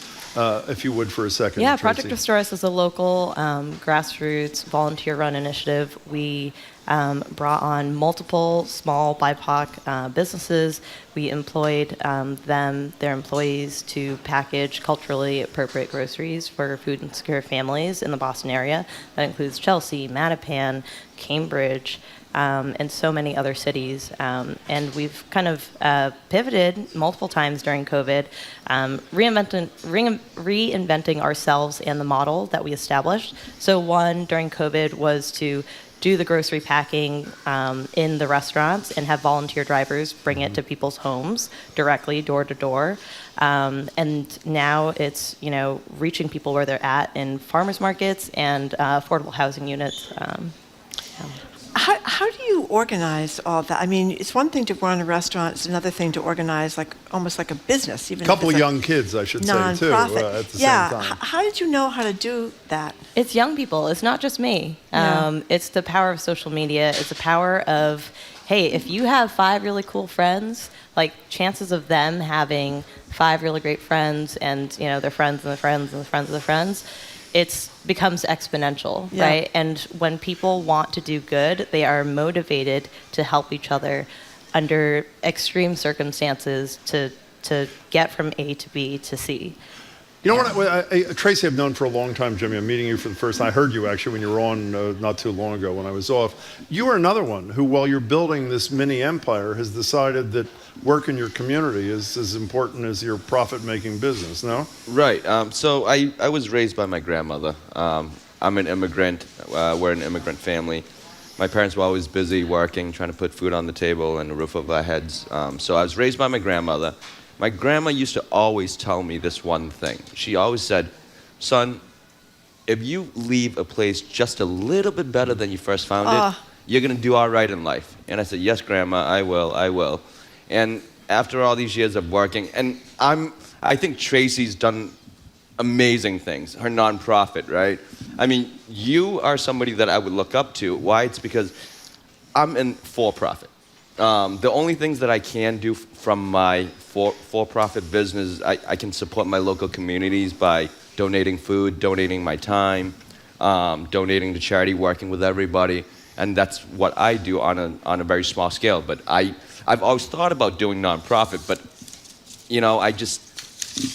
if you would, for a second. Yeah, Tracy. Project Restore Us is a local grassroots volunteer-run initiative. We brought on multiple small BIPOC businesses. We employed their employees to package culturally appropriate groceries for food insecure families in the Boston area. That includes Chelsea, Mattapan, Cambridge, and so many other cities. And we've kind of pivoted multiple times during COVID, reinventing ourselves and the model that we established. So one during COVID was to do the grocery packing in the restaurants and have volunteer drivers bring it to people's homes directly, door to door. And now it's, reaching people where they're at in farmers markets and affordable housing units. How do you organize all that? It's one thing to run a restaurant; it's another thing to organize almost like a business. Even a couple of young kids, I should say, too, at the same time. How did you know how to do that? It's young people. It's not just me. It's the power of social media. It's the power of, hey, if you have 5 really cool friends, chances of them having 5 really great friends and, their friends and their friends and the friends of their friends, it becomes exponential, right? And when people want to do good, they are motivated to help each other under extreme circumstances to get from A to B to C. You know what, Tracy, I've known for a long time, Jimmy. I'm meeting you for the first time. I heard you actually when you were on not too long ago when I was off. You are another one who, while you're building this mini empire, has decided that work in your community is as important as your profit-making business, no? Right. So I was raised by my grandmother. I'm an immigrant. We're an immigrant family. My parents were always busy working, trying to put food on the table and a roof over our heads. So I was raised by my grandmother. My grandma used to always tell me this one thing. She always said, son, if you leave a place just a little bit better than you first found it, you're going to do all right in life. And I said, yes, Grandma, I will. And after all these years of working, and I think Tracy's done amazing things, her nonprofit, right? You are somebody that I would look up to. Why? It's because I'm in for-profit. The only things that I can do from my for-profit business, I can support my local communities by donating food, donating my time, donating to charity, working with everybody, and that's what I do on a very small scale. But I've always thought about doing nonprofit, but I just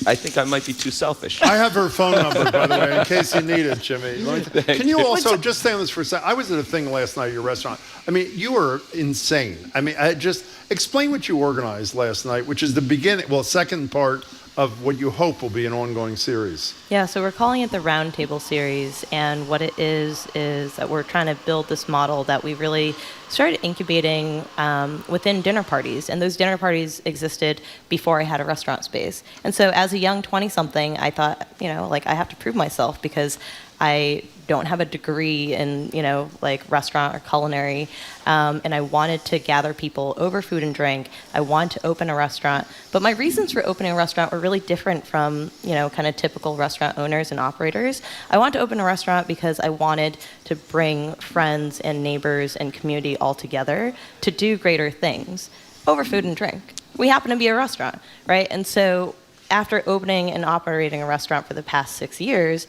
I think I might be too selfish. I have her phone number, by the way, in case you need it, Jimmy. Can you also, just stay on this for a second, I was at a thing last night at your restaurant. I mean, you were insane. I mean, just explain what you organized last night, which is the beginning, second part of what you hope will be an ongoing series. Yeah, so we're calling it the Roundtable Series, and what it is that we're trying to build this model that we really started incubating within dinner parties, and those dinner parties existed before I had a restaurant space. And so as a young 20-something, I thought, I have to prove myself because I don't have a degree in, restaurant or culinary, and I wanted to gather people over food and drink. I wanted to open a restaurant, but my reasons for opening a restaurant were really different from, kind of typical restaurant owners and operators. I wanted to open a restaurant because I wanted to bring friends and neighbors and community all together to do greater things over food and drink. We happen to be a restaurant, right? And so after opening and operating a restaurant for the past 6 years,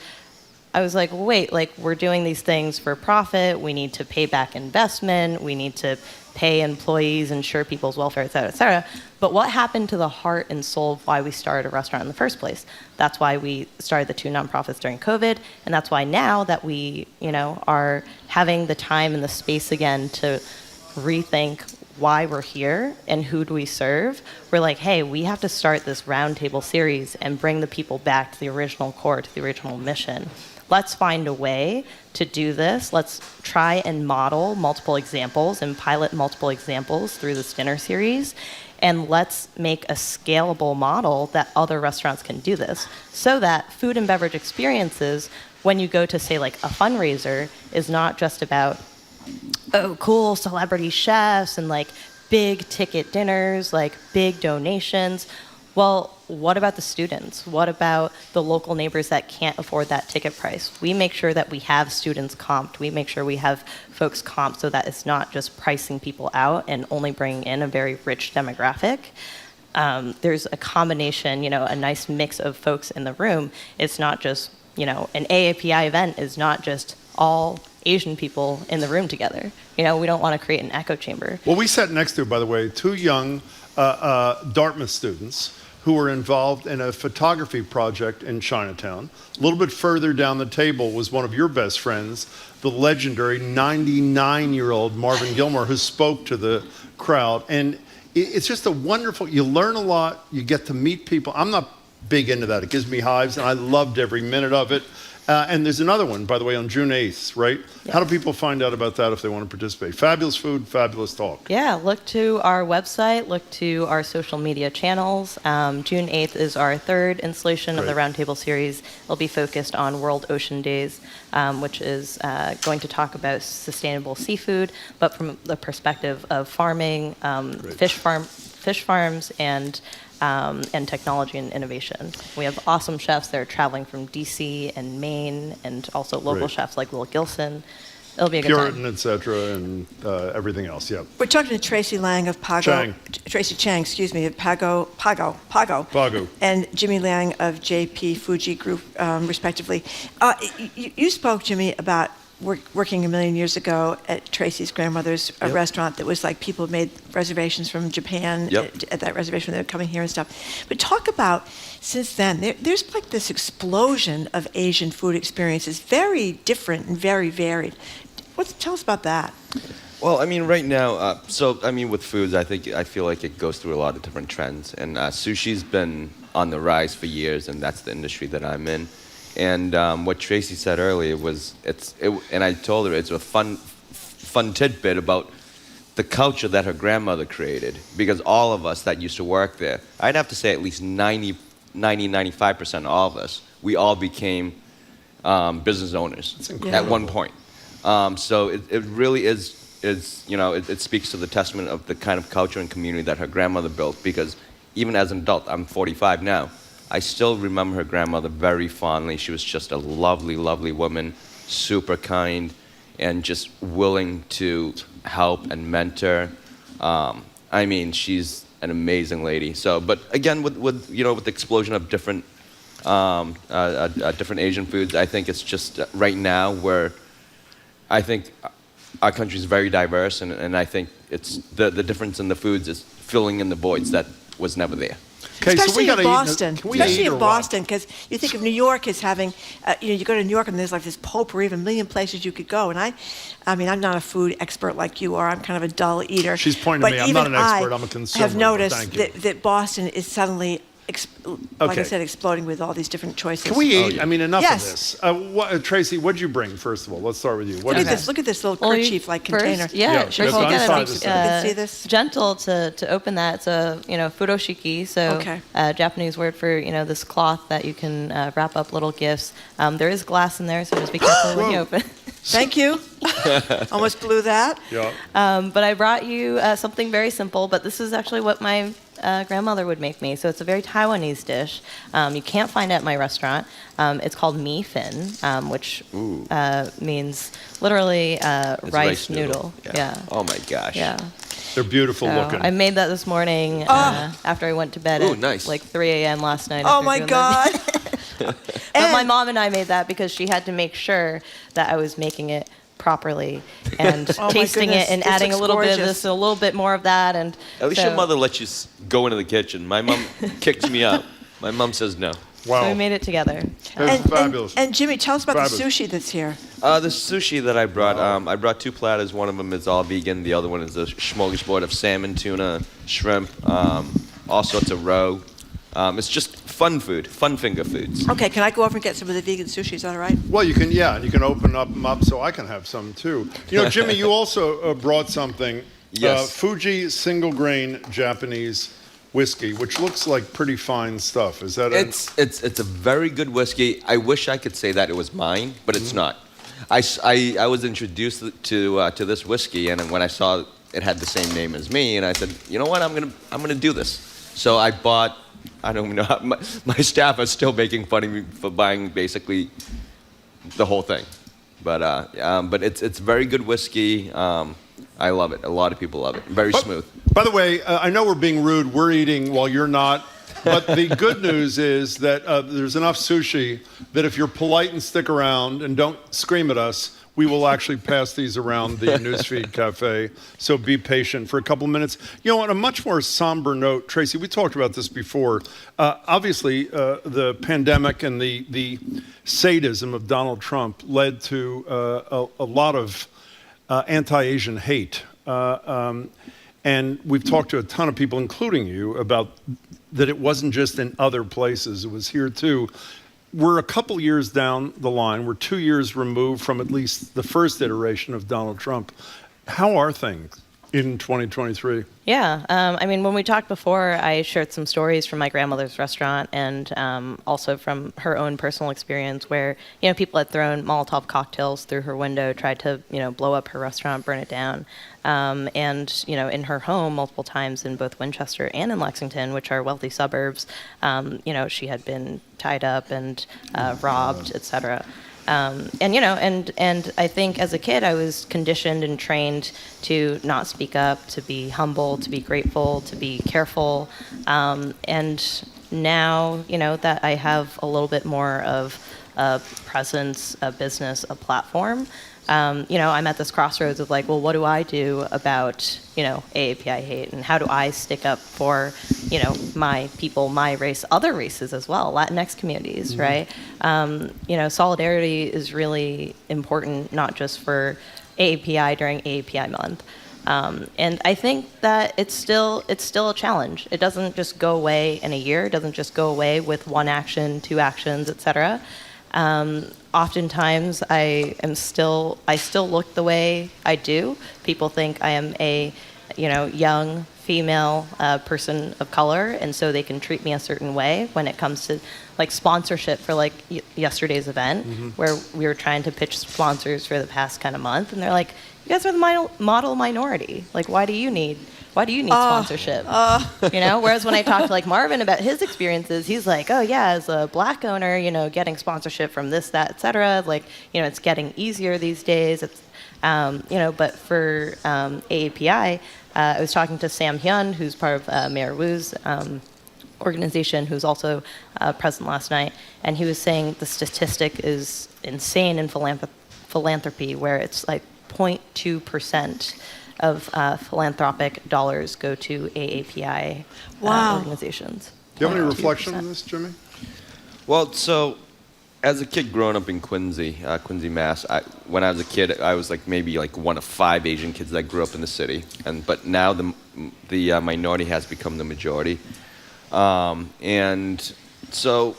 I was like, wait, we're doing these things for profit. We need to pay back investment. We need to pay employees, ensure people's welfare, et cetera, et cetera. But what happened to the heart and soul of why we started a restaurant in the first place? That's why we started the 2 nonprofits during COVID, and that's why now that we, are having the time and the space again to rethink why we're here and who do we serve, we're like, hey, we have to start this roundtable series and bring the people back to the original core, to the original mission. Let's find a way to do this. Let's try and model multiple examples and pilot multiple examples through this dinner series. And let's make a scalable model that other restaurants can do this so that food and beverage experiences, when you go to, say, a fundraiser, is not just about, cool celebrity chefs and big ticket dinners, big donations. Well, what about the students? What about the local neighbors that can't afford that ticket price? We make sure that we have students comped. We make sure we have folks comped so that it's not just pricing people out and only bringing in a very rich demographic. There's a combination, a nice mix of folks in the room. It's not just, an AAPI event is not just all Asian people in the room together. We don't want to create an echo chamber. Well, we sat next to, by the way, 2 young Dartmouth students who were involved in a photography project in Chinatown. A little bit further down the table was one of your best friends, the legendary 99-year-old Marvin Gilmore, who spoke to the crowd. And it's just a wonderful, you learn a lot, you get to meet people. I'm not big into that. It gives me hives, and I loved every minute of it. And there's another one, by the way, on June 8th, right? Yeah. How do people find out about that if they want to participate? Fabulous food, fabulous talk. Yeah, look to our website, look to our social media channels. June 8th is our 3rd installation of the Roundtable Series. It'll be focused on World Ocean Days, which is going to talk about sustainable seafood, but from the perspective of farming, fish farms, and technology and innovation. We have awesome chefs that are traveling from DC and Maine, and also local chefs like Will Gilson. It'll be a good Puritan, time. et cetera, and everything else, yeah. We're talking to Tracy Lang of Pago. Tracy Chang, excuse me, of Pago. And Jimmy Liang of JP Fuji Group, respectively. You spoke, Jimmy, about working a million years ago at Tracy's grandmother's restaurant that was people made reservations from Japan at that reservation. They were coming here and stuff. But talk about, since then, there's this explosion of Asian food experiences, very different and very varied. Tell us about that. Well, right now, with foods, I feel like it goes through a lot of different trends. And sushi's been on the rise for years, and that's the industry that I'm in. And what Tracy said earlier was, and I told her it's a fun tidbit about the culture that her grandmother created. Because all of us that used to work there, I'd have to say at least 95% of all of us, we all became business owners at one point. So it really is it speaks to the testament of the kind of culture and community that her grandmother built. Because even as an adult, I'm 45 now, I still remember her grandmother very fondly. She was just a lovely, lovely woman, super kind, and just willing to help and mentor. She's an amazing lady. So, but again, with the explosion of different Asian foods, I think it's just right now where I think our country is very diverse, and I think it's the difference in the foods is filling in the voids that was never there. Okay, so we Especially gotta in eat. Boston, Can we especially eat or in what? Boston, because you think of New York as having, you go to New York and there's like this potpourri of a million places you could go. And I mean, I'm not a food expert like you are. I'm kind of a dull eater. She's pointing but at me. I'm even not an expert. I'm a consumer. I have noticed Thank you. that Boston is suddenly, like I Okay. said, exploding with all these different choices. Can we eat? I mean, enough Yes. of this. Tracy, what'd you bring, first of all? Let's start with you. What Look at is this. Look at this little Well, kerchief-like first, container. Yeah, sure. let's You untie gotta this be thing. See this? gentle to open that. It's a furoshiki, so Okay. Japanese word for this cloth that you can wrap up little gifts. There is glass in there, so just be careful when you open. Thank you. Almost blew that. Yeah. But I brought you something very simple, but this is actually what my grandmother would make me. So it's a very Taiwanese dish. You can't find it at my restaurant. It's called mi fin, which means literally rice noodle. Yeah. Oh my gosh. Yeah. They're beautiful So looking. I made that this morning after I went to bed Ooh, at nice. like 3 a.m. last night. Oh after my doing God. that. But my mom and I made that because she had to make sure that I was making it properly and Oh my tasting goodness, it and this adding a looks little bit of gorgeous. this, a little bit more of that, and At least so, your mother lets you go into the kitchen. My mom kicks me out. My mom says no. Wow. so we made it together. That's fabulous. And Jimmy, tell us about Fabulous. the sushi that's here. The sushi that I brought, I brought 2 platters. One of them is all vegan. The other one is a smorgasbord of salmon, tuna, shrimp, all sorts of roe. It's just fun food, fun finger foods. Okay, can I go over and get some of the vegan sushi? Is that all right? Well, you can, and you can open them up so I can have some too. Jimmy, you also brought something. Yes. Fuji single grain Japanese whiskey, which looks like pretty fine stuff. Is that It's a very good whiskey. I wish I could say that it was mine, but it's not. I was introduced to this whiskey, and when I saw it had the same name as me, and I said, you know what, I'm gonna do this. So I bought. I don't know. My staff are still making fun of me for buying basically the whole thing, but it's very good whiskey. I love it. A lot of people love it. Very smooth. By the way, I know we're being rude. We're eating while you're not. But the good news is that there's enough sushi that if you're polite and stick around and don't scream at us, we will actually pass these around the Newsfeed Cafe. So be patient for a couple minutes. On a much more somber note, Tracy, we talked about this before. Obviously, the pandemic and the sadism of Donald Trump led to a lot of anti-Asian hate. And we've talked to a ton of people, including you, about that it wasn't just in other places. It was here, too. We're a couple years down the line. We're 2 years removed from at least the first iteration of Donald Trump. How are things in 2023? Yeah, I mean, when we talked before, I shared some stories from my grandmother's restaurant and also from her own personal experience where, people had thrown Molotov cocktails through her window, tried to, blow up her restaurant, burn it down. And, in her home multiple times in both Winchester and in Lexington, which are wealthy suburbs, she had been tied up and robbed, et cetera. And I think as a kid, I was conditioned and trained to not speak up, to be humble, to be grateful, to be careful. And now, that I have a little bit more of a presence, a business, a platform, I'm at this crossroads of like, well, what do I do about, AAPI hate, and how do I stick up for, my people, my race, other races as well, Latinx communities, right? Solidarity is really important, not just for AAPI during AAPI month. And I think that it's still a challenge. It doesn't just go away in a year. It doesn't just go away with 1 action, 2 actions, et cetera. Oftentimes I still look the way I do. People think I am a, young female person of color, and so they can treat me a certain way when it comes to like sponsorship for like yesterday's event, where we were trying to pitch sponsors for the past kind of month, and they're like, you guys are the model minority. Like, why do you need sponsorship? Whereas when I talked to like Marvin about his experiences, he's like, oh yeah, as a black owner, getting sponsorship from this, that, et cetera, like, it's getting easier these days. It's, but for AAPI, I was talking to Sam Hyun, who's part of Mayor Wu's organization, who's also present last night, and he was saying the statistic is insane in philanthropy, where it's like 0.2% of philanthropic dollars go to AAPI organizations. Do you have any reflection on this, Jimmy? Well, so as a kid growing up in Quincy, Mass, when I was a kid, I was maybe one of 5 Asian kids that grew up in the city. But now the minority has become the majority. And so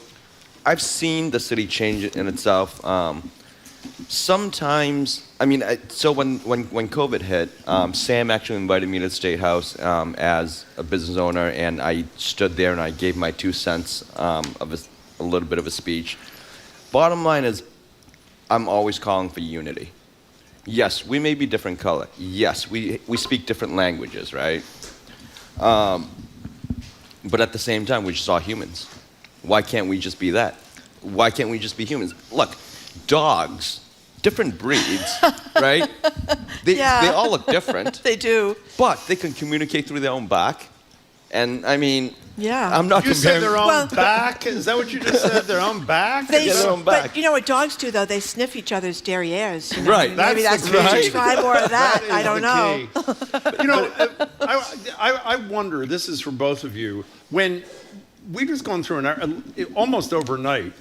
I've seen the city change in itself. Sometimes, so when COVID hit, Sam actually invited me to the State House as a business owner, and I stood there and I gave my 2 cents of a little bit of a speech. Bottom line is, I'm always calling for unity. Yes, we may be different color. Yes, we speak different languages, right? But at the same time, we're just all humans. Why can't we just be that? Why can't we just be humans? Look, dogs, different breeds, right? They all look different. They do. But they can communicate through their own back. And yeah. I'm not You said comparing. their own back? Is that what you just said? Their own back? Their own back. But you know what dogs do, though? They sniff each other's derrieres. You know? Right. Maybe that's the we key. should try more of that. That is I don't the know. key. You know, I wonder, this is for both of you, when we've just gone through almost overnight,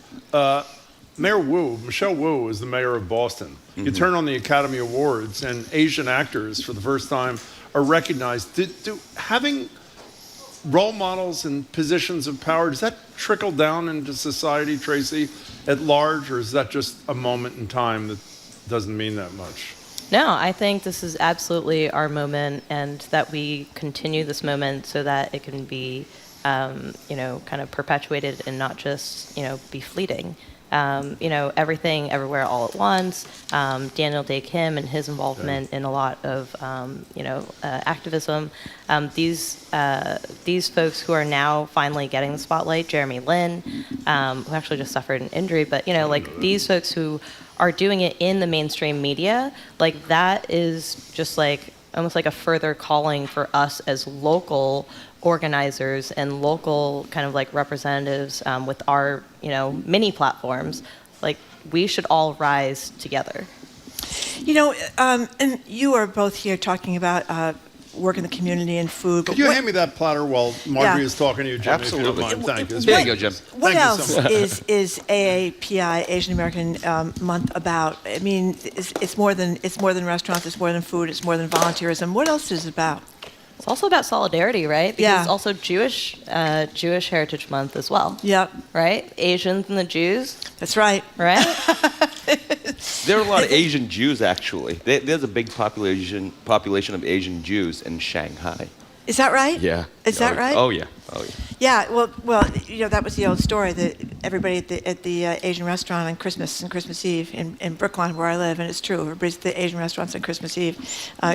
Michelle Wu is the mayor of Boston. You turn on the Academy Awards and Asian actors for the first time are recognized. Having role models in positions of power, does that trickle down into society, Tracy, at large, or is that just a moment in time that doesn't mean that much? No, I think this is absolutely our moment, and that we continue this moment so that it can be, kind of perpetuated and not just, be fleeting. Everything, everywhere, all at once. Daniel Day Kim and his involvement in a lot of, activism. These folks who are now finally getting the spotlight, Jeremy Lin, who actually just suffered an injury, but these folks who are doing it in the mainstream media, that is just almost like a further calling for us as local organizers and local kind of representatives with our mini platforms. We should all rise together. And you are both here talking about work in the community and food. Could you hand me that platter while Marjorie is talking to you, Jimmy? Absolutely. If you don't mind. Thank you. There you go, Jim. What Thank you else so much. is AAPI, Asian American Month, about? I mean, it's more than restaurants. It's more than food. It's more than volunteerism. What else is it about? It's also about solidarity, right? Because it's also Jewish Heritage Month as well. Yep. Right? Asians and the Jews. That's right. Right? There are a lot of Asian Jews, actually. There's a big population of Asian Jews in Shanghai. Is that right? Yeah. Is that right? Oh, yeah. Yeah, well, that was the old story that everybody at the Asian restaurant on Christmas and Christmas Eve in Brookline, where I live, and it's true. Everybody's at the Asian restaurants on Christmas Eve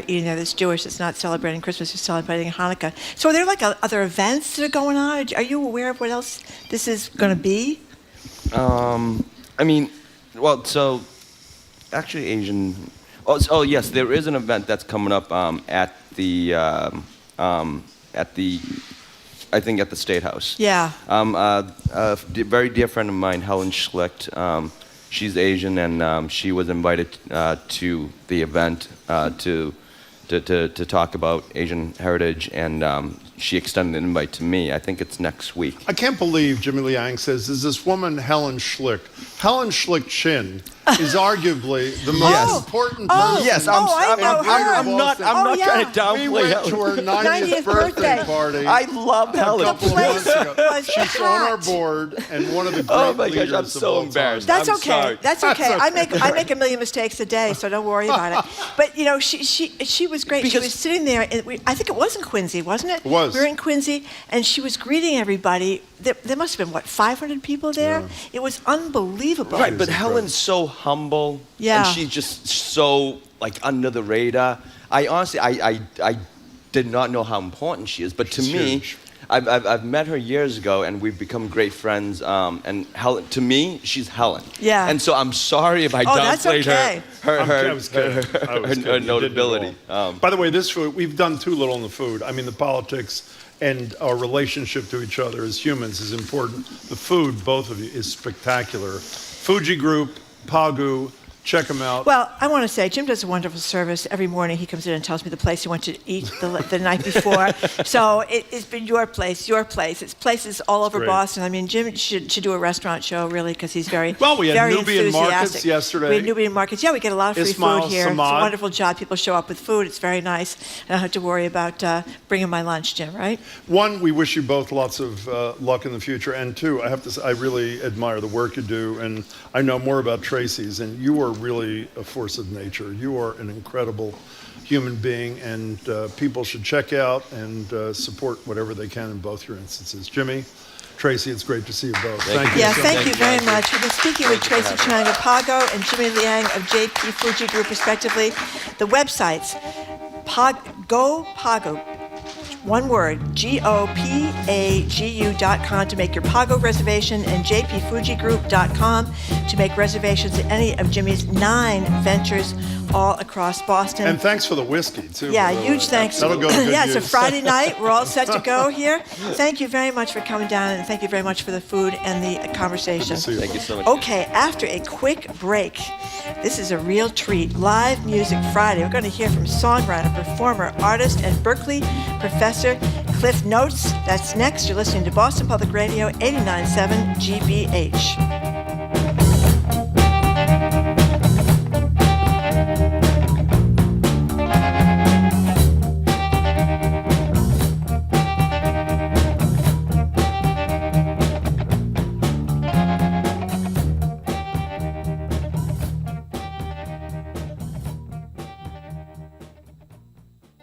eating there. That's Jewish. It's not celebrating Christmas. It's celebrating Hanukkah. So are there other events that are going on? Are you aware of what else this is going to be? So actually Asian. Oh yes, there is an event that's coming up at the I think at the State House. Yeah. A very dear friend of mine, Helen Schlicht, she's Asian, and she was invited to the event to talk about Asian heritage, and she extended an invite to me. I think it's next week. I can't believe Jimmy Liang says, is this woman Helen Schlicht. Helen Schlicht Chin is arguably the most important person. Yes, I'm not trying to downplay We went Helen. to her 90th birthday party. I love Helen. A couple months ago. She's on our board and one of the great Oh my leaders gosh, I'm of so all embarrassed. time. That's I'm okay. sorry. That's okay. That's okay. I make a million mistakes a day, so don't worry about it. But she was great. She was sitting there. I think it was in Quincy, wasn't it? It was. We were in Quincy, and she was greeting everybody. There must have been 500 people there. Yeah. It was unbelievable. Right, but Helen's so humble. Yeah. And she's just so under the radar. I honestly, I did not know how important she is. But to She's me, huge. I've met her years ago, and we've become great friends. And Helen, to me, she's Helen. Yeah. And so I'm sorry if I that's downplayed okay. her notability. By the way, this food, we've done too little in the food. I mean, the politics and our relationship to each other as humans is important. The food, both of you, is spectacular. Fuji Group, Pagu, Check him out. Well, I want to say, Jim does a wonderful service. Every morning he comes in and tells me the place he went to eat the night before. So it's been your place. It's places all over Great. Boston. I mean, Jim should do a restaurant show, really, because he's very, Well, we had very Nubian markets enthusiastic. yesterday. We had Nubian markets. Yeah, we get a lot of free Ismail food here. Samad. It's a wonderful job. People show up with food. It's very nice. I don't have to worry about bringing my lunch, Jim, right? One, we wish you both lots of luck in the future. And two, I have to say, I really admire the work you do. And I know more about Tracy's, and you are really a force of nature. You are an incredible human being, and people should check out and support whatever they can in both your instances. Jimmy, Tracy, it's great to see you both. Thank you. Yeah, thank you very much. We've been speaking with Tracy Chang of Pago and Jimmy Liang of JP Fuji Group, respectively. The websites, Pago, one word, GOPAGU.com to make your Pago reservation, and jpfujigroup.com to make reservations at any of Jimmy's 9 ventures all across Boston. And thanks for the whiskey, too. Yeah, huge thanks. That'll go good Yeah, it's a use. Friday night. We're all set to go here. Thank you very much for coming down, and thank you very much for the food and the conversation. Thank you so much. Okay, after a quick break, this is a real treat. Live Music Friday. We're going to hear from songwriter, performer, artist, and Berkeley professor Cliffnotes. That's next. You're listening to Boston Public Radio 89.7 GBH.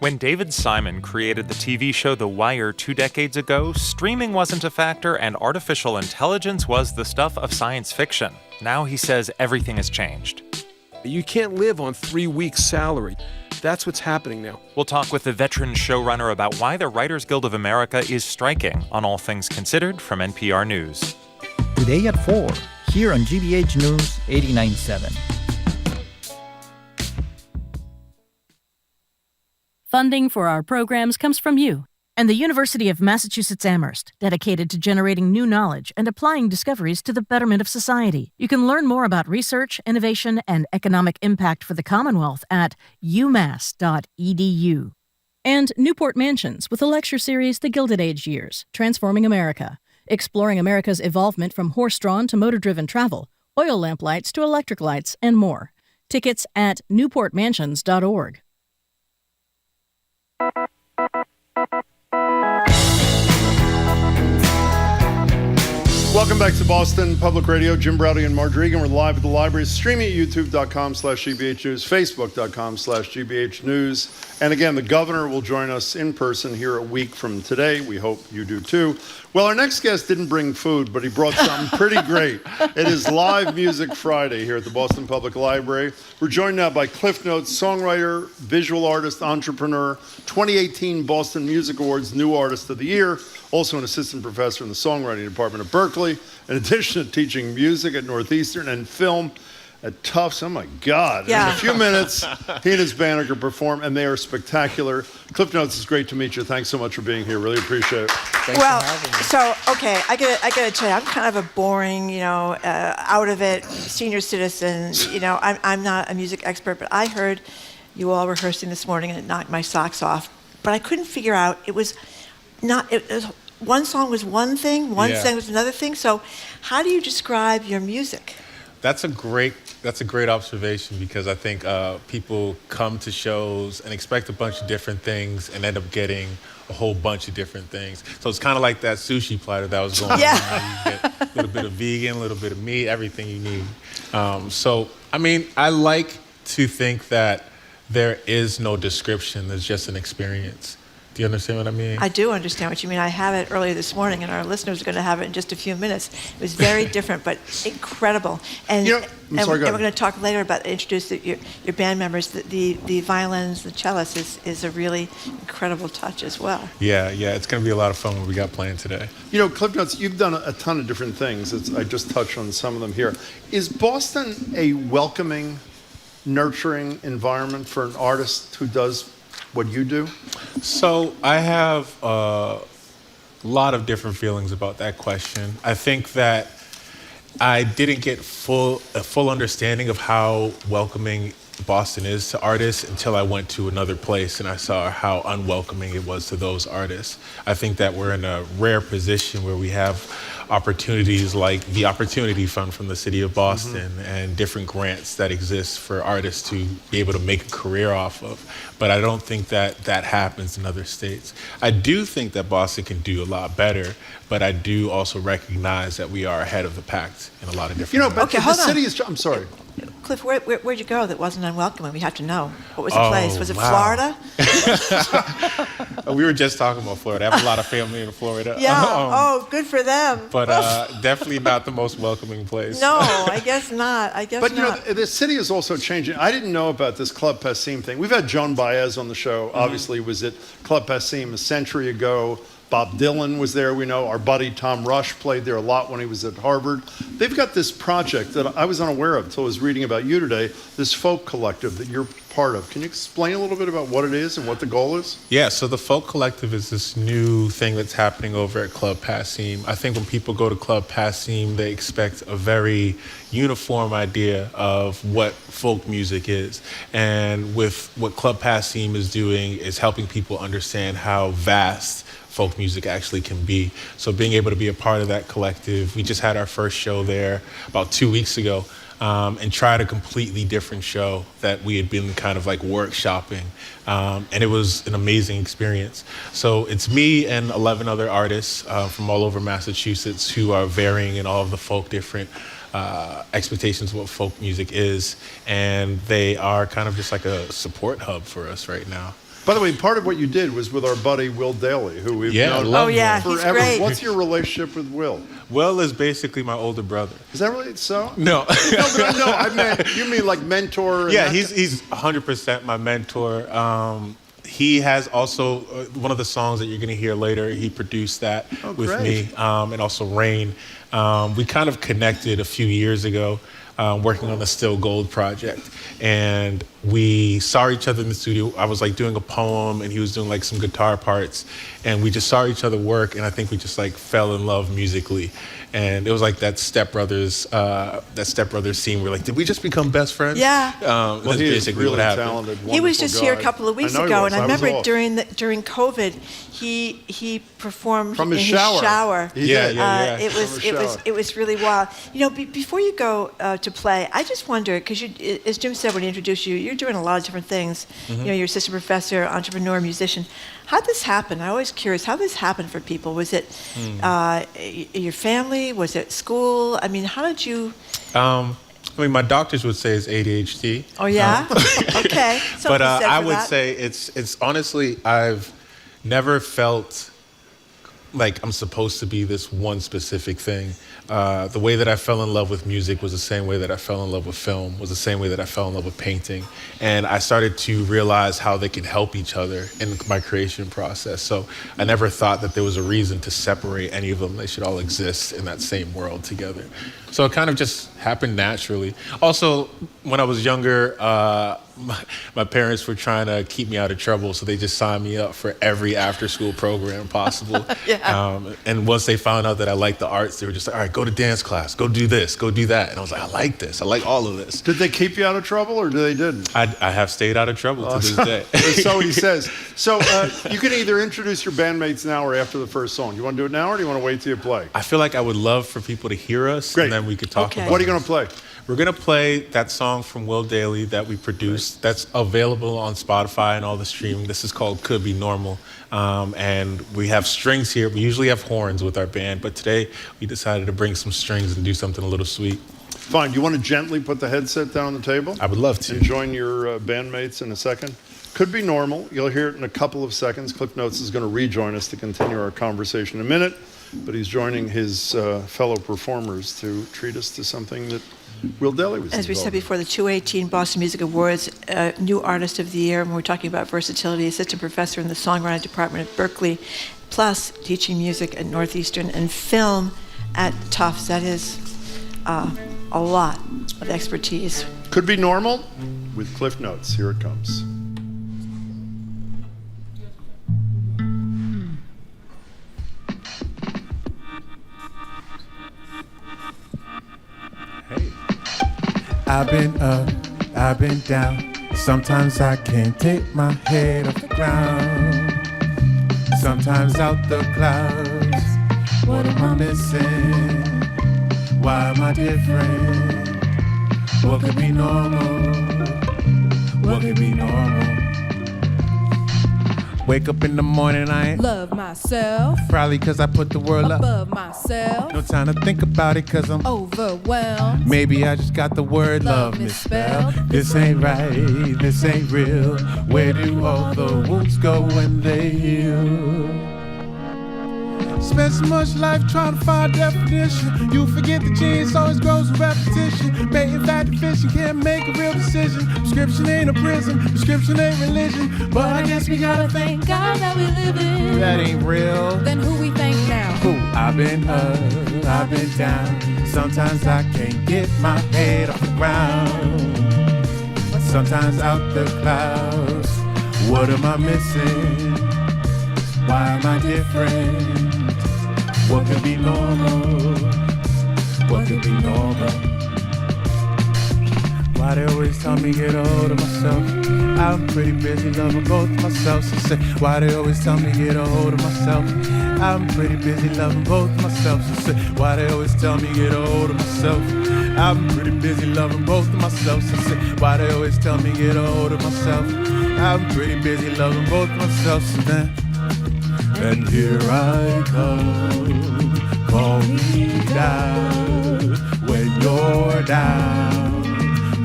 When David Simon created the TV show The Wire 2 decades ago, streaming wasn't a factor and artificial intelligence was the stuff of science fiction. Now he says everything has changed. You can't live on 3 weeks' salary. That's what's happening now. We'll talk with the veteran showrunner about why the Writers Guild of America is striking on All Things Considered from NPR News. Today at 4, here on GBH News 89.7. Funding for our programs comes from you and the University of Massachusetts Amherst, dedicated to generating new knowledge and applying discoveries to the betterment of society. You can learn more about research, innovation, and economic impact for the Commonwealth at umass.edu. And Newport Mansions with the lecture series The Gilded Age Years, Transforming America, exploring America's evolvement from horse-drawn to motor-driven travel, oil lamp lights to electric lights, and more. Tickets at newportmansions.org. Welcome back to Boston Public Radio. Jim Browdy and Marjorie Egan. We're live at the library, streaming at youtube.com/GBH News, facebook.com/GBH News. And again, the governor will join us in person here a week from today. We hope you do too. Well, our next guest didn't bring food, but he brought something pretty great. It is Live Music Friday here at the Boston Public Library. We're joined now by Cliffnotes songwriter, visual artist, entrepreneur, 2018 Boston Music Awards New Artist of the Year, also an assistant professor in the songwriting department at Berkeley, in addition to teaching music at Northeastern and film at Tufts. Oh my God. Yeah. In a few minutes, he and his band are going to perform, and they are spectacular. Cliffnotes, it's great to meet you. Thanks so much for being here. Really appreciate it. Well, so, okay, I gotta tell you, I'm kind of a boring, out of it senior citizen. I'm not a music expert, but I heard you all rehearsing this morning, and it knocked my socks off. But I couldn't figure out, one song was one thing, one song was another thing. So how do you describe your music? That's a great observation, because I think people come to shows and expect a bunch of different things and end up getting a whole bunch of different things. So it's kind of like that sushi platter that was going on. You get a little bit of vegan, a little bit of meat, everything you need. I like to think that there is no description. There's just an experience. Do you understand what I mean? I do understand what you mean. I have it earlier this morning, and our listeners are going to have it in just a few minutes. It was very different, but incredible. And, we're going to talk later about introduce your band members. The violins, the cellists is a really incredible touch as well. Yeah, it's going to be a lot of fun what we got planned today. Cliffnotes, you've done a ton of different things. I just touched on some of them here. Is Boston a welcoming, nurturing environment for an artist who does what you do? So I have a lot of different feelings about that question. I think that I didn't get a full understanding of how welcoming Boston is to artists until I went to another place and I saw how unwelcoming it was to those artists. I think that we're in a rare position where we have opportunities like the Opportunity Fund from the city of Boston and different grants that exist for artists to be able to make a career off of. But I don't think that that happens in other states. I do think that Boston can do a lot better, but I do also recognize that we are ahead of the pack in a lot of different ways. But the city is, I'm sorry. Cliff, where'd you go that wasn't unwelcoming? We have to know. What was the place? Was it Florida? We were just talking about Florida. I have a lot of family in Florida. Yeah. Good for them. But definitely not the most welcoming place. No, I guess not. But you know, the city is also changing. I didn't know about this Club Passim thing. We've had Joan Baez on the show. Obviously, was at Club Passim a century ago. Bob Dylan was there, we know. Our buddy Tom Rush played there a lot when he was at Harvard. They've got this project that I was unaware of until I was reading about you today, this folk collective that you're part of. Can you explain a little bit about what it is and what the goal is? Yeah, so the folk collective is this new thing that's happening over at Club Passim. I think when people go to Club Passim, they expect a very uniform idea of what folk music is. And with what Club Passim is doing is helping people understand how vast folk music actually can be. So being able to be a part of that collective, we just had our first show there about 2 weeks ago and tried a completely different show that we had been kind of like workshopping. And it was an amazing experience. So it's me and 11 other artists from all over Massachusetts who are varying in all of the folk different expectations of what folk music is. And they are kind of just like a support hub for us right now. By the way, part of what you did was with our buddy Will Daly, who we've known forever. He's great. What's your relationship with Will? Will is basically my older brother. Is that really so? No. I meant, you mean like mentor? Yeah, he's 100% my mentor. He has also, one of the songs that you're going to hear later, he produced that with me, and also Rain. We kind of connected a few years ago. Working on the Still Gold project, and we saw each other in the studio. I was like doing a poem and he was doing like some guitar parts, and we just saw each other work, and I think we just like fell in love musically. And it was like that Step Brothers scene where like, did we just become best friends? Yeah. Well, that's basically really what happened. Talented, he was just here a couple of weeks ago, and I remember during COVID, he performed from his in shower. His shower. It was really wild. You know, before you go to play, I just wonder, because as Jim said when he introduced you, you're doing a lot of different things. You know, you're assistant professor, entrepreneur, musician. How'd this happen? I'm always curious how this happened for people. Was it your family? Was it school? I mean, how did you? I mean, my doctors would say it's ADHD. Oh yeah. Okay. But I would say it's honestly, I've never felt like I'm supposed to be this one specific thing. The way that I fell in love with music was the same way that I fell in love with film, was the same way that I fell in love with painting. And I started to realize how they can help each other in my creation process. So I never thought that there was a reason to separate any of them. They should all exist in that same world together. So it kind of just happened naturally. Also, when I was younger, my parents were trying to keep me out of trouble, so they just signed me up for every after-school program possible. And once they found out that I liked the arts, they were just like, all right, go to dance class, go do this, go do that. And I was like, I like this, I like all of this. Did they keep you out of trouble, or they didn't? I have stayed out of trouble to this day. So he says. So you can either introduce your bandmates now or after the first song. You want to do it now, or do you want to wait till you play? I feel like I would love for people to hear us, and then we could talk about it. What are you going to play? We're going to play that song from Will Daly that we produced. That's available on Spotify and all the streaming. This is called Could Be Normal. And we have strings here. We usually have horns with our band, but today we decided to bring some strings and do something a little sweet. Fine. Do you want to gently put the headset down on the table? I would love to. And join your bandmates in a second. Could Be Normal. You'll hear it in a couple of seconds. Cliffnotes is going to rejoin us to continue our conversation in a minute, but he's joining his fellow performers to treat us to something that Will Daly was As we involved said before, the 2018 Boston Music Awards, New Artist of the Year, and we're talking about versatility, assistant professor in the songwriting department at Berkeley, plus teaching music at Northeastern and film at Tufts. That is a lot of expertise. Could Be Normal with Cliffnotes. Here it comes. I've been up, I've been down. Sometimes I can't take my head off the ground. Sometimes out the clouds. What am I missing? Why am I different? What could be normal? What could be normal? Wake up in the morning, I ain't love myself. Probably cause I put the world above myself. No time to think about it cause I'm overwhelmed. Maybe I just got the word love misspelled. This ain't right, this ain't real. Where do all the wounds go when they heal? Spend so much life trying to find a definition. You forget the genes always grows with repetition. Making that deficient can't make a real decision. Prescription ain't a prison, prescription ain't religion. But I guess we gotta thank God that we live in. That ain't real. Then who we thank now? Who? I've been up, I've been down. Sometimes I can't get my head off the ground. Sometimes out the clouds. What am I missing? Why am I different? What could be normal? What could be normal? Why they always tell me get a hold of myself? I'm pretty busy loving both myself. So say, why they always tell me get a hold of myself? I'm pretty busy loving both myself. So say, why they always tell me get a hold of myself? I'm pretty busy loving both of myself. So say, why they always tell me get a hold of myself? I'm pretty busy loving both myself. So then, and here I come, call me down when you're down,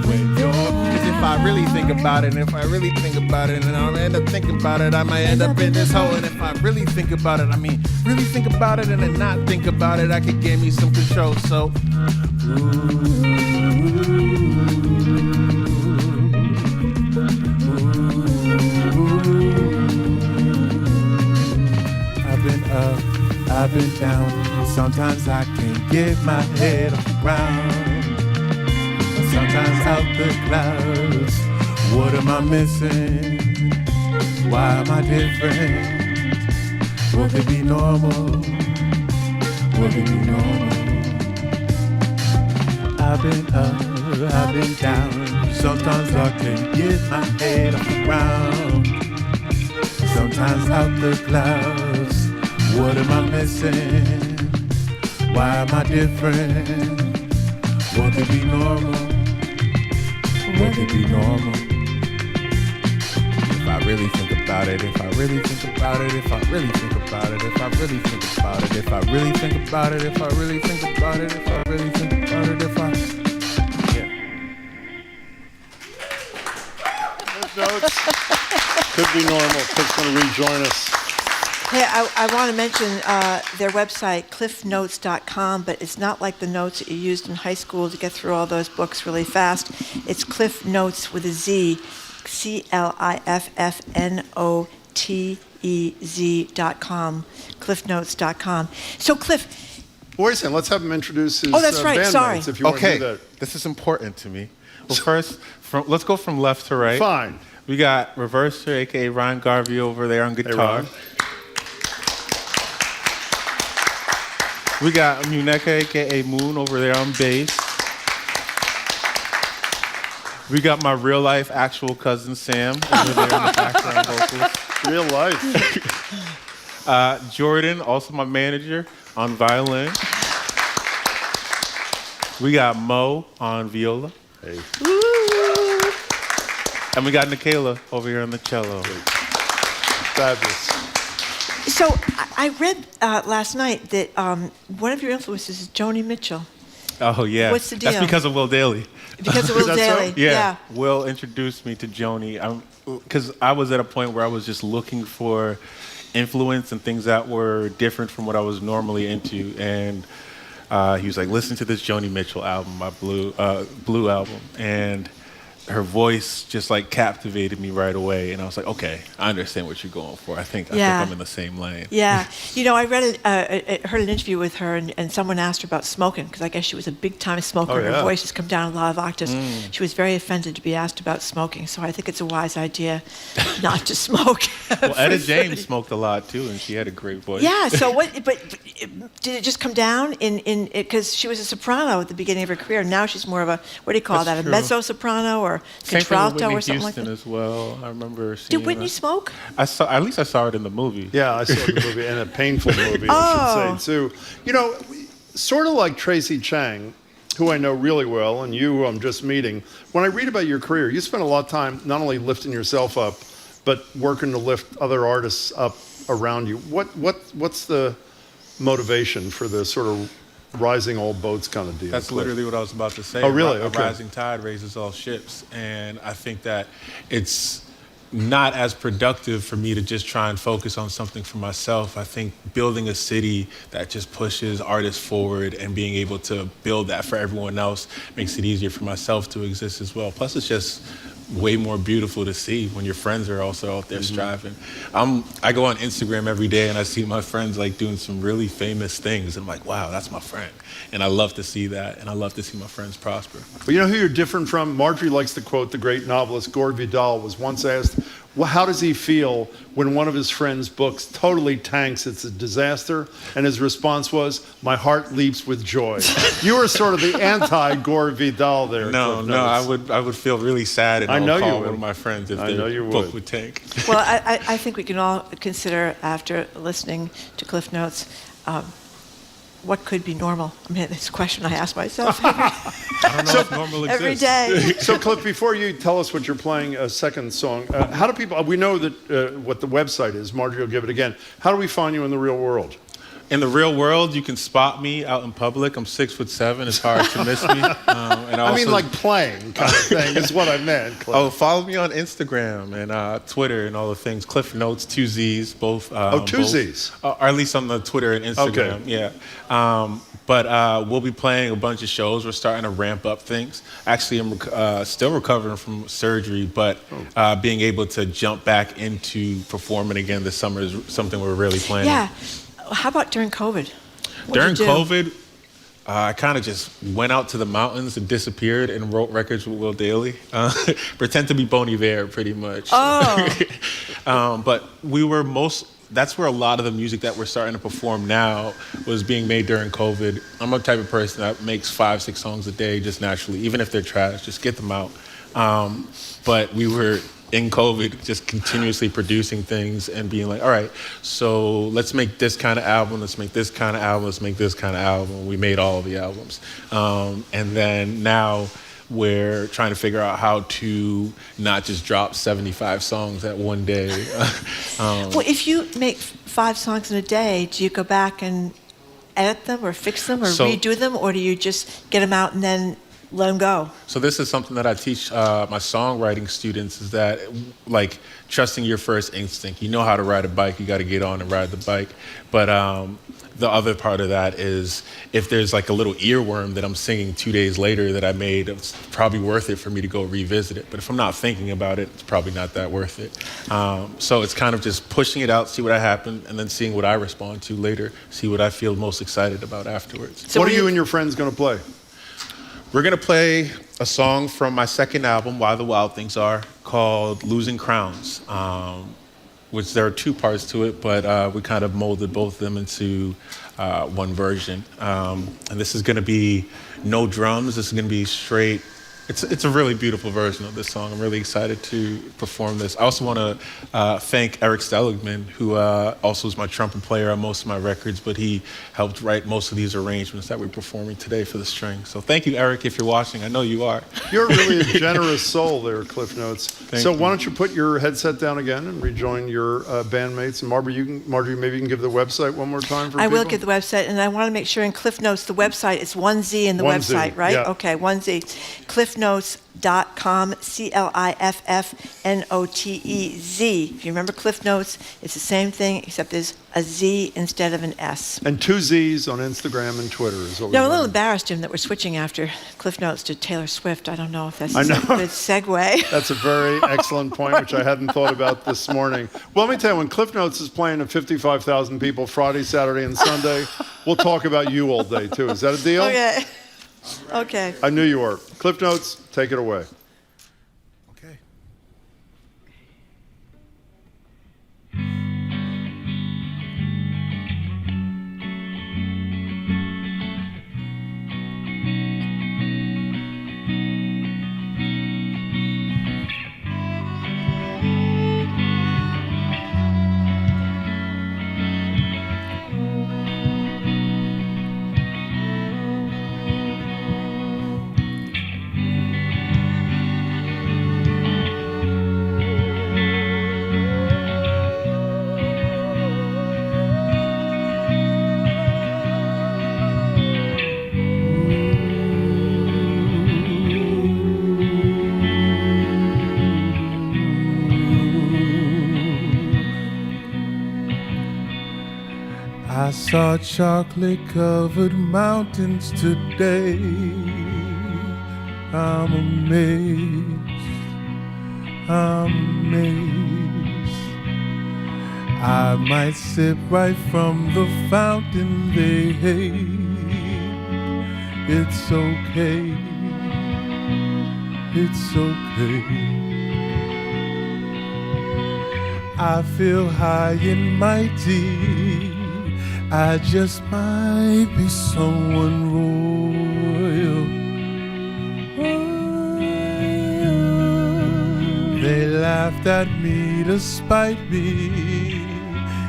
when you're. Cause if I really think about it, and if I really think about it, and I'll end up thinking about it, I might end up in this hole. And if I really think about it, I mean, really think about it and then not think about it, I could give me some control. So, I've been down. Sometimes I can't get my head off the ground. Sometimes out the clouds. What am I missing? Why am I different? What could be normal? What could be normal? I've been up, I've been down. Sometimes I can't get my head off the ground. Sometimes out the clouds. What am I missing? Why am I different? What could be normal? What could be normal? If I really think about it, if I really think about it, if I really think about it, if I really think about it, if I really think about it, if I really think about it, if I really think about it, if I... Yeah. Notes. Could be normal. Cliff's going to rejoin us. Hey, I want to mention their website, cliffnotes.com, but it's not like the notes that you used in high school to get through all those books really fast. It's Cliffnotes with a Z, CLIFFNOTEZ.com, cliffnotes.com. So, Cliff. Boysen, let's have him introduce his that's right. bandmates, if you want to do that. This is important to me. Well, first, let's go from left to right. Fine. We got Reverser, a.k.a. Ron Garvey, over there on guitar. Hey, we got Muneka, a.k.a. Moon, over there on bass. We got my real-life actual cousin, Sam, over there in the background vocals. Real life. Jordan, also my manager, on violin. We got Mo on viola. Hey. And we got Nikayla over here on the cello. Fabulous. So I read last night that one of your influences is Joni Mitchell. Oh, yeah. What's the deal? That's because of Will Dailey. Because of Will Dailey, so? Yeah. Will introduced me to Joni because I was at a point where I was just looking for influence and things that were different from what I was normally into. And he was like, listen to this Joni Mitchell album, my Blue album. And her voice just like captivated me right away, and I was like, okay, I understand what you're going for. I think I'm in the same lane. Yeah, I read heard an interview with her, and someone asked her about smoking, because I guess she was a big time smoker. And her voice has come down a lot of octaves. She was very offended to be asked about smoking, so I think it's a wise idea not to smoke. Well, Etta James smoked a lot too, and she had a great voice. Yeah. So what? But did it just come down in because she was a soprano at the beginning of her career. Now she's more of a, what do you call that? A mezzo soprano or contralto or something like that. As well. I remember seeing. Did Whitney smoke? I saw it in the movie. Yeah, I saw it in the movie, and a painful movie, I should say too. Sort of like Tracy Chang, who I know really well, and you, who I'm just meeting. When I read about your career, you spent a lot of time not only lifting yourself up, but working to lift other artists up around you. What's the motivation for the sort of rising all boats kind of deal? That's literally what I was about to say. Oh, really? A rising tide raises all ships. And I think that it's not as productive for me to just try and focus on something for myself. I think building a city that just pushes artists forward and being able to build that for everyone else makes it easier for myself to exist as well. Plus, it's just way more beautiful to see when your friends are also out there striving. I go on Instagram every day and I see my friends like doing some really famous things. And I'm like, wow, that's my friend. And I love to see that. And I love to see my friends prosper. Well, you know who you're different from? Marjorie likes to quote the great novelist Gore Vidal was once asked, well, how does he feel when one of his friend's books totally tanks? It's a disaster. And his response was, my heart leaps with joy. You were sort of the anti-Gore Vidal there. No, I would feel really sad and I would call one of my friends if their book would tank. Well, I think we can all consider, after listening to Cliff Notes, what could be normal? I mean, it's a question I ask myself I don't know if normal exists. every day. So, Cliff, before you tell us what you're playing, a second song, how do people, we know that what the website is, Marjorie will give it again. How do we find you in the real world? In the real world, you can spot me out in public. I'm 6'7". It's hard to miss me. And I mean, like playing kind of thing is what I meant. Cliff. Oh, follow me on Instagram and Twitter and all the things. Cliffnotes, 2 Z's, both. Two Z's? Or at least on the Twitter and Instagram. Okay. Yeah. But we'll be playing a bunch of shows. We're starting to ramp up things. Actually, I'm still recovering from surgery, but being able to jump back into performing again this summer is something we're really planning. Yeah. How about during COVID? During COVID, I kind of just went out to the mountains and disappeared and wrote records with Will Dailey. Pretend to be Bon Iver, pretty much. Oh. But that's where a lot of the music that we're starting to perform now was being made during COVID. I'm a type of person that makes 5-6 songs a day just naturally, even if they're trash, just get them out. But we were in COVID just continuously producing things and being like, all right, so let's make this kind of album, let's make this kind of album, let's make this kind of album. We made all of the albums. And then now we're trying to figure out how to not just drop 75 songs at one day. Well, if you make 5 songs in a day, do you go back and edit them or fix them or redo them, or do you just get them out and then let them go? So this is something that I teach my songwriting students, is that like trusting your first instinct. You know how to ride a bike, you got to get on and ride the bike. But the other part of that is if there's like a little earworm that I'm singing 2 days later that I made, it's probably worth it for me to go revisit it. But if I'm not thinking about it, it's probably not that worth it. So it's kind of just pushing it out, see what happened, and then seeing what I respond to later, see what I feel most excited about afterwards. So what are you and your friends going to play? We're going to play a song from my second album, Why the Wild Things Are, called Losing Crowns, which there are 2 parts to it, but we kind of molded both of them into one version. And this is going to be no drums. This is going to be straight. It's a really beautiful version of this song. I'm really excited to perform this. I also want to thank Eric Seligman, who also is my trumpet player on most of my records, but he helped write most of these arrangements that we're performing today for the string. So thank you, Eric, if you're watching. I know you are. You're really a generous soul there, Cliff Notes. Thank you. Why don't you put your headset down again and rejoin your bandmates? And Marjorie, maybe you can give the website one more time for people? I will give the website, and I want to make sure in Cliff Notes, the website is 1Z in the website, right? Yeah. Okay, 1Z. cliffnotes.com, CLIFFNOTEZ. If you remember Cliff Notes, it's the same thing, except there's a Z instead of an S. And 2 Z's on Instagram and Twitter is what No, I'm a we're little doing. embarrassed, Jim, that we're switching after Cliff Notes to Taylor Swift. I don't know if that's I a know. good segue. That's a very excellent point, which I hadn't thought about this morning. Well, let me tell you, when Cliff Notes is playing to 55,000 people Friday, Saturday, and Sunday, we'll talk about you all day, too. Is that a deal? Okay. Okay. I knew you were. Cliff Notes, take it away. I saw chocolate-covered mountains today. I'm amazed. I might sip right from the fountain they hate. It's okay. It's okay. I feel high and mighty. I just might be someone royal. They laughed at me to spite me.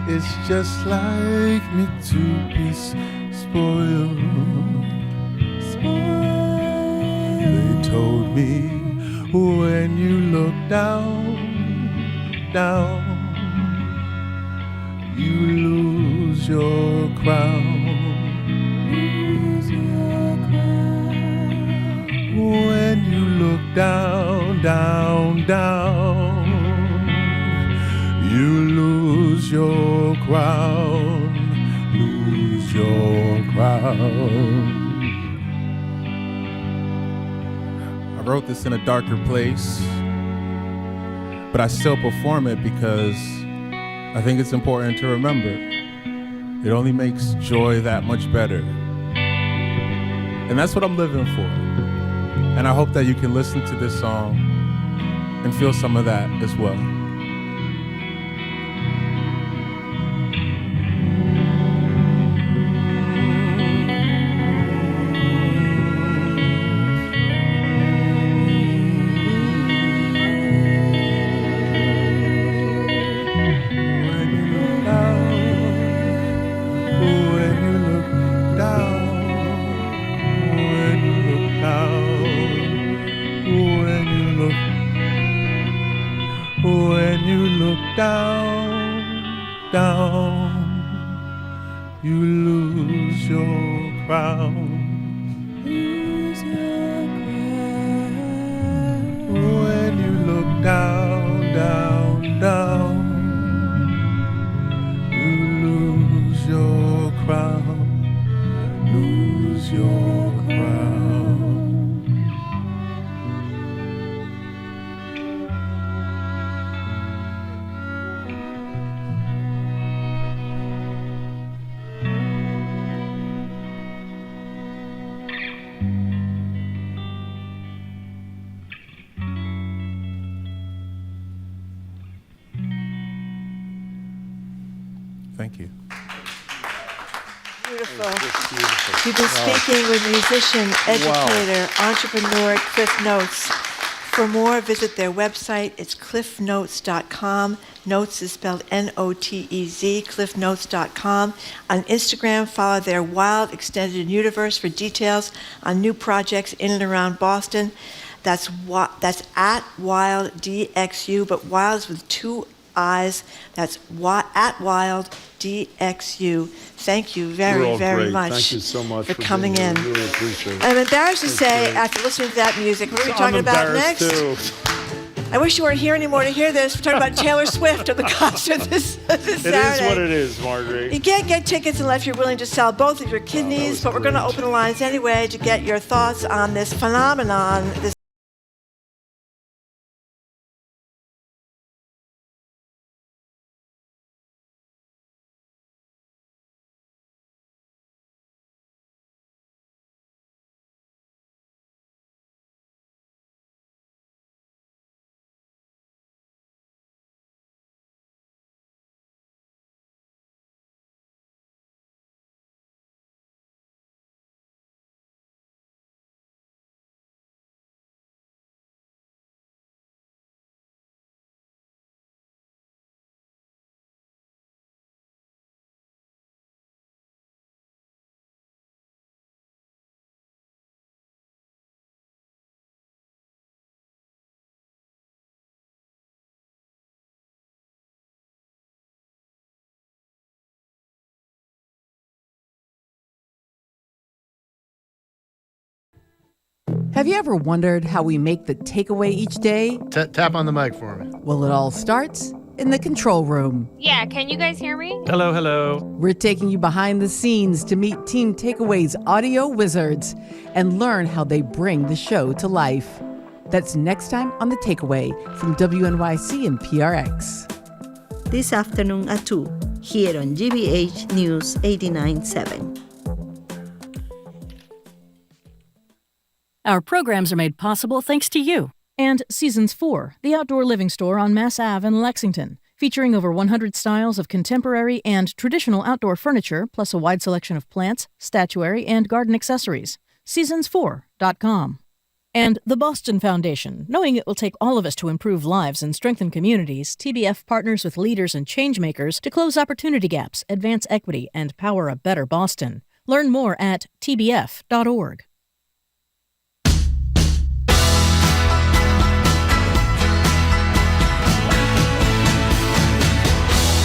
It's just like me to be spoiled. They told me when you look down, you lose your crown. When you look down, you lose your crown. Lose your crown. I wrote this in a darker place, but I still perform it because I think it's important to remember. It only makes joy that much better. And that's what I'm living for. And I hope that you can listen to this song and feel some of that as well. You lose your crown. Lose your crown. When you look down, you lose your crown. Lose your crown. Thank you. Beautiful. You've been speaking with musician, educator, entrepreneur Cliff Notes. For more, visit their website. It's cliffnotes.com. Notes is spelled N-O-T-E-Z, cliffnotes.com. On Instagram, follow their Wild Extended Universe for details on new projects in and around Boston. That's at WildDXU, but Wild is with 2 eyes. That's at WildDXU. Thank you You're very, all very great. much. Thank you so much for for coming being in. here. Really appreciate it. I'm embarrassed to That's say, great. after listening to that music, what are we I'm talking about embarrassed next? too. I wish you weren't here anymore to hear this. We're talking about Taylor Swift at the concert this Saturday. It is what it is, Marjorie. You can't get tickets unless you're willing to sell both of your kidneys, but we're going to open the lines anyway to get your thoughts on this phenomenon. Have you ever wondered how we make the takeaway each day? Tap on the mic for me. Well, it all starts in the control room. Yeah, can you guys hear me? Hello, hello. We're taking you behind the scenes to meet Team Takeaway's audio wizards and learn how they bring the show to life. That's next time on The Takeaway from WNYC and PRX. This afternoon at 2, here on GBH News 89.7. Our programs are made possible thanks to you. And Seasons 4, the outdoor living store on Mass Ave in Lexington, featuring over 100 styles of contemporary and traditional outdoor furniture, plus a wide selection of plants, statuary, and garden accessories. Seasons4.com. And the Boston Foundation. Knowing it will take all of us to improve lives and strengthen communities, TBF partners with leaders and changemakers to close opportunity gaps, advance equity, and power a better Boston. Learn more at tbf.org.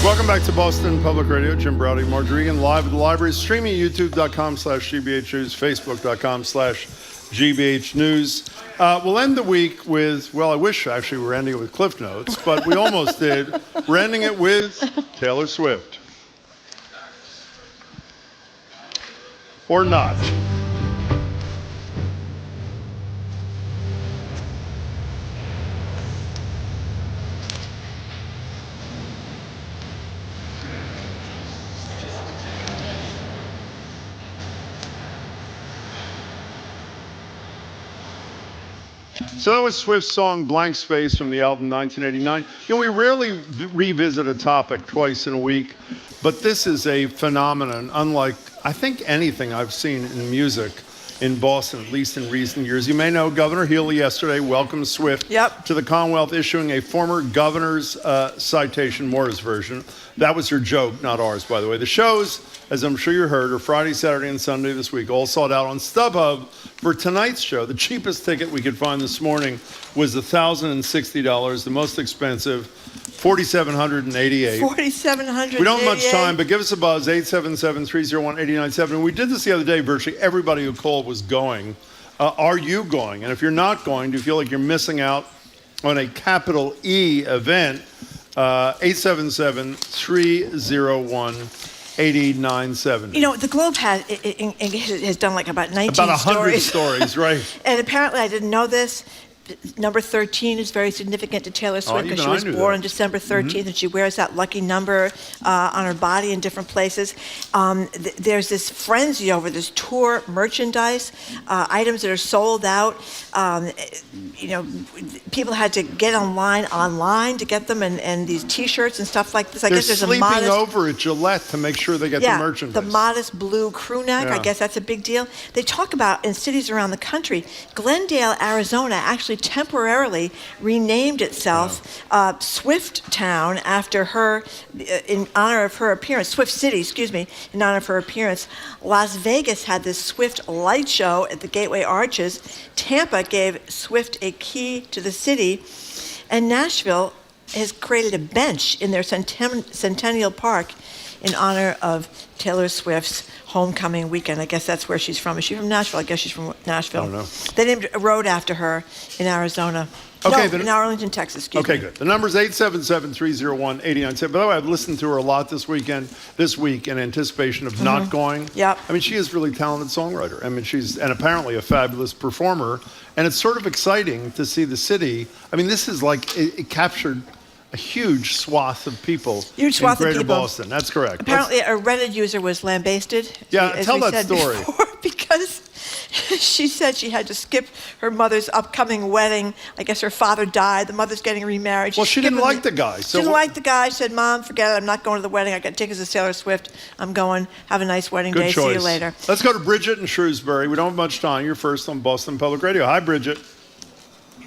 Welcome back to Boston Public Radio. Jim Browdy, Marjorie Egan, live at the library, streaming youtube.com/GBH News, facebook.com/GBH News. We'll end the week with, well, I wish actually we were ending it with Cliffnotes, but we almost did. We're ending it with Taylor Swift. Or not. So that was Swift's song Blank Space from the album 1989. You know, we rarely revisit a topic twice in a week, but this is a phenomenon unlike, I think, anything I've seen in music in Boston, at least in recent years. You may know Governor Healy yesterday welcomed Swift to the Commonwealth, issuing a former governor's citation, Moore's version. That was her joke, not ours, by the way. The shows, as I'm sure you heard, are Friday, Saturday, and Sunday this week, all sold out on StubHub. For tonight's show, the cheapest ticket we could find this morning was $1,060. The most expensive, $4,788. $4,788. We don't have much time, but give us a buzz, 877-301-8097. And we did this the other day. Virtually everybody who called was going. Are you going? And if you're not going, do you feel like you're missing out on a capital E event? 877-301-8097. You know, the Globe has done like about 19 about 100 stories, right? And apparently, I didn't know this. Number 13 is very significant to Taylor Swift because she was born on December 13th, and she wears that lucky number on her body in different places. There's this frenzy over this tour merchandise, items that are sold out. You know, people had to get online to get them, and these T-shirts and stuff like this. I guess there's a modest... They're sleeping over at Gillette to make sure they get the merchandise. The modest blue crew neck, I guess that's a big deal. They talk about in cities around the country, Glendale, Arizona, actually temporarily renamed itself Swift Town after her, in honor of her appearance, Swift City, in honor of her appearance. Las Vegas had this Swift light show at the Gateway Arches. Tampa gave Swift a key to the city. And Nashville has created a bench in their Centennial Park in honor of Taylor Swift's homecoming weekend. I guess that's where she's from. Is she from Nashville? I guess she's from Nashville. I don't know. They named a road after her in Arizona. Okay, in Arlington, Texas. Excuse me. Okay, good. The number's 877-301-8910. By the way, I've listened to her a lot this week in anticipation of not going. Yep. I mean, she is a really talented songwriter. I mean, she's apparently a fabulous performer. And it's sort of exciting to see the city. I mean, this is like, it captured a huge swath of people in Greater Boston. That's correct. Apparently, a Reddit user was lambasted. Yeah, as tell we that said story. Before, because she said she had to skip her mother's upcoming wedding. I guess her father died. The mother's getting remarried. Well, she didn't like the guy. She didn't like the guy. She said, "Mom, forget it. I'm not going to the wedding. I got tickets to Taylor Swift. I'm going. Have a nice wedding Good day. choice. See you later." Let's go to Bridget in Shrewsbury. We don't have much time. You're first on Boston Public Radio. Hi, Bridget.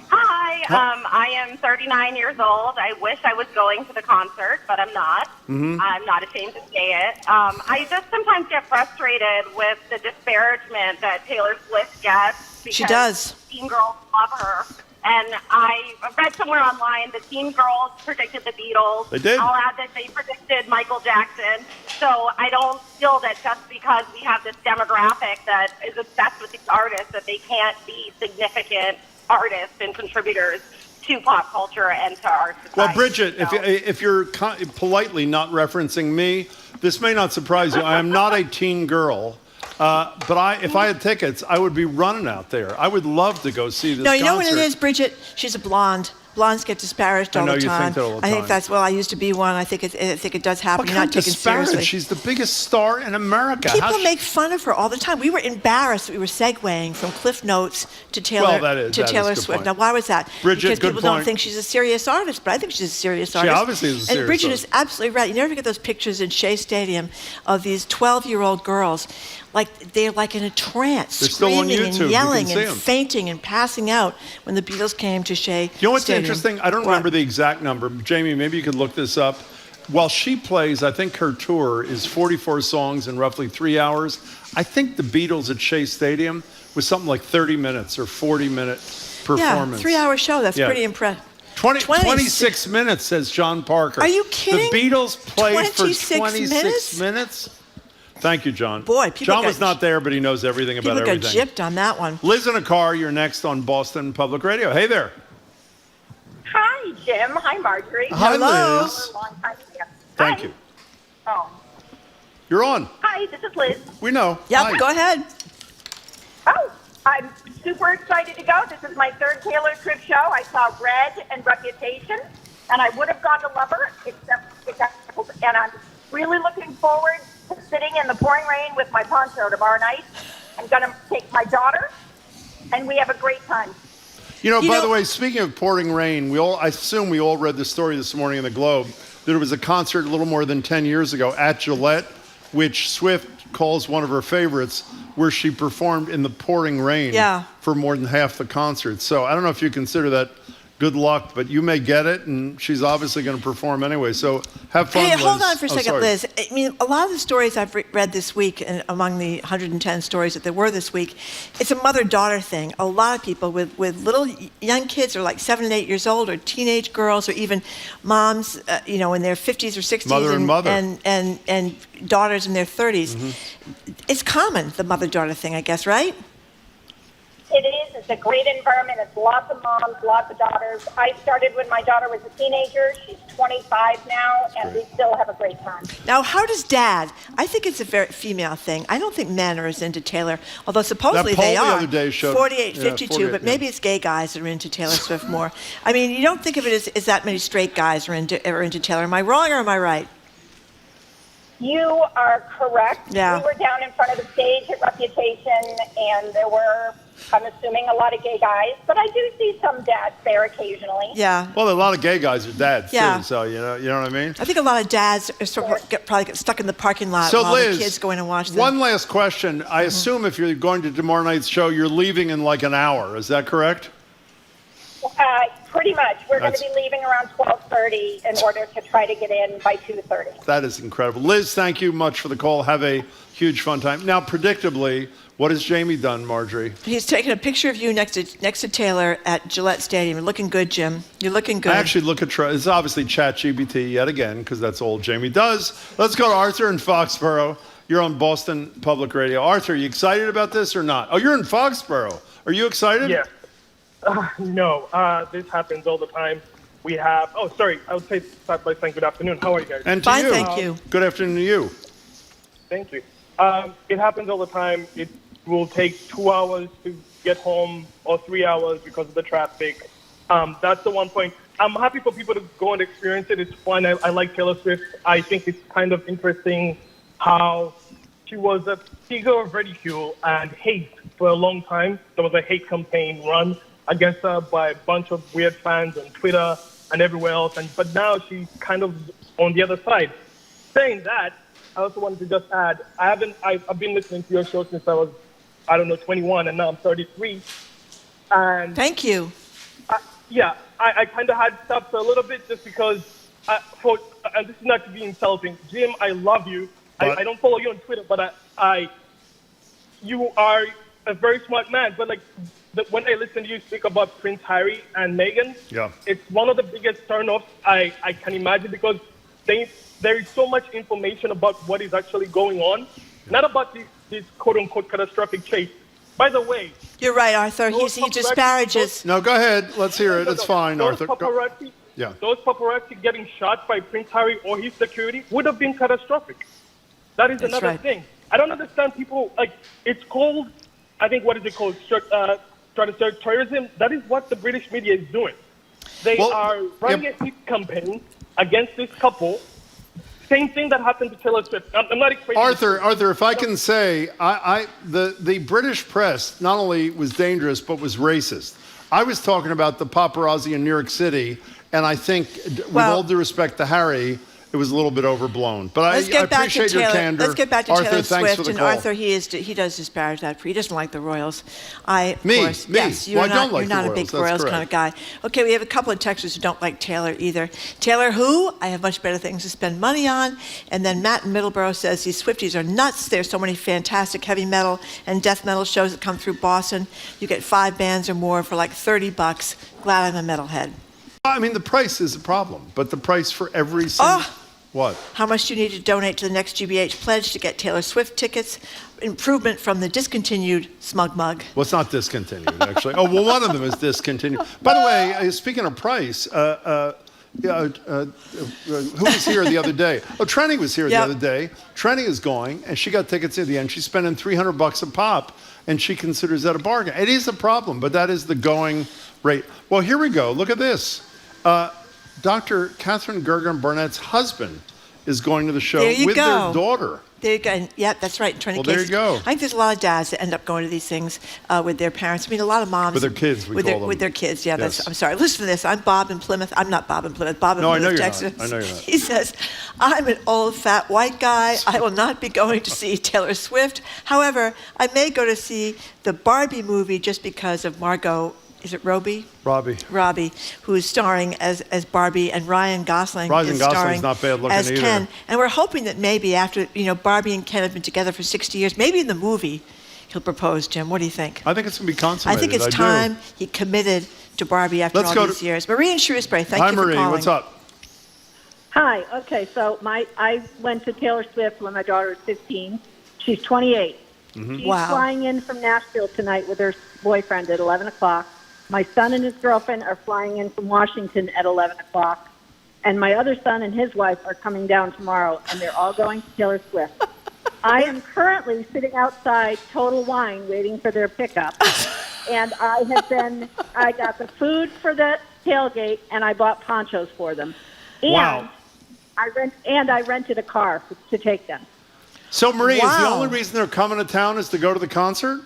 Hi, I am 39 years old. I wish I was going to the concert, but I'm not. Mm-hmm. I'm not ashamed to say it. I just sometimes get frustrated with the disparagement that Taylor Swift gets. Because She does. Teen girls love her. And I read somewhere online the teen girls predicted the Beatles. They did. I'll add that they predicted Michael Jackson. So I don't feel that just because we have this demographic that is obsessed with these artists that they can't be significant artists and contributors to pop culture and to our society. Well, Bridget, if you're politely not referencing me, this may not surprise you. I am not a teen girl, but if I had tickets, I would be running out there. I would love to go see this No, you concert. know what it is, Bridget? She's a blonde. Blondes get disparaged all the time. I know, you think that all the I think time. that's, well, I used to be one. I think it does happen. What You're kind not of taken disparage? seriously. She's the biggest star in America. People make fun of her all the time. We were embarrassed that we were segueing from Cliffnotes to Taylor Well, that is a Taylor good Swift. point. Now, why was that? Bridget, because good people don't point. think she's a serious artist, but I think she's a serious She artist. obviously is a serious And Bridget artist. is absolutely right. You never get those pictures in Shea Stadium of these 12-year-old girls, like they're like in a trance, They're still on screaming YouTube. and You can yelling see and 'em. fainting and passing out when the Beatles came to Shea You know what's Stadium. interesting? I don't remember the exact number. Jamie, maybe you could look this up. While she plays, I think her tour is 44 songs in roughly 3 hours. I think the Beatles at Shea Stadium was something like 30 minutes or 40-minute performance. Yeah, 3-hour show. That's Yeah. pretty impressive. 26 minutes, says John Parker. Are you kidding? The Beatles played for 26 26 minutes? Thank you, John. Boy, people John got- was not there, but he knows everything about People got everything. gypped on that one. Liz in a car, you're next on Boston Public Radio. Hey there. Hi, Jim. Hi, Marjorie. Hi, Hello. Liz. Long time here. Thank Hi. you. Oh. You're on. Hi, this is Liz. We know. Yep, Hi. go ahead. Oh, I'm super excited to go. This is my third Taylor Swift show. I saw Red and Reputation, and I would have gone to Lover, except it got canceled. And I'm really looking forward to sitting in the pouring rain with my poncho tomorrow night. I'm going to take my daughter, and we have a great time. By the way, speaking of pouring rain, I assume we all read the story this morning in the Globe that there was a concert a little more than 10 years ago at Gillette, which Swift calls one of her favorites, where she performed in the pouring rain for more than half the concert. So I don't know if you consider that good luck, but you may get it, and she's obviously going to perform anyway. So have fun, Hey, Liz. hold on for a Oh, second, sorry. Liz. I mean, a lot of the stories I've read this week, and among the 110 stories that there were this week, it's a mother-daughter thing. A lot of people with little young kids, are like 7 and 8 years old, or teenage girls, or even moms, in their 50s or 60s, Mother and mother. and daughters in their 30s. Mm-hmm. It's common, the mother-daughter thing, I guess, right? It is. It's a great environment. It's lots of moms, lots of daughters. I started when my daughter was a teenager. She's 25 now, and we still have a great time. Now, how does Dad? I think it's a very female thing. I don't think men are as into Taylor, although supposedly That poll they the are. other day showed- 48, yeah, 52, 48, but maybe it's gay guys that are into Taylor Swift more. I mean, you don't think of it as that many straight guys are into Taylor. Am I wrong or am I right? You are correct. Yeah. We were down in front of the stage at Reputation, and there were, I'm assuming, a lot of gay guys, but I do see some dads there occasionally. Yeah. Well, a lot of gay guys are dads, Yeah. too, so you know what I mean? I think a lot of dads are probably get stuck in the parking lot So, while Liz, the kids go in and watch them. one last question. I assume if you're going to tomorrow night's show, you're leaving in like an hour. Is that correct? Pretty Pretty much. We're going to be leaving around 12:30 in order to try to get in by 2:30. That is incredible. Liz, thank you much for the call. Have a huge fun time. Now, predictably, what has Jamie done, Marjorie? He's taken a picture of you next to Taylor at Gillette Stadium. You're looking good, Jim. You're looking good. I actually look at, it's obviously ChatGPT yet again, because that's all Jamie does. Let's go to Arthur in Foxborough. You're on Boston Public Radio. Arthur, are you excited about this or not? Oh, you're in Foxborough. Are you excited? Yeah. No, this happens all the time. We have, I would say start by saying good afternoon. How are you guys? And to Fine, you. thank you. Good afternoon to you. Thank you. It happens all the time. It will take 2 hours to get home or 3 hours because of the traffic. That's the one point. I'm happy for people to go and experience it. It's fun. I like Taylor Swift. I think it's kind of interesting how she was a figure of ridicule and hate for a long time. There was a hate campaign run against her by a bunch of weird fans on Twitter and everywhere else. But now she's kind of on the other side. Saying that, I also wanted to just add, I've been listening to your show since I was, 21, and now I'm 33. And thank you. I kind of had stopped for a little bit just because, and this is not to be insulting, Jim, I love you. I don't follow you on Twitter, but you are a very smart man. But when I listen to you speak about Prince Harry and Meghan, it's one of the biggest turnoffs I can imagine, because there is so much information about what is actually going on, not about this quote-unquote catastrophic chase. By the way, you're right, Arthur. He disparages. No, go ahead. Let's hear it. It's fine, Arthur. Those paparazzi getting shot by Prince Harry or his security would have been catastrophic. That is another thing. I don't understand people, it's called, I think, what is it called? Stratospheric terrorism. That is what the British media is doing. They are running a hate campaign against this couple. Same thing that happened to Taylor Swift. I'm not crazy. Arthur, if I can say, the British press not only was dangerous, but was racist. I was talking about the paparazzi in New York City, and I think, with all due respect to Harry, it was a little bit overblown. But I appreciate your candor. Let's get back to Arthur, Taylor thanks Swift. for the And call. Arthur, he does disparage that. He doesn't like the Royals. Yes, you're don't like you're not the a big Royals. Royals kind of guy. Okay, we have a couple of texters who don't like Taylor either. Taylor, who? I have much better things to spend money on. And then Matt in Middleborough says these Swifties are nuts. There's so many fantastic heavy metal and death metal shows that come through Boston. You get 5 bands or more for like $30. Glad I'm a metalhead. I mean, the price is a problem, but the price for every single... What? How much do you need to donate to the next GBH pledge to get Taylor Swift tickets? Improvement from the discontinued Smug Mug. Well, it's not discontinued, actually. Oh, well, one of them is discontinued. By the way, speaking of price, who was here the other day? Oh, Trenny was here the other day. Trenny is going, and she got tickets at the end. She's spending $300 a pop, and she considers that a bargain. It is a problem, but that is the going rate. Well, here we go. Look at this. Dr. Catherine Gergen Barnett's husband is going to the show with their daughter. There you go. And, that's right. Well, there you go. I think there's a lot of dads that end up going to these things with their parents. I mean, a lot of moms. With their kids, we call them. With their kids, yeah. Yes. I'm sorry. Listen to this. I'm Bob in Plymouth. I'm not Bob in Plymouth. Bob in Plymouth, Texas. I know you're not. He says, I'm an old, fat, white guy. I will not be going to see Taylor Swift. However, I may go to see the Barbie movie just because of Margot. Is it Robbie? Robbie, who's starring as Barbie, and Ryan Gosling is starring not bad looking as either. Ken. And we're hoping that maybe after, Barbie and Ken have been together for 60 years, maybe in the movie he'll propose, Jim. What do you think? I think it's going to be consummated. I think it's time he committed to Barbie after all these years. Marie in Shrewsbury, thank you for calling. Hi, Marie. What's up? Hi. Okay, so I went to Taylor Swift when my daughter was 15. She's 28. Mm-hmm. She's flying in from Nashville tonight with her boyfriend at 11 o'clock. My son and his girlfriend are flying in from Washington at 11 o'clock. And my other son and his wife are coming down tomorrow, and they're all going to Taylor Swift. I am currently sitting outside Total Wine waiting for their pickup. And I got the food for the tailgate, and I bought ponchos for them. And wow. I rented a car to take them. So, Marie, is the only reason they're coming to town is to go to the concert?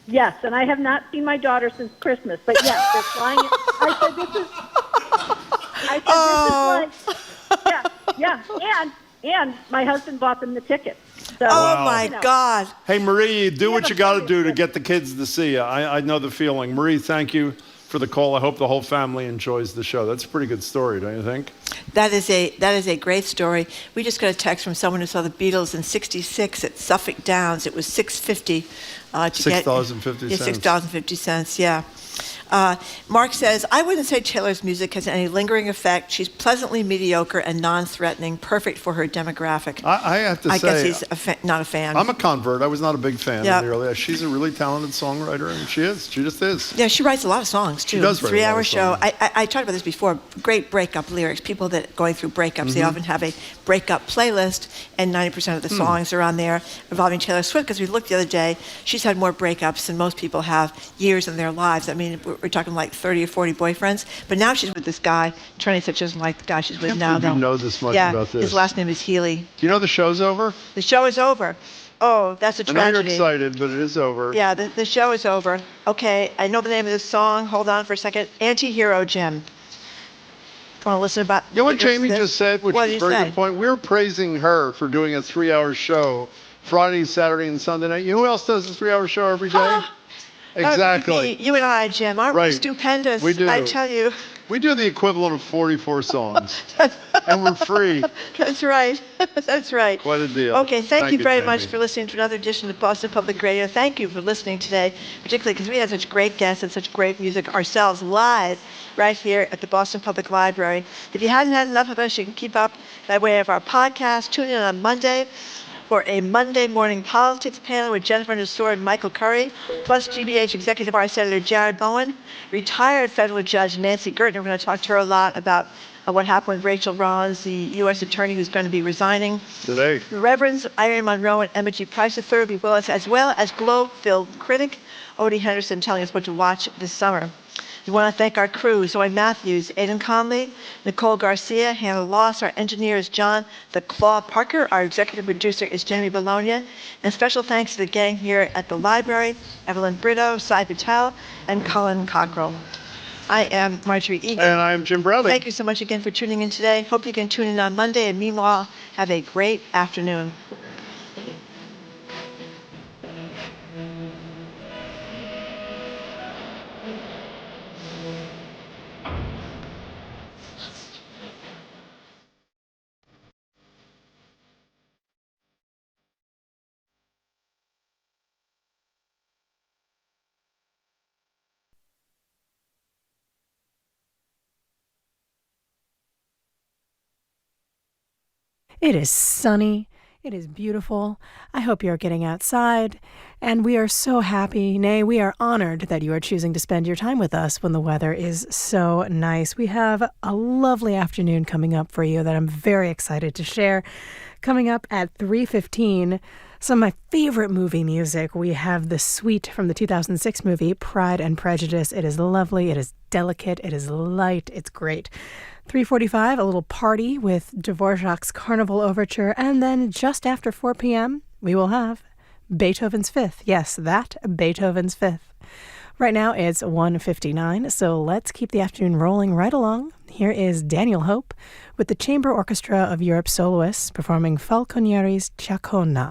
Yes, and I have not seen my daughter since Christmas, but yes, they're flying in. I said, this is like, and my husband bought them the tickets. So, my God. Hey, Marie, do what you got to do to get the kids to see you. I know the feeling. Marie, thank you for the call. I hope the whole family enjoys the show. That's a pretty good story, don't you think? That is a great story. We just got a text from someone who saw the Beatles in '66 at Suffolk Downs. It was $6.50 to get $6.50. Yeah, $6.50. Yeah. Mark says, I wouldn't say Taylor's music has any lingering effect. She's pleasantly mediocre and non-threatening, perfect for her demographic. I have to say, I guess he's not a fan. I'm a convert. I was not a big fan Yep. in the early days. She's a really talented songwriter, and she is. She just is. Yeah, she writes a lot of songs, too. She does write a lot of 3-hour show. songs. I talked about this before. Great breakup lyrics. People that are going through breakups, they Mhm. often have a breakup playlist, and 90% of the songs are on there involving Taylor Swift, because we looked the other day, she's had more breakups than most people have years in their lives. I mean, we're talking like 30 or 40 boyfriends, but now she's with this guy. Turning such doesn't like the guy she's with now. You know this much Yeah, about this. his last name is Healy. Do you know the show's over? The show is over. Oh, that's a I know you're tragedy. excited, but it is over. Yeah, the show is over. Okay, I know the name of this song. Hold on for a second. Anti-Hero Jim. Want to listen about? You know what Jamie just said, which What is a did very he say? good point? We're praising her for doing a 3-hour show Friday, Saturday, and Sunday night. You know who else does a 3-hour show every day? Exactly. You and I, Jim, aren't we Right. stupendous? We do. I tell you. We do the equivalent of 44 songs, and we're free. That's right. That's right. Quite a deal. Okay, thank you very much Jamie. for listening to another edition of Boston Public Radio. Thank you for listening today, particularly because we had such great guests and such great music ourselves live right here at the Boston Public Library. If you hadn't had enough of us, you can keep up by way of our podcast. Tune in on Monday for a Monday morning politics panel with Jennifer Nassour and Michael Curry, plus GBH Executive Vice Senator Jared Bowen, retired federal judge Nancy Gertner. We're going to talk to her a lot about what happened with Rachel Rollins, the U.S. attorney who's going to be resigning. Today. The Reverends Irene Monroe and Emma G. Price III will be with us, as well as Globe film critic Odie Henderson, telling us what to watch this summer. We want to thank our crew, Zoe Matthews, Aidan Conley, Nicole Garcia, Hannah Loss. Our engineer is John the Claw Parker. Our executive producer is Jamie Bologna. And special thanks to the gang here at the library, Evelyn Brito, Cy Patel, and Colin Cockrell. I am Marjorie Egan. And I am Jim Bradley. Thank you so much again for tuning in today. Hope you can tune in on Monday. And meanwhile, have a great afternoon. It is sunny. It is beautiful. I hope you're getting outside. And we are so happy, nay, we are honored that you are choosing to spend your time with us when the weather is so nice. We have a lovely afternoon coming up for you that I'm very excited to share. Coming up at 3:15, some of my favorite movie music. We have the suite from the 2006 movie Pride and Prejudice. It is lovely. It is delicate. It is light. It's great. 3:45, a little party with Dvorak's Carnival Overture. And then just after 4 p.m., we will have Beethoven's Fifth. Yes, that Beethoven's Fifth. Right now it's 1:59, so let's keep the afternoon rolling right along. Here is Daniel Hope with the Chamber Orchestra of Europe Soloists performing Falconieri's Ciacona.